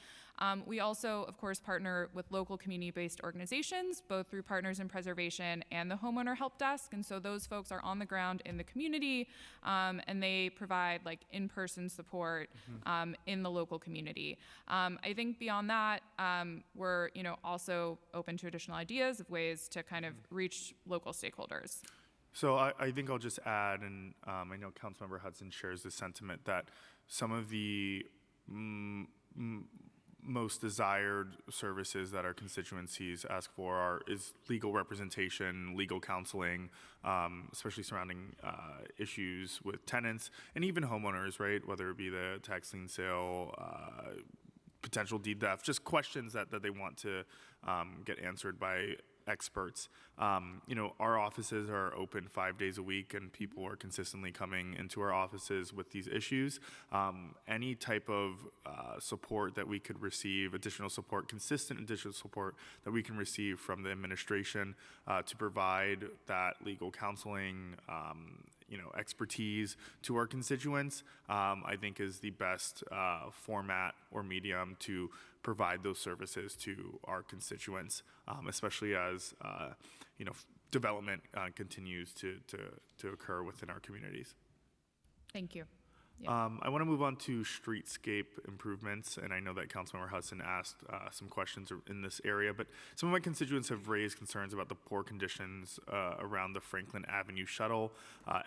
We also, of course, partner with local community-based organizations, both through Partners in Preservation and the Homeowner Help Desk. And so those folks are on the ground in the community, and they provide like in-person support in the local community. I think beyond that, we're also open to additional ideas of ways to kind of reach local stakeholders. So I think I'll just add, and I know Councilmember Hudson shares the sentiment that some of the most desired services that our constituencies ask for is legal representation, legal counseling, especially surrounding issues with tenants and even homeowners, right? Whether it be the tax lien sale, potential deed theft, just questions that they want to get answered by experts. Our offices are open 5 days a week, and people are consistently coming into our offices with these issues. Any type of support that we could receive, additional support, consistent additional support that we can receive from the administration to provide that legal counseling, expertise to our constituents, I think is the best format or medium to provide those services to our constituents, especially as development continues to occur within our communities. Thank you. I want to move on to streetscape improvements, and I know that Councilmember Hudson asked some questions in this area, but some of my constituents have raised concerns about the poor conditions around the Franklin Avenue shuttle,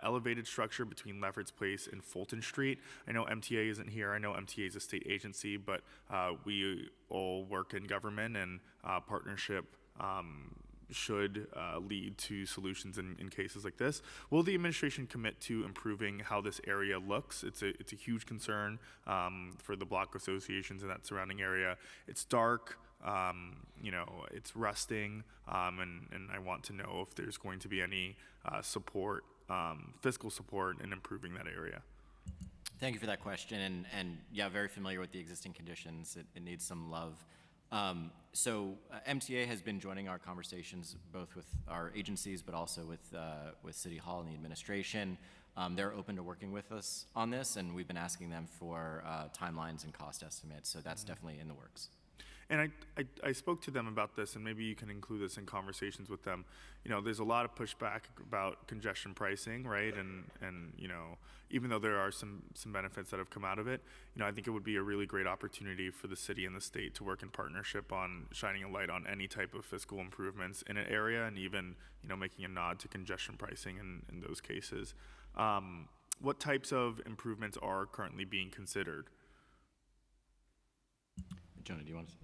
elevated structure between Lefferts Place and Fulton Street. I know MTA isn't here. I know MTA is a state agency, but we all work in government, and partnership should lead to solutions in cases like this. Will the administration commit to improving how this area looks? It's a huge concern for the block associations in that surrounding area. It's dark, it's rusting, and I want to know if there's going to be any support, fiscal support in improving that area. Thank you for that question, and yeah, very familiar with the existing conditions. It needs some love. MTA has been joining our conversations both with our agencies, but also with City Hall and the administration. They're open to working with us on this, and we've been asking them for timelines and cost estimates, so that's definitely in the works. And I spoke to them about this, and maybe you can include this in conversations with them. There's a lot of pushback about congestion pricing, right? And even though there are some benefits that have come out of it, I think it would be a really great opportunity for the city and the state to work in partnership on shining a light on any type of fiscal improvements in an area, and even making a nod to congestion pricing in those cases. What types of improvements are currently being considered? Jonah, do you want to say?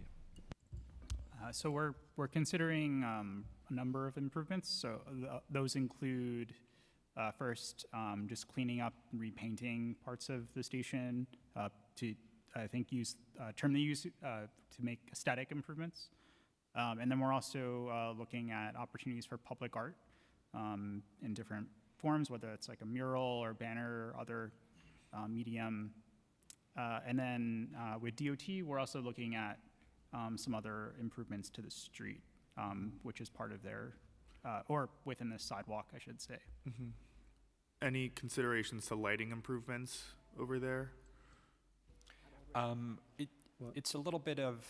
So we're considering a number of improvements. So those include first just cleaning up and repainting parts of the station to I think term they use to make aesthetic improvements. And then we're also looking at opportunities for public art in different forms, whether it's like a mural or banner or other medium. And then with DOT, we're also looking at some other improvements to the street, which is part of their, or within the sidewalk, I should say. Mm-hmm. Any considerations to lighting improvements over there? It's a little bit of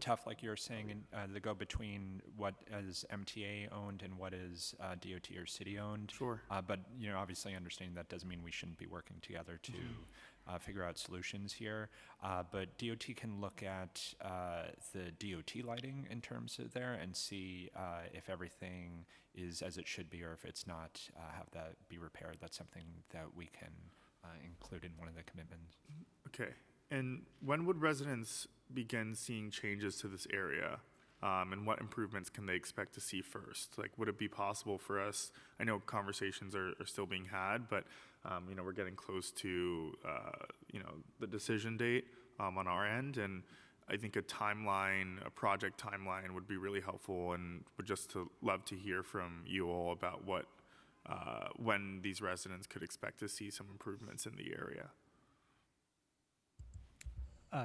tough, like you're saying, to go between what is MTA owned and what is DOT or city owned. Sure. But obviously, understanding that doesn't mean we shouldn't be working together to figure out solutions here. But DOT can look at the DOT lighting in terms of there and see if everything is as it should be, or if it's not, have that be repaired. That's something that we can include in one of the commitments. Okay. And when would residents begin seeing changes to this area? And what improvements can they expect to see first? Like, would it be possible for us, I know conversations are still being had, but we're getting close to, the decision date on our end. And I think a project timeline would be really helpful, and would just love to hear from you all about when these residents could expect to see some improvements in the area.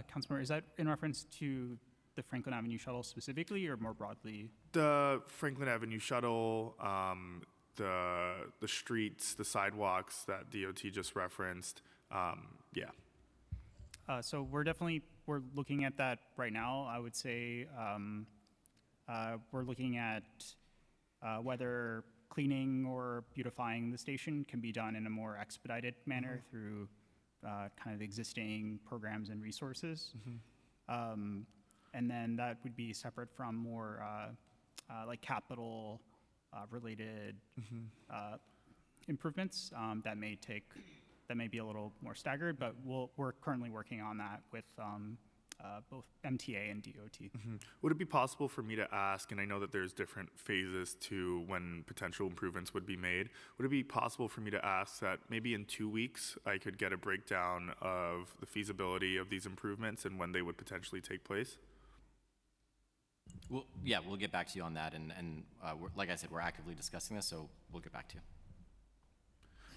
Councilmember, is that in reference to the Franklin Avenue shuttle specifically, or more broadly? The Franklin Avenue shuttle, the streets, the sidewalks that DOT just referenced, yeah. So we're looking at that right now. I would say we're looking at whether cleaning or beautifying the station can be done in a more expedited manner through kind of existing programs and resources. And then that would be separate from more like capital related improvements that may be a little more staggered, but we're currently working on that with both MTA and DOT. Would it be possible for me to ask, and I know that there's different phases to when potential improvements would be made, would it be possible for me to ask that maybe in 2 weeks I could get a breakdown of the feasibility of these improvements and when they would potentially take place? Well, yeah, we'll get back to you on that, and like I said, we're actively discussing this, so we'll get back to you.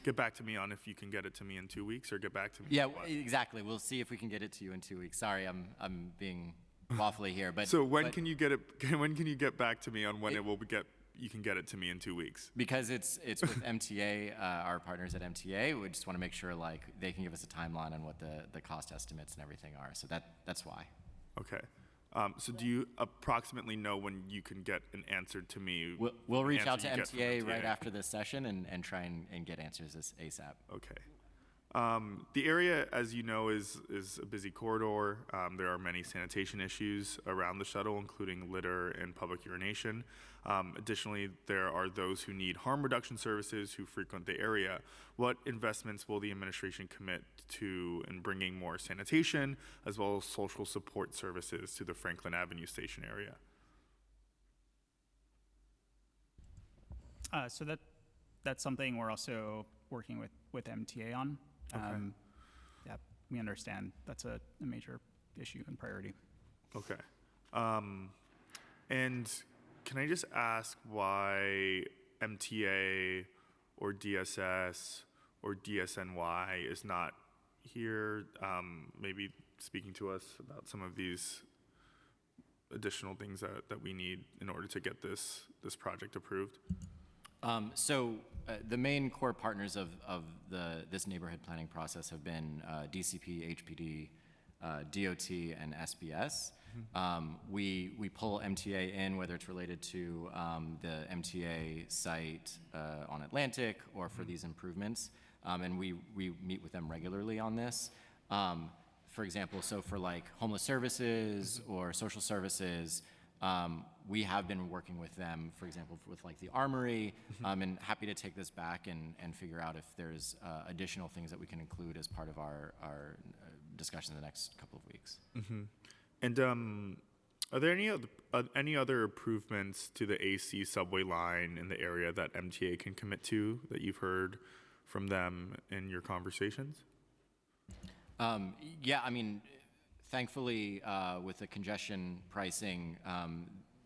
Get back to me on if you can get it to me in 2 weeks, or get back to me. Yeah, exactly. We'll see if we can get it to you in 2 weeks. Sorry, I'm being waffly here, but so when can you get it? When can you get back to me on when you can get it to me in 2 weeks? Because it's with MTA, our partners at MTA. We just want to make sure like they can give us a timeline on what the cost estimates and everything are. So that's why. Okay. So do you approximately know when you can get an answer to me? We'll reach out to MTA right after this session and try and get answers ASAP. Okay. The area, as you know, is a busy corridor. There are many sanitation issues around the shuttle, including litter and public urination. Additionally, there are those who need harm reduction services who frequent the area. What investments will the administration commit to in bringing more sanitation as well as social support services to the Franklin Avenue Station area? So that's something we're also working with MTA on. Yeah, we understand that's a major issue and priority. Okay. And can I just ask why MTA or DSS or DSNY is not here, maybe speaking to us about some of these additional things that we need in order to get this project approved? The main core partners of this neighborhood planning process have been DCP, HPD, DOT, and SBS. We pull MTA in, whether it's related to the MTA site on Atlantic or for these improvements, and we meet with them regularly on this. For example, so for like homeless services or social services, we have been working with them, for example, with like the Armory, and happy to take this back and figure out if there's additional things that we can include as part of our discussion in the next couple of weeks. And are there any other improvements to the AC subway line in the area that MTA can commit to that you've heard from them in your conversations? Yeah, I mean, thankfully, with the congestion pricing,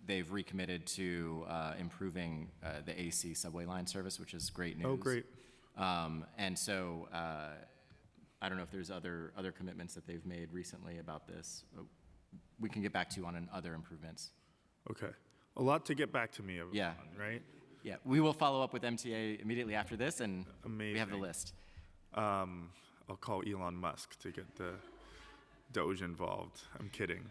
they've recommitted to improving the AC subway line service, which is great news. Oh, great. And so I don't know if there's other commitments that they've made recently about this. We can get back to you on other improvements. Okay. A lot to get back to me about, Yeah. right? Yeah, we will follow up with MTA immediately after this, and we have the Amazing. list. I'll call Elon Musk to get the Doge involved. I'm kidding.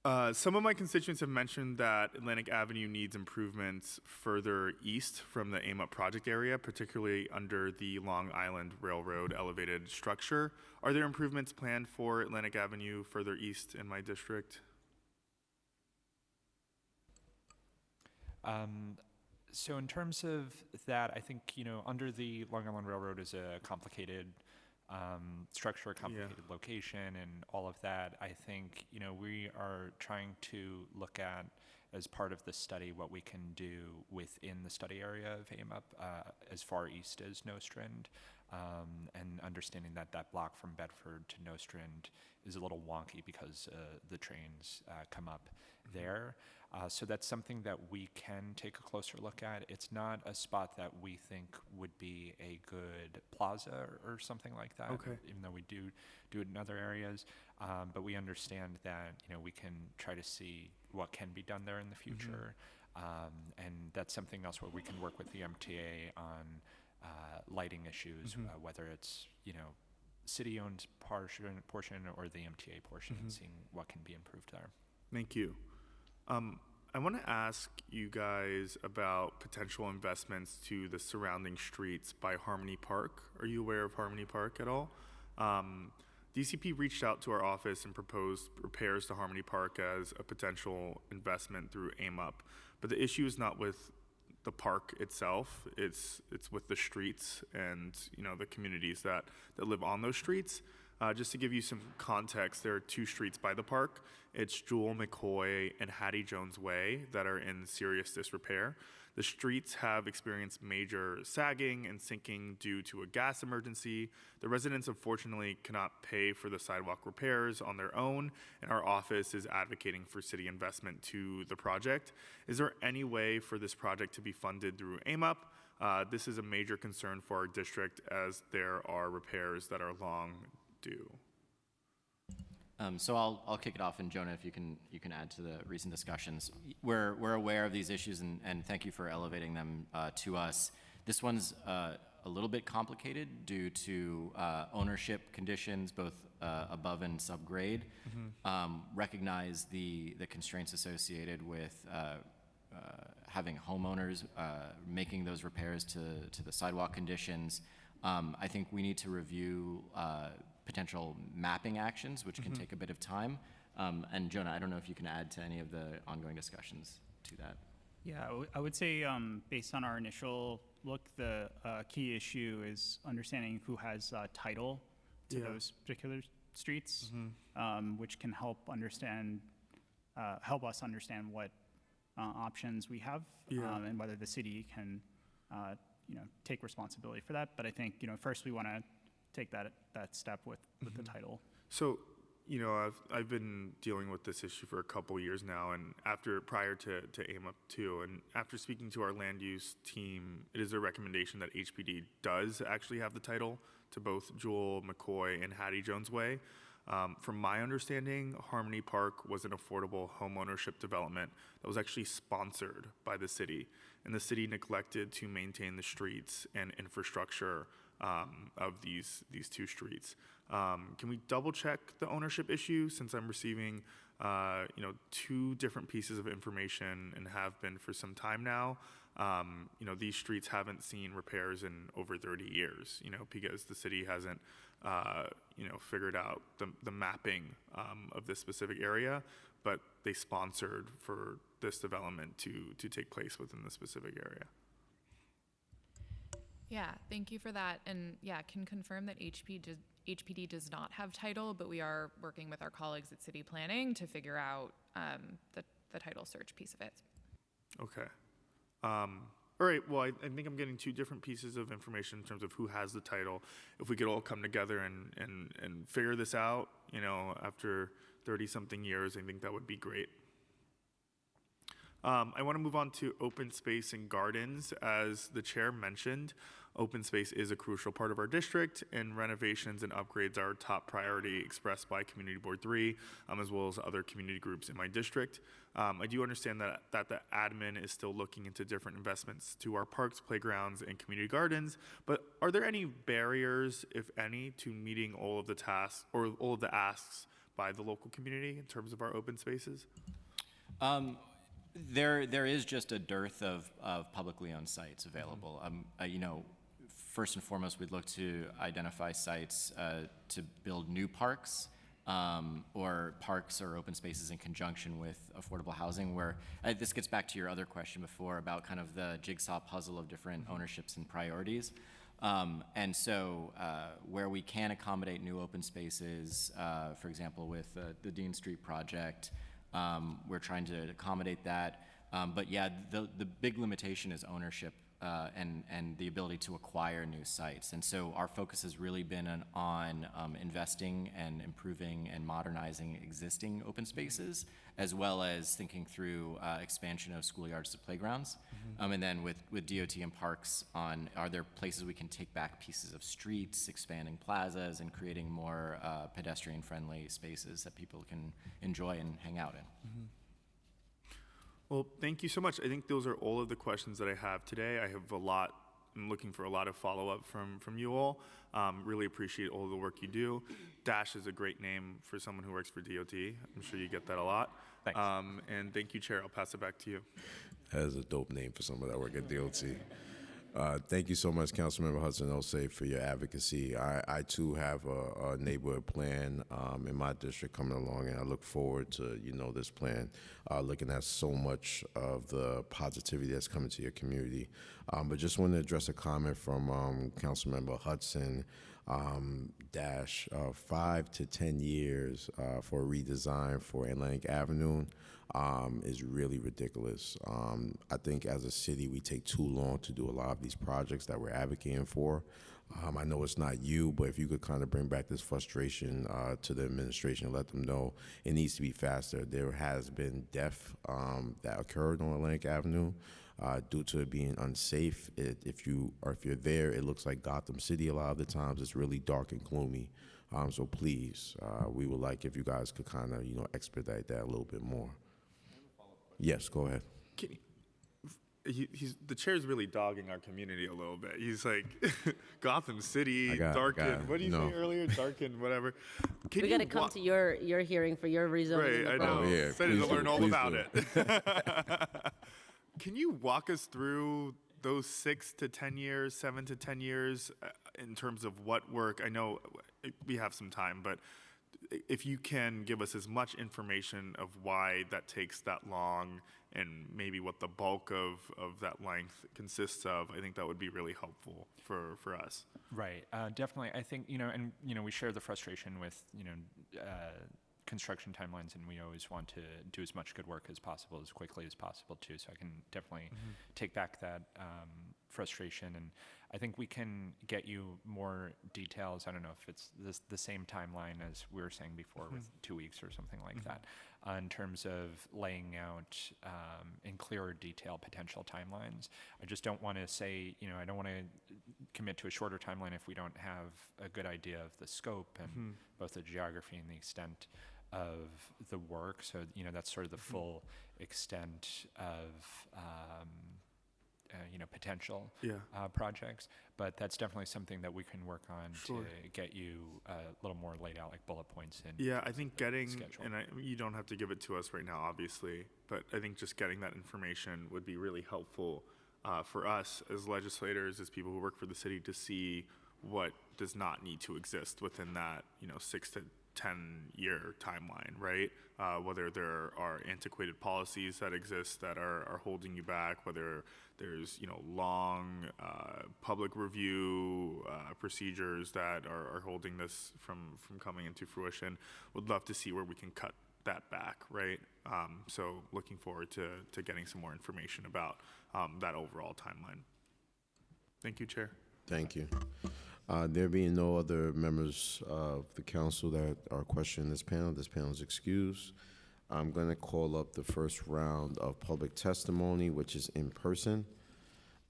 Some of my constituents have mentioned that Atlantic Avenue needs improvements further east from the AMUP project area, particularly under the Long Island Railroad elevated structure. Are there improvements planned for Atlantic Avenue further east in my district? So in terms of that, I think, under the Long Island Railroad is a complicated structure, a complicated location, and all of that. I think, we are trying to look at, as part of the study, what we can do within the study area of AMUP as far east as Nostrand, and understanding that block from Bedford to Nostrand is a little wonky because the trains come up there. So that's something that we can take a closer look at. It's not a spot that we think would be a good plaza or something like that, even though we do it in other areas. But we understand that, we can try to see what can be done there in the future. And that's something else where we can work with the MTA on lighting issues, whether it's, city-owned portion or the MTA portion, and seeing what can be improved there. Thank you. I want to ask you guys about potential investments to the surrounding streets by Harmony Park. Are you aware of Harmony Park at all? DCP reached out to our office and proposed repairs to Harmony Park as a potential investment through AMUP. But the issue is not with the park itself, it's with the streets and the communities that live on those streets. Just to give you some context, there are two streets by the park. It's Jewel McCoy and Hattie Jones Way that are in serious disrepair. The streets have experienced major sagging and sinking due to a gas emergency. The residents unfortunately cannot pay for the sidewalk repairs on their own, and our office is advocating for city investment to the project. Is there any way for this project to be funded through AMUP? This is a major concern for our district as there are repairs that are long due. So I'll kick it off, and Jonah, if you can add to the recent discussions. We're aware of these issues, and thank you for elevating them to us. This one's a little bit complicated due to ownership conditions, both above and subgrade. Recognize the constraints associated with having homeowners making those repairs to the sidewalk conditions. I think we need to review potential mapping actions, which can take a bit of time. And Jonah, I don't know if you can add to any of the ongoing discussions to that. Yeah, I would say based on our initial look, the key issue is understanding who has title to those particular streets, which can help us understand what options we have and whether the city can take responsibility for that. But I think first we want to take that step with the title. So, I've been dealing with this issue for a couple years now, and prior to AIM Up 2, and after speaking to our land use team, it is a recommendation that HPD does actually have the title to both Jewel, McCoy, and Hattie Jones Way. From my understanding, Harmony Park was an affordable homeownership development that was actually sponsored by the city, and the city neglected to maintain the streets and infrastructure of these two streets. Can we double check the ownership issue, since I'm receiving two different pieces of information and have been for some time now? These streets haven't seen repairs in over 30 years, because the city hasn't figured out the mapping of this specific area, but they sponsored for this development to take place within the specific area. Yeah, thank you for that. And yeah, can confirm that HPD does not have title, but we are working with our colleagues at City Planning to figure out the title search piece of it. Okay. All right, well, I think I'm getting two different pieces of information in terms of who has the title. If we could all come together and figure this out, after 30-something years, I think that would be great. I want to move on to open space and gardens. As the chair mentioned, open space is a crucial part of our district, and renovations and upgrades are a top priority expressed by Community Board 3, as well as other community groups in my district. I do understand that the admin is still looking into different investments to our parks, playgrounds, and community gardens, but are there any barriers, if any, to meeting all of the tasks or all of the asks by the local community in terms of our open spaces? There is just a dearth of publicly owned sites available. First and foremost, we'd look to identify sites to build new parks or parks or open spaces in conjunction with affordable housing, where this gets back to your other question before about kind of the jigsaw puzzle of different ownerships and priorities. And so where we can accommodate new open spaces, for example, with the Dean Street project, we're trying to accommodate that. But yeah, the big limitation is ownership and the ability to acquire new sites. And so our focus has really been on investing and improving and modernizing existing open spaces, as well as thinking through expansion of schoolyards to playgrounds. And then with DOT and parks are there places we can take back pieces of streets, expanding plazas, and creating more pedestrian-friendly spaces that people can enjoy and hang out in. Well, thank you so much. I think those are all of the questions that I have today. I'm looking for a lot of follow-up from you all. Really appreciate all the work you do. Dash is a great name for someone who works for DOT. I'm sure you get that a lot. Thanks. And thank you, Chair. I'll pass it back to you. That is a dope name for someone that work at DOT. Thank you so much, Councilmember Hudson Osei, for your advocacy. I too have a neighborhood plan in my district coming along, and I look forward to this plan, looking at so much of the positivity that's coming to your community. But just want to address a comment from Councilmember Hudson. 5 to 10 years for a redesign for Atlantic Avenue is really ridiculous. I think as a city, we take too long to do a lot of these projects that we're advocating for. I know it's not you, but if you could kind of bring back this frustration to the administration, let them know it needs to be faster. There has been death that occurred on Atlantic Avenue due to it being unsafe. If you're there, it looks like Gotham City a lot of the times. It's really dark and gloomy. So please, we would like if you guys could kind of expedite that a little bit more. Yes, go ahead. The chair's really dogging our community a little bit. He's like, Gotham City, darkened. What did you say earlier? Darkened, whatever. We got to come to your hearing for your rezoning. Right, I know. Yeah, excited to learn all about it. Can you walk us through those 6 to 10 years, 7 to 10 years in terms of what work? I know we have some time, but if you can give us as much information of why that takes that long and maybe what the bulk of that length consists of, I think that would be really helpful for us. Right. Definitely. I think, and, we share the frustration with, construction timelines, and we always want to do as much good work as possible, as quickly as possible, too. So I can definitely take back that frustration. And I think we can get you more details. I don't know if it's the same timeline as we were saying before with 2 weeks or something like that, in terms of laying out in clearer detail potential timelines. I just don't want to say, I don't want to commit to a shorter timeline if we don't have a good idea of the scope and both the geography and the extent of the work. So, that's sort of the full extent of potential projects, but that's definitely something that we can work on to get you a little more laid out, like bullet points. I think you don't have to give it to us right now, obviously, but I think just getting that information would be really helpful for us as legislators, as people who work for the city, to see what does not need to exist within that, 6 to 10-year timeline, right? Whether there are antiquated policies that exist that are holding you back, whether there's, long public review procedures that are holding this from coming into fruition. Would love to see where we can cut that back, right? So looking forward to getting some more information about that overall timeline. Thank you, Chair. Thank you. There being no other members of the council that are questioning this panel is excused. I'm going to call up the first round of public testimony, which is in person,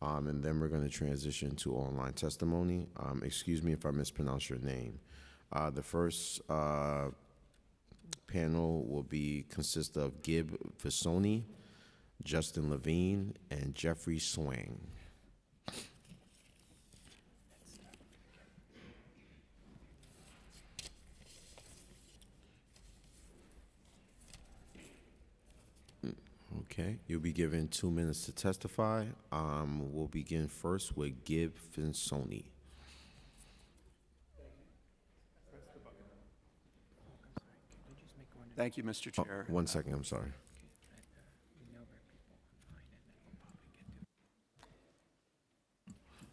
and then we're going to transition to online testimony. Excuse me if I mispronounce your name. The first panel will consist of Gib Visoni, Justin Levine, and Jeffrey Swang. Okay, you'll be given 2 minutes to testify. We'll begin first with Gib Visoni. Thank you, Mr. Chair. 1 second, I'm sorry.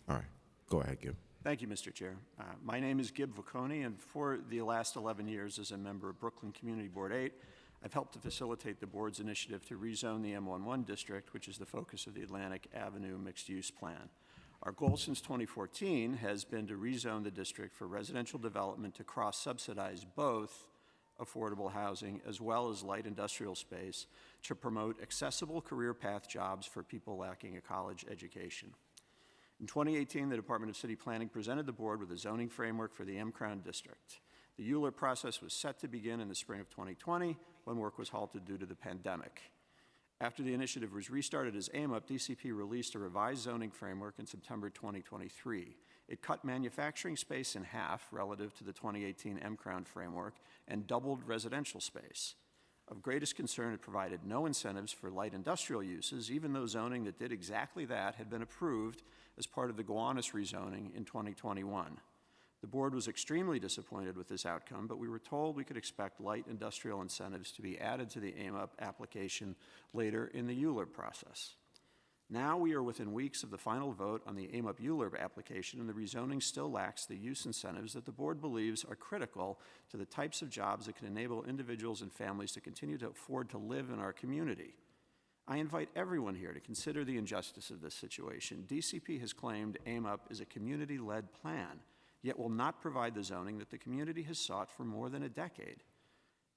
All right, go ahead, Gib. Thank you, Mr. Chair. My name is Gib Visoni, and for the last 11 years as a member of Brooklyn Community Board 8, I've helped to facilitate the board's initiative to rezone the M11 district, which is the focus of the Atlantic Avenue mixed-use plan. Our goal since 2014 has been to rezone the district for residential development to cross-subsidize both affordable housing as well as light industrial space to promote accessible career path jobs for people lacking a college education. In 2018, the Department of City Planning presented the board with a zoning framework for the M-Crown district. The ULURP process was set to begin in the spring of 2020 when work was halted due to the pandemic. After the initiative was restarted as AMUP, DCP released a revised zoning framework in September 2023. It cut manufacturing space in half relative to the 2018 M-Crown framework and doubled residential space. Of greatest concern, it provided no incentives for light industrial uses, even though zoning that did exactly that had been approved as part of the Gowanus rezoning in 2021. The board was extremely disappointed with this outcome, but we were told we could expect light industrial incentives to be added to the AMUP application later in the ULURP process. Now we are within weeks of the final vote on the AMUP ULURP application, and the rezoning still lacks the use incentives that the board believes are critical to the types of jobs that can enable individuals and families to continue to afford to live in our community. I invite everyone here to consider the injustice of this situation. DCP has claimed AMUP is a community-led plan, yet will not provide the zoning that the community has sought for more than a decade.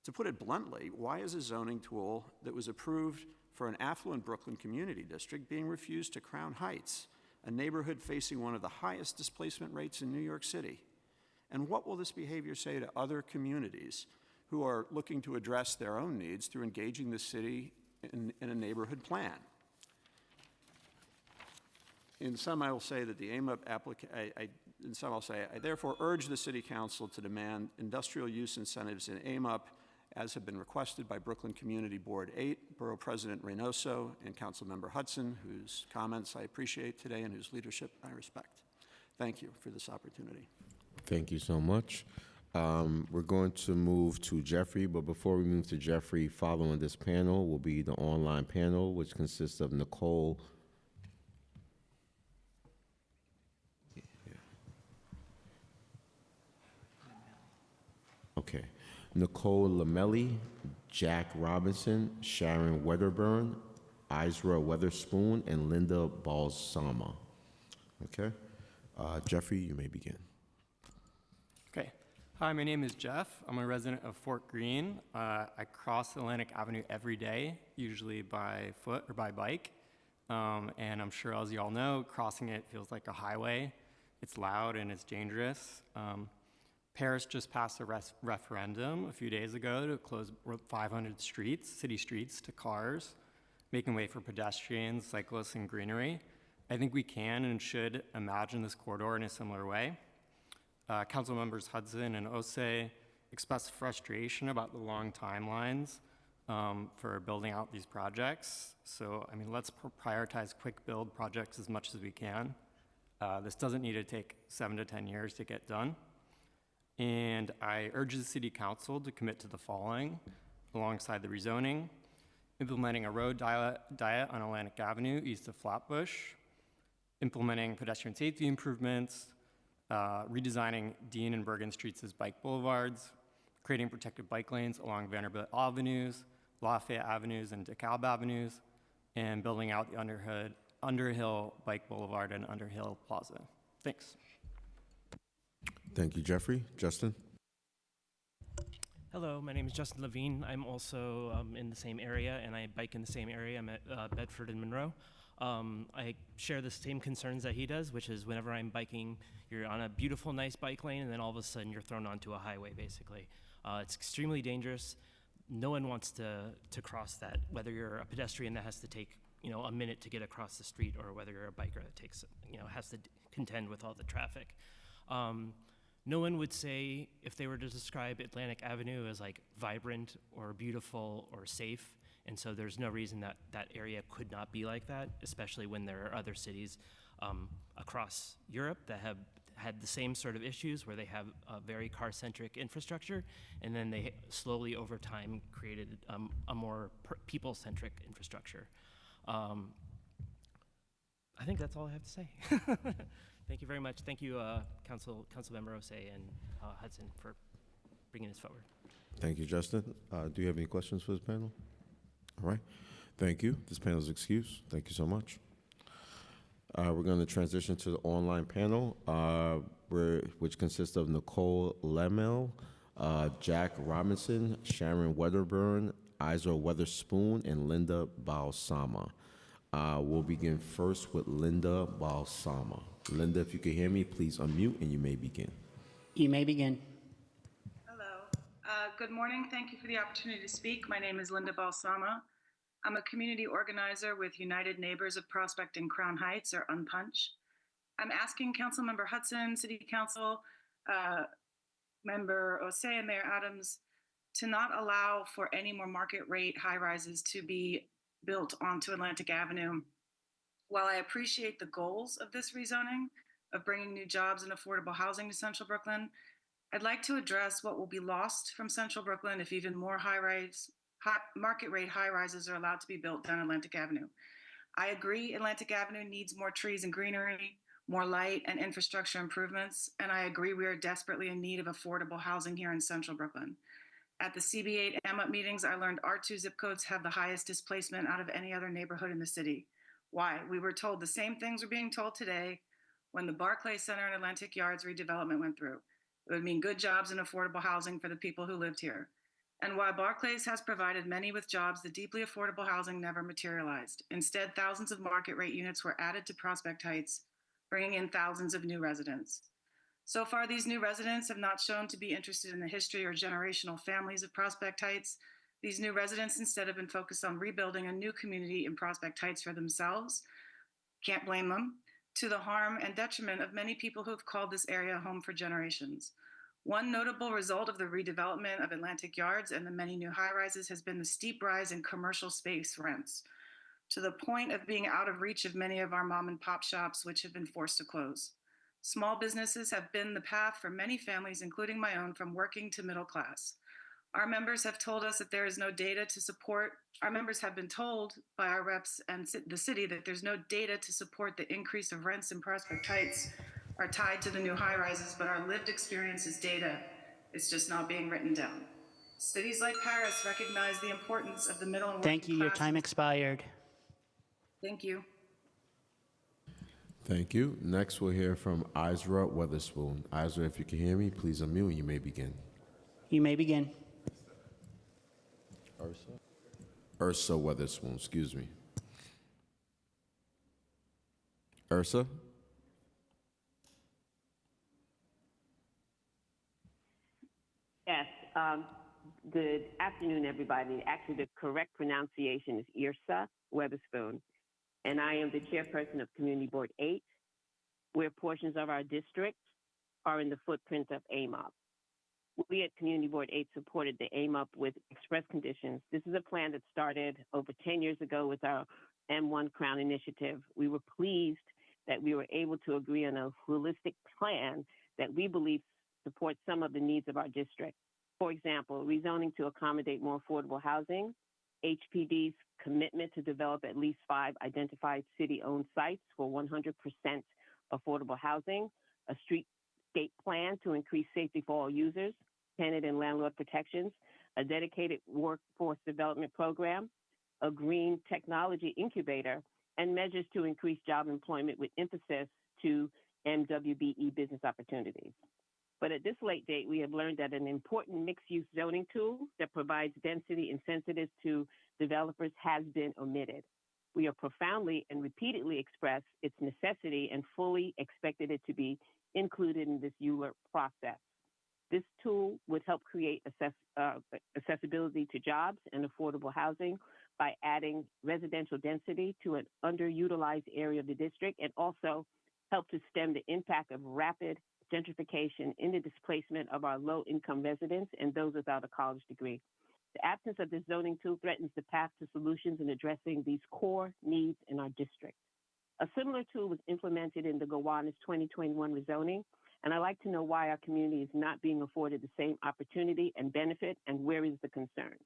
To put it bluntly, why is a zoning tool that was approved for an affluent Brooklyn community district being refused to Crown Heights, a neighborhood facing one of the highest displacement rates in New York City? And what will this behavior say to other communities who are looking to address their own needs through engaging the city in a neighborhood plan? In sum, I will say that the AMUP I therefore urge the City Council to demand industrial use incentives in AMUP as have been requested by Brooklyn Community Board 8, Borough President Reynoso, and Councilmember Hudson, whose comments I appreciate today and whose leadership I respect. Thank you for this opportunity. Thank you so much. We're going to move to Jeffrey, but before we move to Jeffrey, following this panel will be the online panel, which consists of Nicole. Okay. Nicole Lamelli, Jack Robinson, Sharon Wedderburn, Isra Weatherspoon, and Linda Balsama. Okay. Jeffrey, you may begin. Okay. Hi, my name is Jeff. I'm a resident of Fort Greene. I cross Atlantic Avenue every day, usually by foot or by bike. And I'm sure, as you all know, crossing it feels like a highway. It's loud and it's dangerous. Paris just passed a referendum a few days ago to close 500 streets, city streets, to cars, making way for pedestrians, cyclists, and greenery. I think we can and should imagine this corridor in a similar way. Council members Hudson and Osei expressed frustration about the long timelines for building out these projects. So, I mean, let's prioritize quick build projects as much as we can. This doesn't need to take 7 to 10 years to get done. And I urge the City Council to commit to the following, alongside the rezoning: implementing a road diet on Atlantic Avenue east of Flatbush, implementing pedestrian safety improvements, redesigning Dean and Bergen Streets as bike boulevards, creating protected bike lanes along Vanderbilt Avenues, Lafayette Avenues, and DeKalb Avenues, and building out the Underhill Bike Boulevard and Underhill Plaza. Thanks. Thank you, Jeffrey. Justin? Hello, my name is Justin Levine. I'm also in the same area, and I bike in the same area. I'm at Bedford and Monroe. I share the same concerns that he does, which is whenever I'm biking, you're on a beautiful, nice bike lane, and then all of a sudden you're thrown onto a highway, basically. It's extremely dangerous. No one wants to cross that, whether you're a pedestrian that has to take, a minute to get across the street, or whether you're a biker that takes, has to contend with all the traffic. No one would say, if they were to describe Atlantic Avenue as like vibrant or beautiful or safe, and so there's no reason that that area could not be like that, especially when there are other cities across Europe that have had the same sort of issues, where they have a very car-centric infrastructure, and then they slowly over time created a more people-centric infrastructure. I think that's all I have to say. Thank you very much. Thank you, Councilmember Osei and Hudson, for bringing this forward. Thank you, Justin. Do you have any questions for this panel? All right. Thank you. This panel is excused. Thank you so much. We're going to transition to the online panel, which consists of Nicole Lemel, Jack Robinson, Sharon Wedderburn, Isra Weatherspoon, and Linda Balsama. We'll begin first with Linda Balsama. Linda, if you can hear me, please unmute and you may begin. You may begin. Hello. Good morning. Thank you for the opportunity to speak. My name is Linda Balsama. I'm a community organizer with United Neighbors of Prospect and Crown Heights, or UNPUNCH. I'm asking Councilmember Hudson, City Council, Member Osei, and Mayor Adams to not allow for any more market rate high rises to be built onto Atlantic Avenue. While I appreciate the goals of this rezoning, of bringing new jobs and affordable housing to Central Brooklyn, I'd like to address what will be lost from Central Brooklyn if even more market rate high rises are allowed to be built down Atlantic Avenue. I agree Atlantic Avenue needs more trees and greenery, more light and infrastructure improvements, and I agree we are desperately in need of affordable housing here in Central Brooklyn. At the CB8 AMUP meetings, I learned our 2 zip codes have the highest displacement out of any other neighborhood in the city. Why? We were told the same things we're being told today when the Barclays Center and Atlantic Yards redevelopment went through. It would mean good jobs and affordable housing for the people who lived here. And while Barclays has provided many with jobs, the deeply affordable housing never materialized. Instead, thousands of market rate units were added to Prospect Heights, bringing in thousands of new residents. So far, these new residents have not shown to be interested in the history or generational families of Prospect Heights. These new residents instead have been focused on rebuilding a new community in Prospect Heights for themselves. Can't blame them, to the harm and detriment of many people who have called this area home for generations. One notable result of the redevelopment of Atlantic Yards and the many new high-rises has been the steep rise in commercial space rents, to the point of being out of reach of many of our mom and pop shops, which have been forced to close. Small businesses have been the path for many families, including my own, from working to middle class. Our members have told us that there is no data to support. Our members have been told by our reps and the city that there's no data to support the increase of rents in Prospect Heights are tied to the new high rises, but our lived experience is data. It's just not being written down. Cities like Paris recognize the importance of the middle and working Thank you. Your time classes. expired. Thank you. Thank you. Next, we'll hear from Isra Weatherspoon. Isra, if you can hear me, please unmute and you may begin. You may begin. Ursa Weatherspoon, excuse me. Ursa? Yes. Good afternoon, everybody. Actually, the correct pronunciation is Irsa Weatherspoon, and I am the chairperson of Community Board 8, where portions of our district are in the footprint of AMOP. We at Community Board 8 supported the AMOP with express conditions. This is a plan that started over 10 years ago with our M1 Crown Initiative. We were pleased that we were able to agree on a holistic plan that we believe supports some of the needs of our district. For example, rezoning to accommodate more affordable housing, HPD's commitment to develop at least 5 identified city-owned sites for 100% affordable housing, a streetscape plan to increase safety for all users, tenant and landlord protections, a dedicated workforce development program, a green technology incubator, and measures to increase job employment with emphasis to MWBE business opportunities. But at this late date, we have learned that an important mixed-use zoning tool that provides density incentives to developers has been omitted. We have profoundly and repeatedly expressed its necessity and fully expected it to be included in this ULURP process. This tool would help create accessibility to jobs and affordable housing by adding residential density to an underutilized area of the district, and also help to stem the impact of rapid gentrification in the displacement of our low-income residents and those without a college degree. The absence of this zoning tool threatens the path to solutions in addressing these core needs in our district. A similar tool was implemented in the Gowanus 2021 rezoning, and I'd like to know why our community is not being afforded the same opportunity and benefit, and where is the concern?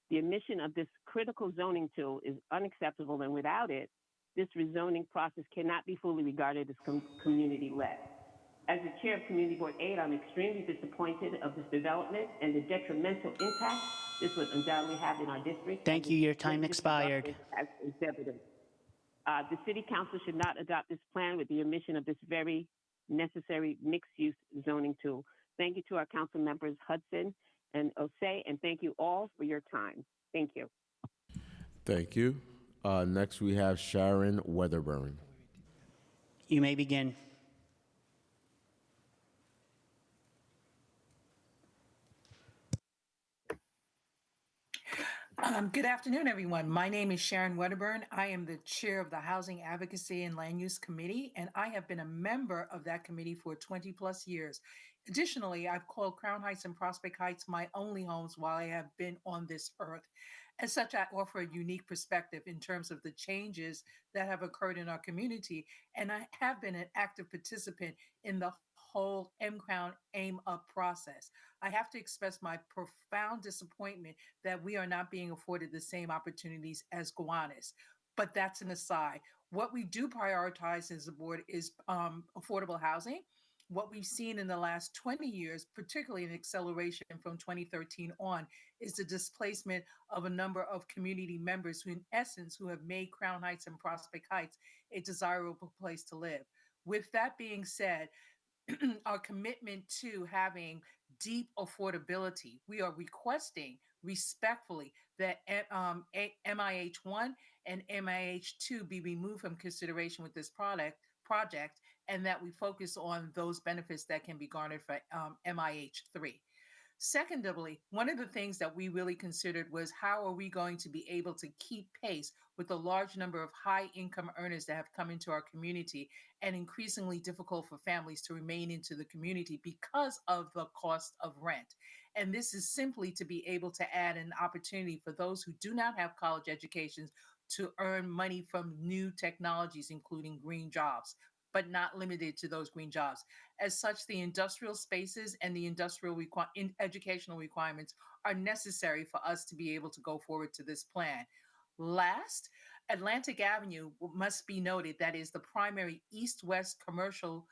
The omission of this critical zoning tool is unacceptable, and without it, this rezoning process cannot be fully regarded as community-led. As the chair of Community Board 8, I'm extremely disappointed of this development and the detrimental impact this would undoubtedly have in our district. Thank you. Your time expired. As exhibited. The City Council should not adopt this plan with the omission of this very necessary mixed-use zoning tool. Thank you to our council members Hudson and Osei, and thank you all for your time. Thank you. Thank you. Next, we have Sharon Weatherburn. You may begin. Good afternoon, everyone. My name is Sharon Wedderburn. I am the chair of the Housing Advocacy and Land Use Committee, and I have been a member of that committee for 20 plus years. Additionally, I've called Crown Heights and Prospect Heights my only homes while I have been on this earth. As such, I offer a unique perspective in terms of the changes that have occurred in our community, and I have been an active participant in the whole M-Crown Aim Up process. I have to express my profound disappointment that we are not being afforded the same opportunities as Gowanus. But that's an aside. What we do prioritize as a board is affordable housing. What we've seen in the last 20 years, particularly an acceleration from 2013 on, is the displacement of a number of community members who, in essence, who have made Crown Heights and Prospect Heights a desirable place to live. With that being said, our commitment to having deep affordability, we are requesting respectfully that MIH1 and MIH2 be removed from consideration with this project, and that we focus on those benefits that can be garnered for MIH3. Secondly, one of the things that we really considered was how are we going to be able to keep pace with the large number of high income earners that have come into our community and increasingly difficult for families to remain into the community because of the cost of rent. And this is simply to be able to add an opportunity for those who do not have college educations to earn money from new technologies, including green jobs, but not limited to those green jobs. As such, the industrial spaces and the educational requirements are necessary for us to be able to go forward to this plan. Last, Atlantic Avenue must be noted that is the primary east-west commercial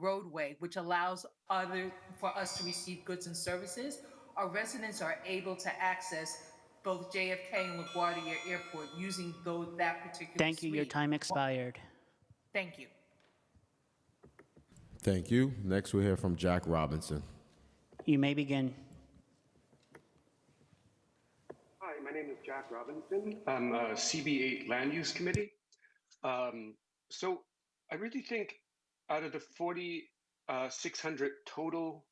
roadway, which allows for us to receive goods and services. Our residents are able to access both JFK and LaGuardia Airport using that particular Thank you. Your suite. time expired. Thank you. Thank you. Next, we'll hear from Jack Robinson. You may begin. Hi, my name is Jack Robinson. I'm CB8 Land Use Committee. So I really think out of the 4,600 total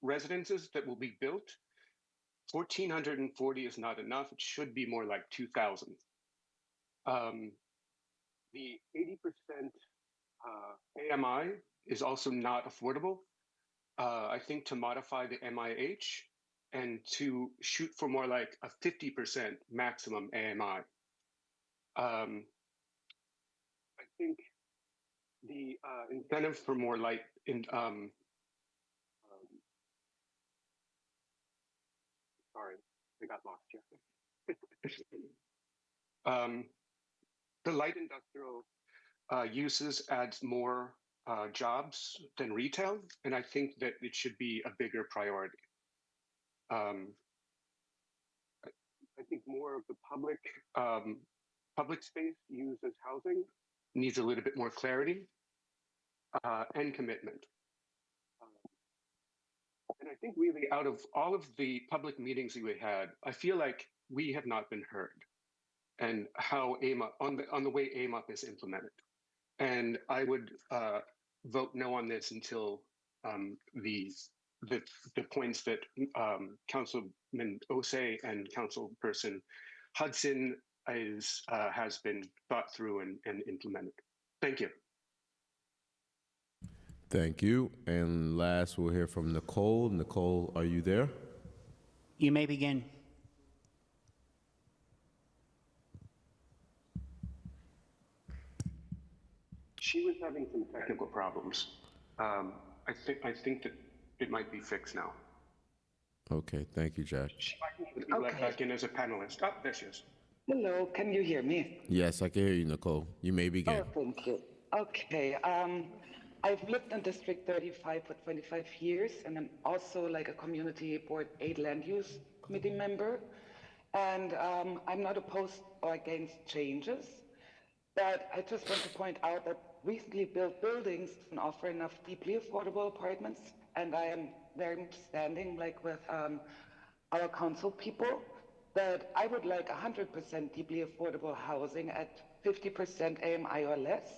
residences that will be built, 1,440 is not enough. It should be more like 2,000. The 80% AMI is also not affordable. I think to modify the MIH and to shoot for more like a 50% maximum AMI. I think the incentive for more light in sorry, I got lost here. The light industrial uses adds more jobs than retail, and I think that it should be a bigger priority. I think more of the public space used as housing needs a little bit more clarity and commitment. And I think really out of all of the public meetings we had, I feel like we have not been heard and how AMUP, on the way AMUP is implemented. And I would vote no on this until the points that Councilman Osei and Councilperson Hudson has been thought through and implemented. Thank you. Thank you. And last, we'll hear from Nicole. Nicole, are you there? You may begin. She was having some technical problems. I think that it might be fixed now. Okay, thank you, Jack. She might need to be let back in as a panelist. Oh, there she is. Hello, can you hear me? Yes, I can hear you, Nicole. You may begin. Oh, thank you. Okay, I've lived in District 35 for 25 years, and I'm also like a Community Board 8 Land Use Committee member. And I'm not opposed or against changes, but I just want to point out that recently built buildings can offer enough deeply affordable apartments, and I am very much standing like with our council people that I would like 100% deeply affordable housing at 50% AMI or less.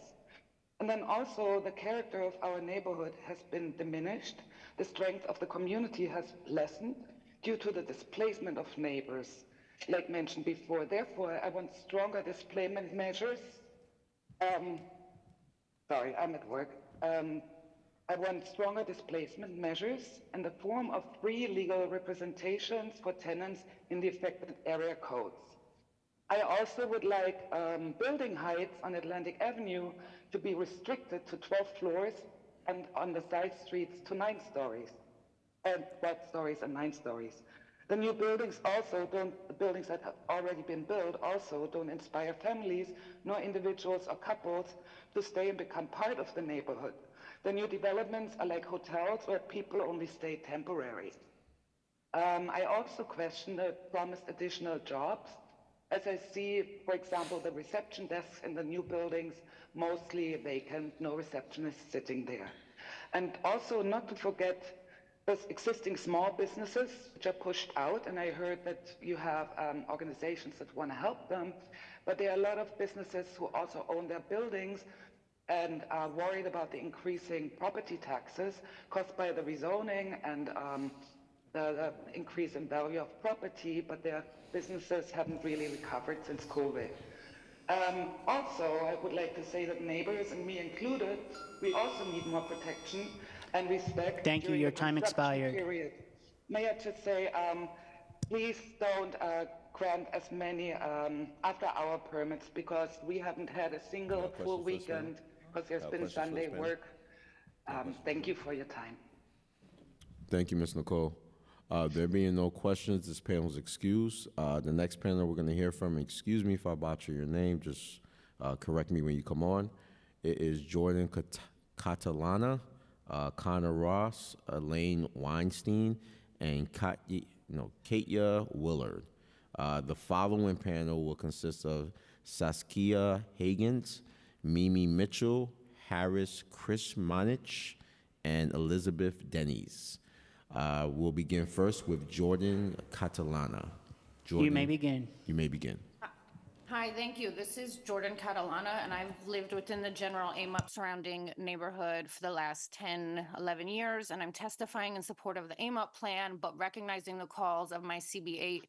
And then also the character of our neighborhood has been diminished. The strength of the community has lessened due to the displacement of neighbors, like mentioned before. Therefore, I want stronger displacement measures. Sorry, I'm at work. I want stronger displacement measures in the form of free legal representations for tenants in the affected area codes. I also would like building heights on Atlantic Avenue to be restricted to 12 floors and on the side streets to 9 stories, 12 stories and 9 stories. The new buildings also the buildings that have already been built also don't inspire families nor individuals or couples to stay and become part of the neighborhood. The new developments are like hotels where people only stay temporary. I also question the promised additional jobs, as I see, for example, the reception desks in the new buildings mostly vacant, no receptionists sitting there. And also not to forget those existing small businesses which are pushed out, and I heard that you have organizations that want to help them, but there are a lot of businesses who also own their buildings and are worried about the increasing property taxes caused by the rezoning and the increase in value of property, but their businesses haven't really recovered since COVID. Also, I would like to say that neighbors, and me included, we also need more protection and respect. Thank you. during Your the time construction expired. period. May I just say, please don't grant as many after-hour permits, because we haven't had a single full weekend because there's been Sunday work. Thank you for your time. Thank you, Ms. Nicole. There being no questions, this panel is excused. The next panel we're going to hear from, excuse me if I butcher your name, just correct me when you come on. It is Jordan Catalana, Connor Ross, Elaine Weinstein, and Katia Willard. The following panel will consist of Saskia Hagans, Mimi Mitchell, Harris Krismanich, and Elizabeth Denny's. We'll begin first with Jordan Catalana. Jordan, You may begin. You may begin. Hi, thank you. This is Jordan Catalana, and I've lived within the general AMUP surrounding neighborhood for the last 10, 11 years, and I'm testifying in support of the AMUP plan, but recognizing the calls of my CB8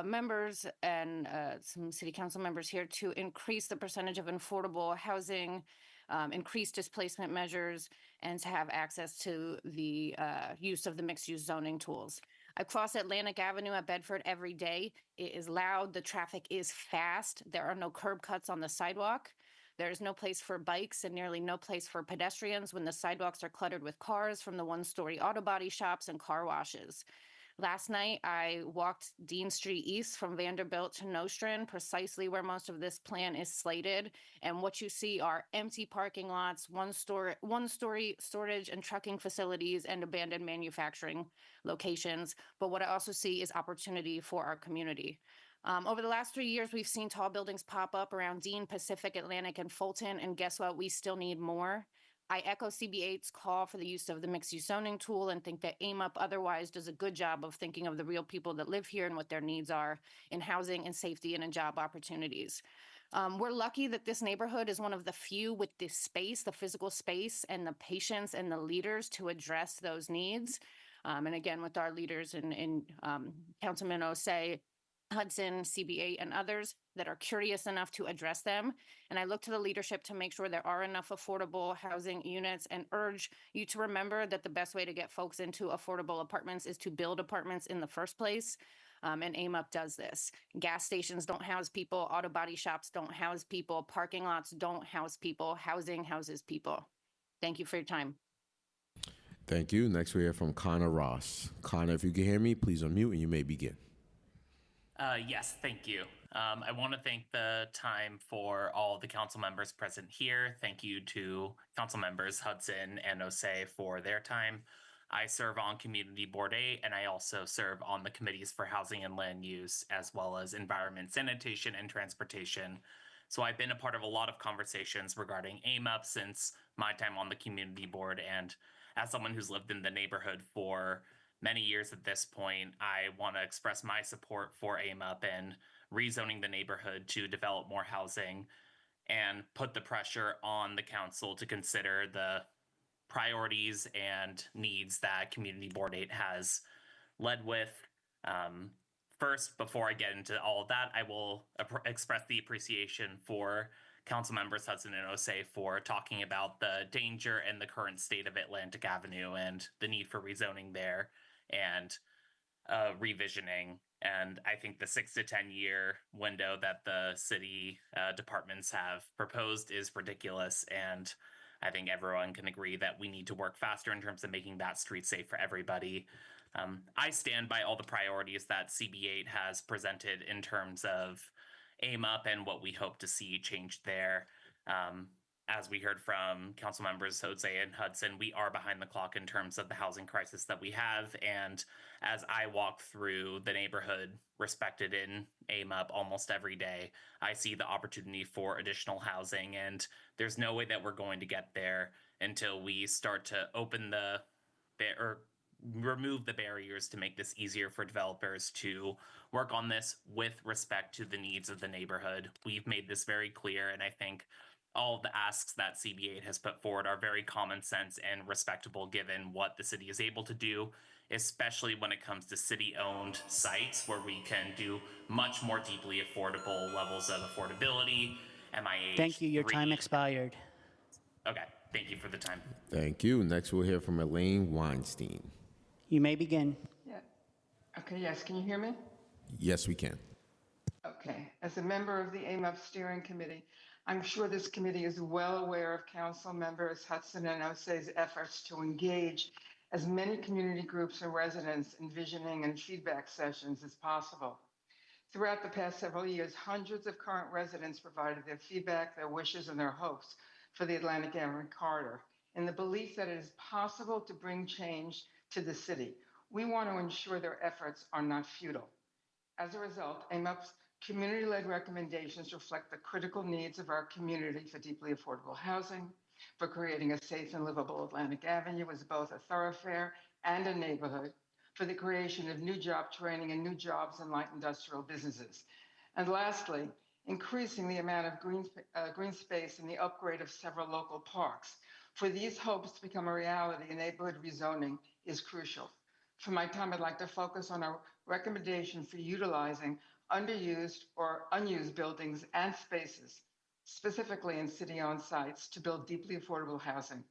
members and some city council members here to increase the percentage of affordable housing, increase displacement measures, and to have access to the use of the mixed-use zoning tools. I cross Atlantic Avenue at Bedford every day. It is loud, the traffic is fast, there are no curb cuts on the sidewalk. There is no place for bikes and nearly no place for pedestrians when the sidewalks are cluttered with cars from the one-story auto body shops and car washes. Last night, I walked Dean Street East from Vanderbilt to Nostrand, precisely where most of this plan is slated. And what you see are empty parking lots, one-story storage and trucking facilities, and abandoned manufacturing locations. But what I also see is opportunity for our community. Over the last 3 years, we've seen tall buildings pop up around Dean, Pacific, Atlantic, and Fulton. And guess what? We still need more. I echo CB8's call for the use of the mixed-use zoning tool and think that AMUP otherwise does a good job of thinking of the real people that live here and what their needs are in housing and safety and in job opportunities. We're lucky that this neighborhood is one of the few with this space, the physical space, and the patience and the leaders to address those needs. And again, with our leaders in Councilman Osei, Hudson, CB8, and others that are curious enough to address them. And I look to the leadership to make sure there are enough affordable housing units and urge you to remember that the best way to get folks into affordable apartments is to build apartments in the first place. And AMUP does this. Gas stations don't house people. Auto body shops don't house people. Parking lots don't house people. Housing houses people. Thank you for your time. Thank you. Next we hear from Connor Ross. Connor, if you can hear me, please unmute and you may begin. Yes, thank you. I want to thank the time for all the council members present here. Thank you to council members Hudson and Osei for their time. I serve on Community Board 8, and I also serve on the committees for housing and land use, as well as environment, sanitation, and transportation. So I've been a part of a lot of conversations regarding AMUP since my time on the community board. And as someone who's lived in the neighborhood for many years at this point, I want to express my support for AMUP and rezoning the neighborhood to develop more housing and put the pressure on the council to consider the priorities and needs that Community Board 8 has led with. First, before I get into all of that, I will express the appreciation for council members Hudson and Osei for talking about the danger and the current state of Atlantic Avenue and the need for rezoning there and revisioning. And I think the 6 to 10 year window that the city departments have proposed is ridiculous. And I think everyone can agree that we need to work faster in terms of making that street safe for everybody. I stand by all the priorities that CB8 has presented in terms of AMUP and what we hope to see changed there. As we heard from council members Osei and Hudson, we are behind the clock in terms of the housing crisis that we have. And as I walk through the neighborhood respected in AMUP almost every day, I see the opportunity for additional housing. And there's no way that we're going to get there until we start to open or remove the barriers to make this easier for developers to work on this with respect to the needs of the neighborhood. We've made this very clear, and I think all of the asks that CB8 has put forward are very common sense and respectable given what the city is able to do especially when it comes to city-owned sites where we can do much more deeply affordable levels of affordability, MIH. Thank you. Your time expired. Okay, thank you for the time. Thank you. Next, we'll hear from Elaine Weinstein. You may begin. Yeah. Okay, yes, can you hear me? Yes, we can. Okay. As a member of the AMUP Steering Committee, I'm sure this committee is well aware of Council Members Hudson and Osei's efforts to engage as many community groups and residents in visioning and feedback sessions as possible. Throughout the past several years, hundreds of current residents provided their feedback, their wishes, and their hopes for the Atlantic Avenue Corridor in the belief that it is possible to bring change to the city. We want to ensure their efforts are not futile. As a result, AMUP's community-led recommendations reflect the critical needs of our community for deeply affordable housing, for creating a safe and livable Atlantic Avenue as both a thoroughfare and a neighborhood, for the creation of new job training and new jobs in light industrial businesses. And lastly, increasing the amount of green space and the upgrade of several local parks. For these hopes to become a reality, neighborhood rezoning is crucial. For my time, I'd like to focus on a recommendation for utilizing underused or unused buildings and spaces, specifically in city-owned sites, to build deeply affordable housing.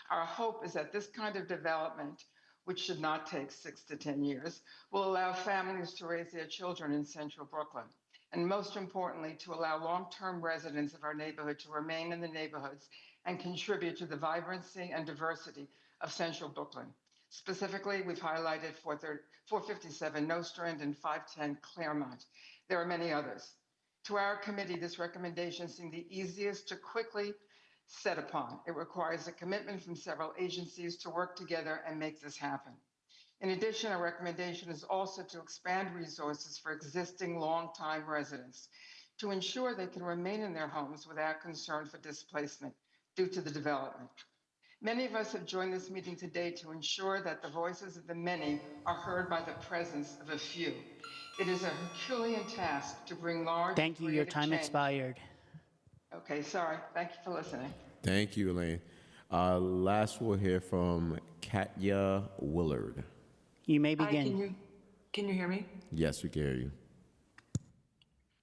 Our hope is that this kind of development, which should not take 6 to 10 years, will allow families to raise their children in central Brooklyn. And most importantly, to allow long-term residents of our neighborhood to remain in the neighborhoods and contribute to the vibrancy and diversity of central Brooklyn. Specifically, we've highlighted 457 Nostrand and 510 Claremont. There are many others. To our committee, this recommendation seemed the easiest to quickly set upon. It requires a commitment from several agencies to work together and make this happen. In addition, our recommendation is also to expand resources for existing long-time residents to ensure they can remain in their homes without concern for displacement due to the development. Many of us have joined this meeting today to ensure that the voices of the many are heard by the presence of a few. It is a Herculean task to bring large. Thank you. Your creative time change. expired. Okay, sorry. Thank you for listening. Thank you, Elaine. Last, we'll hear from Katya Willard. You may Hi, begin. can you hear me? Yes, we can hear you.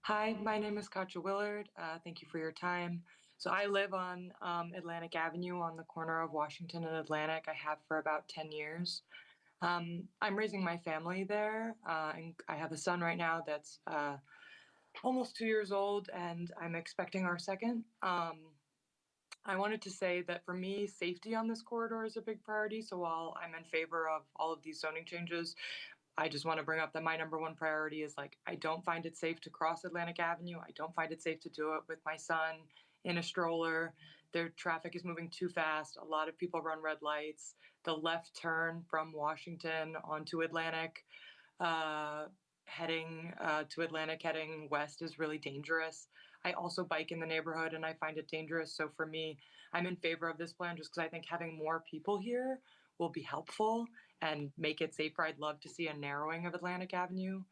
Hi, my name is Katja Willard. Thank you for your time. So I live on Atlantic Avenue on the corner of Washington and Atlantic. I have for about 10 years. I'm raising my family there, and I have a son right now that's almost 2 years old, and I'm expecting our second. I wanted to say that for me, safety on this corridor is a big priority. So while I'm in favor of all of these zoning changes, I just want to bring up that my number one priority is I don't find it safe to cross Atlantic Avenue. I don't find it safe to do it with my son in a stroller. Their traffic is moving too fast. A lot of people run red lights. The left turn from Washington onto Atlantic, heading west is really dangerous. I also bike in the neighborhood and I find it dangerous. So for me, I'm in favor of this plan just because I think having more people here will be helpful and make it safer. I'd love to see a narrowing of Atlantic Avenue.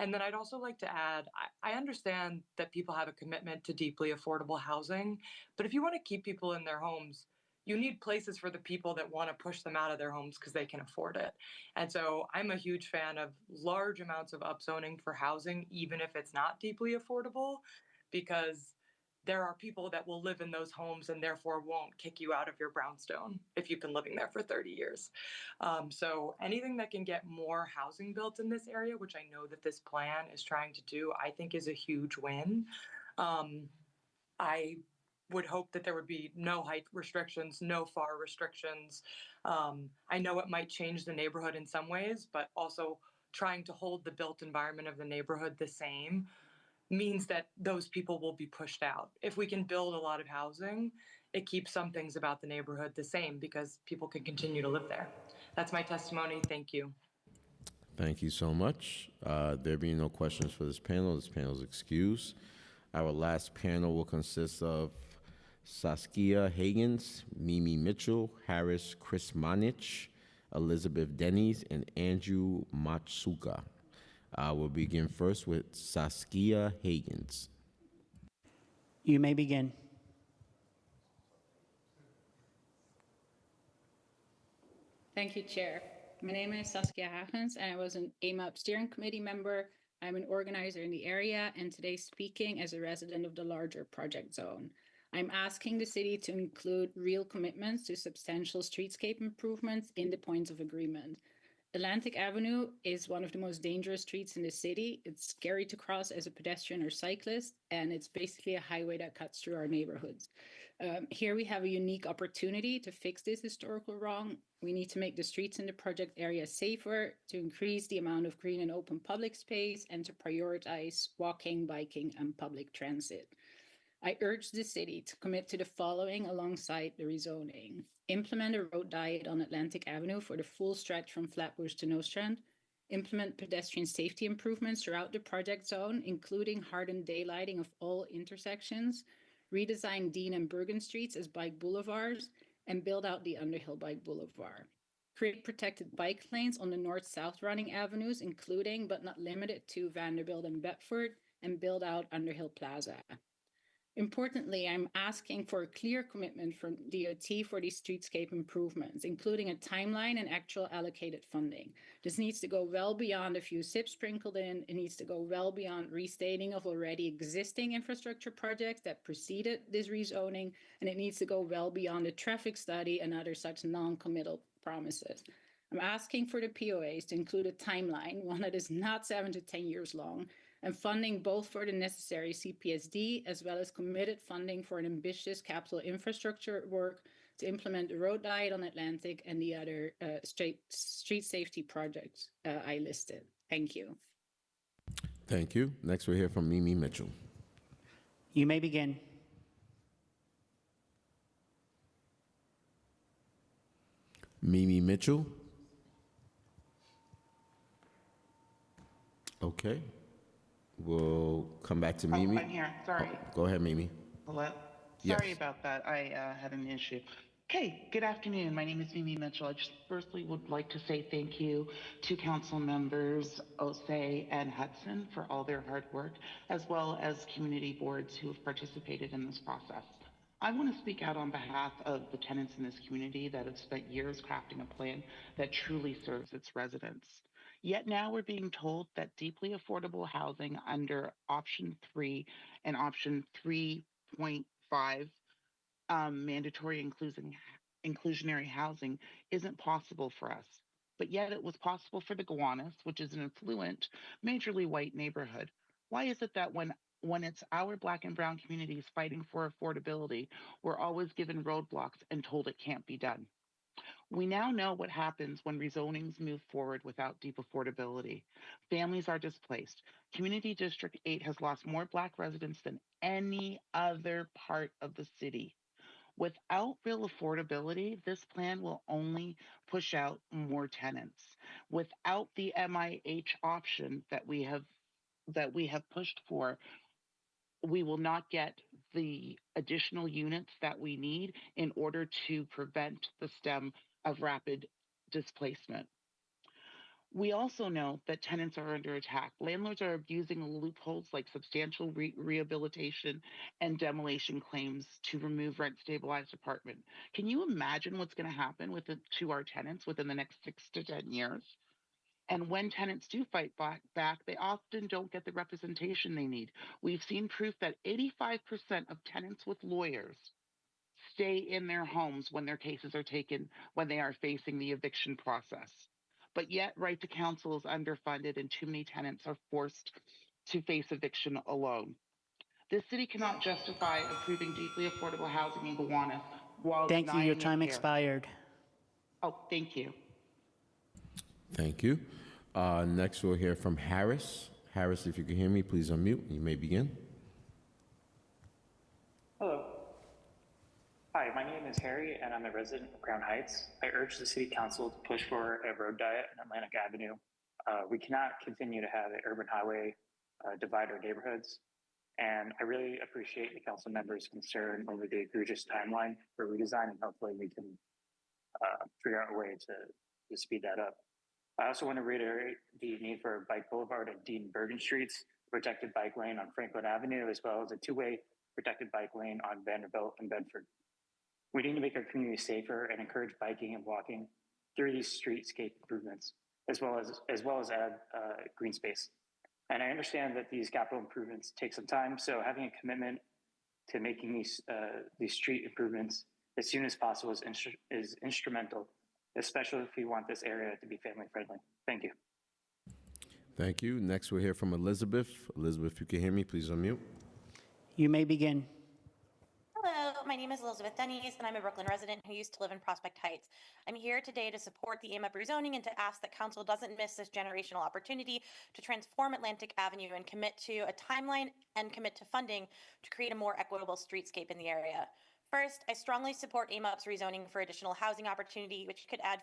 And then I'd also like to add, I understand that people have a commitment to deeply affordable housing, but if you want to keep people in their homes, you need places for the people that want to push them out of their homes because they can afford it. And so I'm a huge fan of large amounts of upzoning for housing, even if it's not deeply affordable, because there are people that will live in those homes and therefore won't kick you out of your brownstone if you've been living there for 30 years. So anything that can get more housing built in this area, which I know that this plan is trying to do, I think is a huge win. I would hope that there would be no height restrictions, no FAR restrictions. I know it might change the neighborhood in some ways, but also trying to hold the built environment of the neighborhood the same means that those people will be pushed out. If we can build a lot of housing, it keeps some things about the neighborhood the same because people can continue to live there. That's my testimony. Thank you. Thank you so much. There being no questions for this panel is excused. Our last panel will consist of Saskia Higgins, Mimi Mitchell, Harris Krismanich, Elizabeth Denny's, and Andrew Matsuka. We'll begin first with Saskia Higgins. You may begin. Thank you, Chair. My name is Saskia Hagens, and I was an AMUP steering committee member. I'm an organizer in the area, and today speaking as a resident of the larger project zone. I'm asking the city to include real commitments to substantial streetscape improvements in the points of agreement. Atlantic Avenue is one of the most dangerous streets in the city. It's scary to cross as a pedestrian or cyclist, and it's basically a highway that cuts through our neighborhoods. Here we have a unique opportunity to fix this historical wrong. We need to make the streets in the project area safer, to increase the amount of green and open public space, and to prioritize walking, biking, and public transit. I urge the city to commit to the following alongside the rezoning. Implement a road diet on Atlantic Avenue for the full stretch from Flatbush to Nostrand. Implement pedestrian safety improvements throughout the project zone, including hardened daylighting of all intersections. Redesign Dean and Bergen Streets as bike boulevards, and build out the Underhill Bike Boulevard. Create protected bike lanes on the north-south running avenues, including but not limited to Vanderbilt and Bedford, and build out Underhill Plaza. Importantly, I'm asking for a clear commitment from DOT for these streetscape improvements, including a timeline and actual allocated funding. This needs to go well beyond a few SIPs sprinkled in. It needs to go well beyond restating of already existing infrastructure projects that preceded this rezoning, and it needs to go well beyond a traffic study and other such non-committal promises. I'm asking for the POAs to include a timeline, one that is not 7 to 10 years long, and funding both for the necessary CPSD as well as committed funding for an ambitious capital infrastructure work to implement the road diet on Atlantic and the other street safety projects I listed. Thank you. Thank you. Next, we'll hear from Mimi Mitchell. You may begin. Mimi Mitchell. Okay. We'll come back to Mimi. I'm here. Sorry. Go ahead, Mimi. Hello? Yes. Sorry about that. I had an issue. Okay, good afternoon. My name is Mimi Mitchell. I just firstly would like to say thank you to council members Osei and Hudson for all their hard work, as well as community boards who have participated in this process. I want to speak out on behalf of the tenants in this community that have spent years crafting a plan that truly serves its residents. Yet now we're being told that deeply affordable housing under option 3 and option 3.5 mandatory inclusionary housing isn't possible for us. But yet it was possible for the Gowanus, which is an affluent, majorly white neighborhood. Why is it that when it's our Black and brown communities fighting for affordability, we're always given roadblocks and told it can't be done? We now know what happens when rezonings move forward without deep affordability. Families are displaced. Community District 8 has lost more Black residents than any other part of the city. Without real affordability, this plan will only push out more tenants. Without the MIH option that we have pushed for, we will not get the additional units that we need in order to prevent the stem of rapid displacement. We also know that tenants are under attack. Landlords are abusing loopholes like substantial rehabilitation and demolition claims to remove rent-stabilized apartment. Can you imagine what's going to happen to our tenants within the next 6 to 10 years? And when tenants do fight back, they often don't get the representation they need. We've seen proof that 85% of tenants with lawyers stay in their homes when their cases are taken, when they are facing the eviction process. But yet, right to counsel is underfunded and too many tenants are forced to face eviction alone. This city cannot justify approving deeply affordable housing in Gowanus while Thank you. Your denying it time here. expired. Oh, thank you. Thank you. Next, we'll hear from Harris. Harris, if you can hear me, please unmute. You may begin. Hello. Hi, my name is Harry, and I'm a resident of Crown Heights. I urge the City Council to push for a road diet on Atlantic Avenue. We cannot continue to have an urban highway divide our neighborhoods, and I really appreciate the council members' concern over the egregious timeline for redesign, and hopefully we can figure out a way to speed that up. I also want to reiterate the need for a bike boulevard at Dean and Bergen Streets, protected bike lane on Franklin Avenue, as well as a two-way protected bike lane on Vanderbilt and Bedford. We need to make our community safer and encourage biking and walking. through these streetscape improvements, as well as add green space. And I understand that these capital improvements take some time, so having a commitment to making these street improvements as soon as possible is instrumental, especially if we want this area to be family friendly. Thank you. Thank you. Next, we'll hear from Elizabeth. Elizabeth, if you can hear me, please unmute. You may begin. Hello, my name is Elizabeth Denny's, and I'm a Brooklyn resident who used to live in Prospect Heights. I'm here today to support the AMUP rezoning and to ask that council doesn't miss this generational opportunity to transform Atlantic Avenue and commit to a timeline and commit to funding to create a more equitable streetscape in the area. First, I strongly support AMUP's rezoning for additional housing opportunity, which could add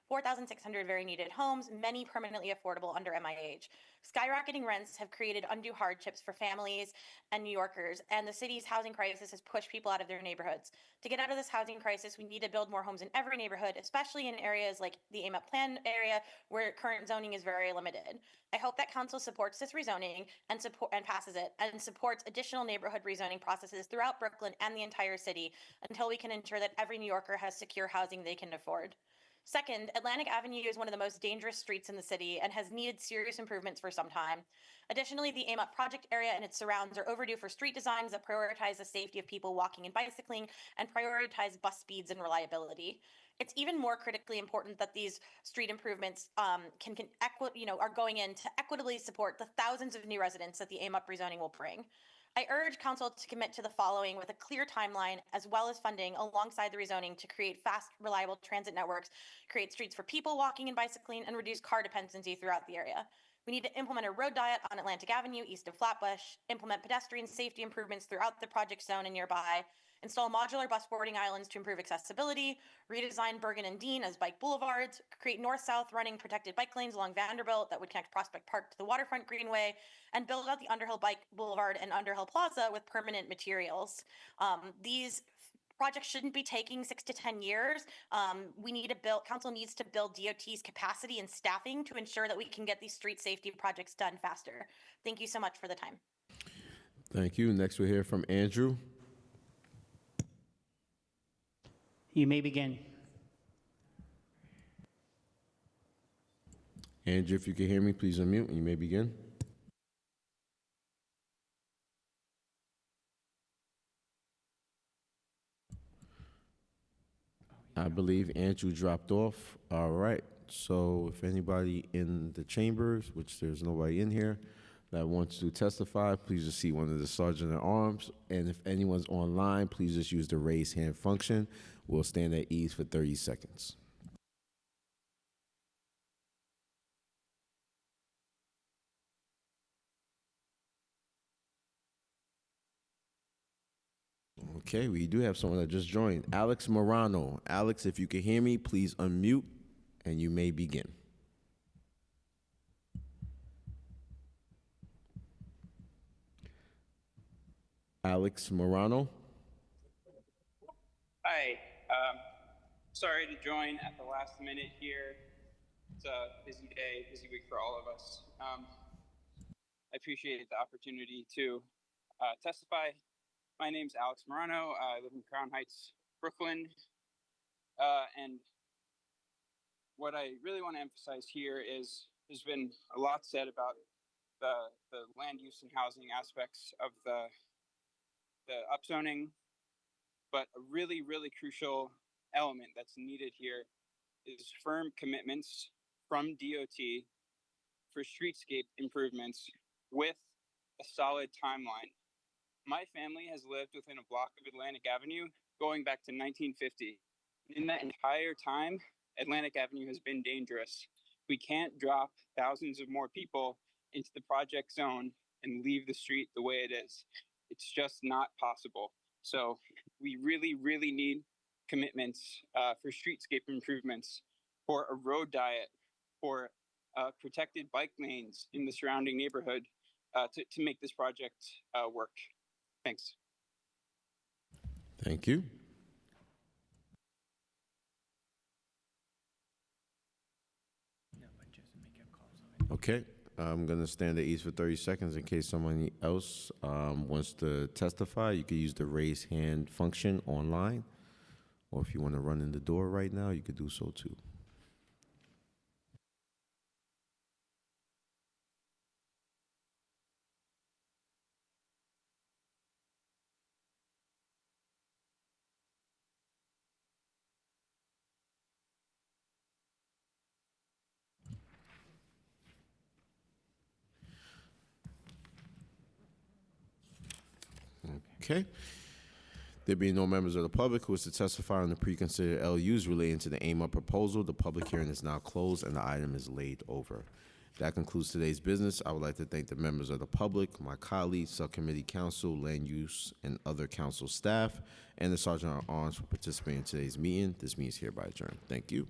4,600 very needed homes, many permanently affordable under MIH. Skyrocketing rents have created undue hardships for families and New Yorkers, and the city's housing crisis has pushed people out of their neighborhoods. To get out of this housing crisis, we need to build more homes in every neighborhood, especially in areas like the AMUP plan area where current zoning is very limited. I hope that council supports this rezoning and passes it and supports additional neighborhood rezoning processes throughout Brooklyn and the entire city until we can ensure that every New Yorker has secure housing they can afford. Second, Atlantic Avenue is one of the most dangerous streets in the city and has needed serious improvements for some time. Additionally, the AMUP project area and its surrounds are overdue for street designs that prioritize the safety of people walking and bicycling and prioritize bus speeds and reliability. It's even more critically important that these street improvements are going in to equitably support the thousands of new residents that the AMUP rezoning will bring. I urge council to commit to the following with a clear timeline as well as funding alongside the rezoning to create fast, reliable transit networks, create streets for people walking and bicycling, and reduce car dependency throughout the area. We need to implement a road diet on Atlantic Avenue east of Flatbush, implement pedestrian safety improvements throughout the project zone and nearby, install modular bus boarding islands to improve accessibility, redesign Bergen and Dean as bike boulevards, create north-south running protected bike lanes along Vanderbilt that would connect Prospect Park to the Waterfront Greenway, and build out the Underhill Bike Boulevard and Underhill Plaza with permanent materials. These projects shouldn't be taking 6 to 10 years. Council needs to build DOT's capacity and staffing to ensure that we can get these street safety projects done faster. Thank you so much for the time. Thank you. Next, we'll hear from Andrew. You may begin. Andrew, if you can hear me, please unmute and you may begin. I believe Andrew dropped off. All right. So if anybody in the chambers, which there's nobody in here, that wants to testify, please just see one of the sergeant at arms. And if anyone's online, please just use the raise hand function. We'll stand at ease for 30 seconds. Okay, we do have someone that just joined. Alex Morano. Alex, if you can hear me, please unmute and you may begin. Alex Morano. Hi. Sorry to join at the last minute here. It's a busy day, busy week for all of us. I appreciate the opportunity to testify. My name's Alex Morano. I live in Crown Heights, Brooklyn. And what I really want to emphasize here is there's been a lot said about the land use and housing aspects of the upzoning, but a really, really crucial element that's needed here is firm commitments from DOT for streetscape improvements with a solid timeline. My family has lived within a block of Atlantic Avenue going back to 1950. In that entire time, Atlantic Avenue has been dangerous. We can't drop thousands of more people into the project zone and leave the street the way it is. It's just not possible. So we really, really need commitments for streetscape improvements, for a road diet, for protected bike lanes in the surrounding neighborhood to make this project work. Thanks. Thank you. Okay, I'm going to stand at ease for 30 seconds in case someone else wants to testify. You can use the raise hand function online, or if you want to run in the door right now, you could do so too. Okay. There being no members of the public who wish to testify on the pre-considered LUs relating to the AIM Up proposal, the public hearing is now closed and the item is laid over. That concludes today's business. I would like to thank the members of the public, my colleagues, subcommittee council, land use, and other council staff, and the Sergeant at Arms for participating in today's meeting. This meeting is hereby adjourned. Thank you.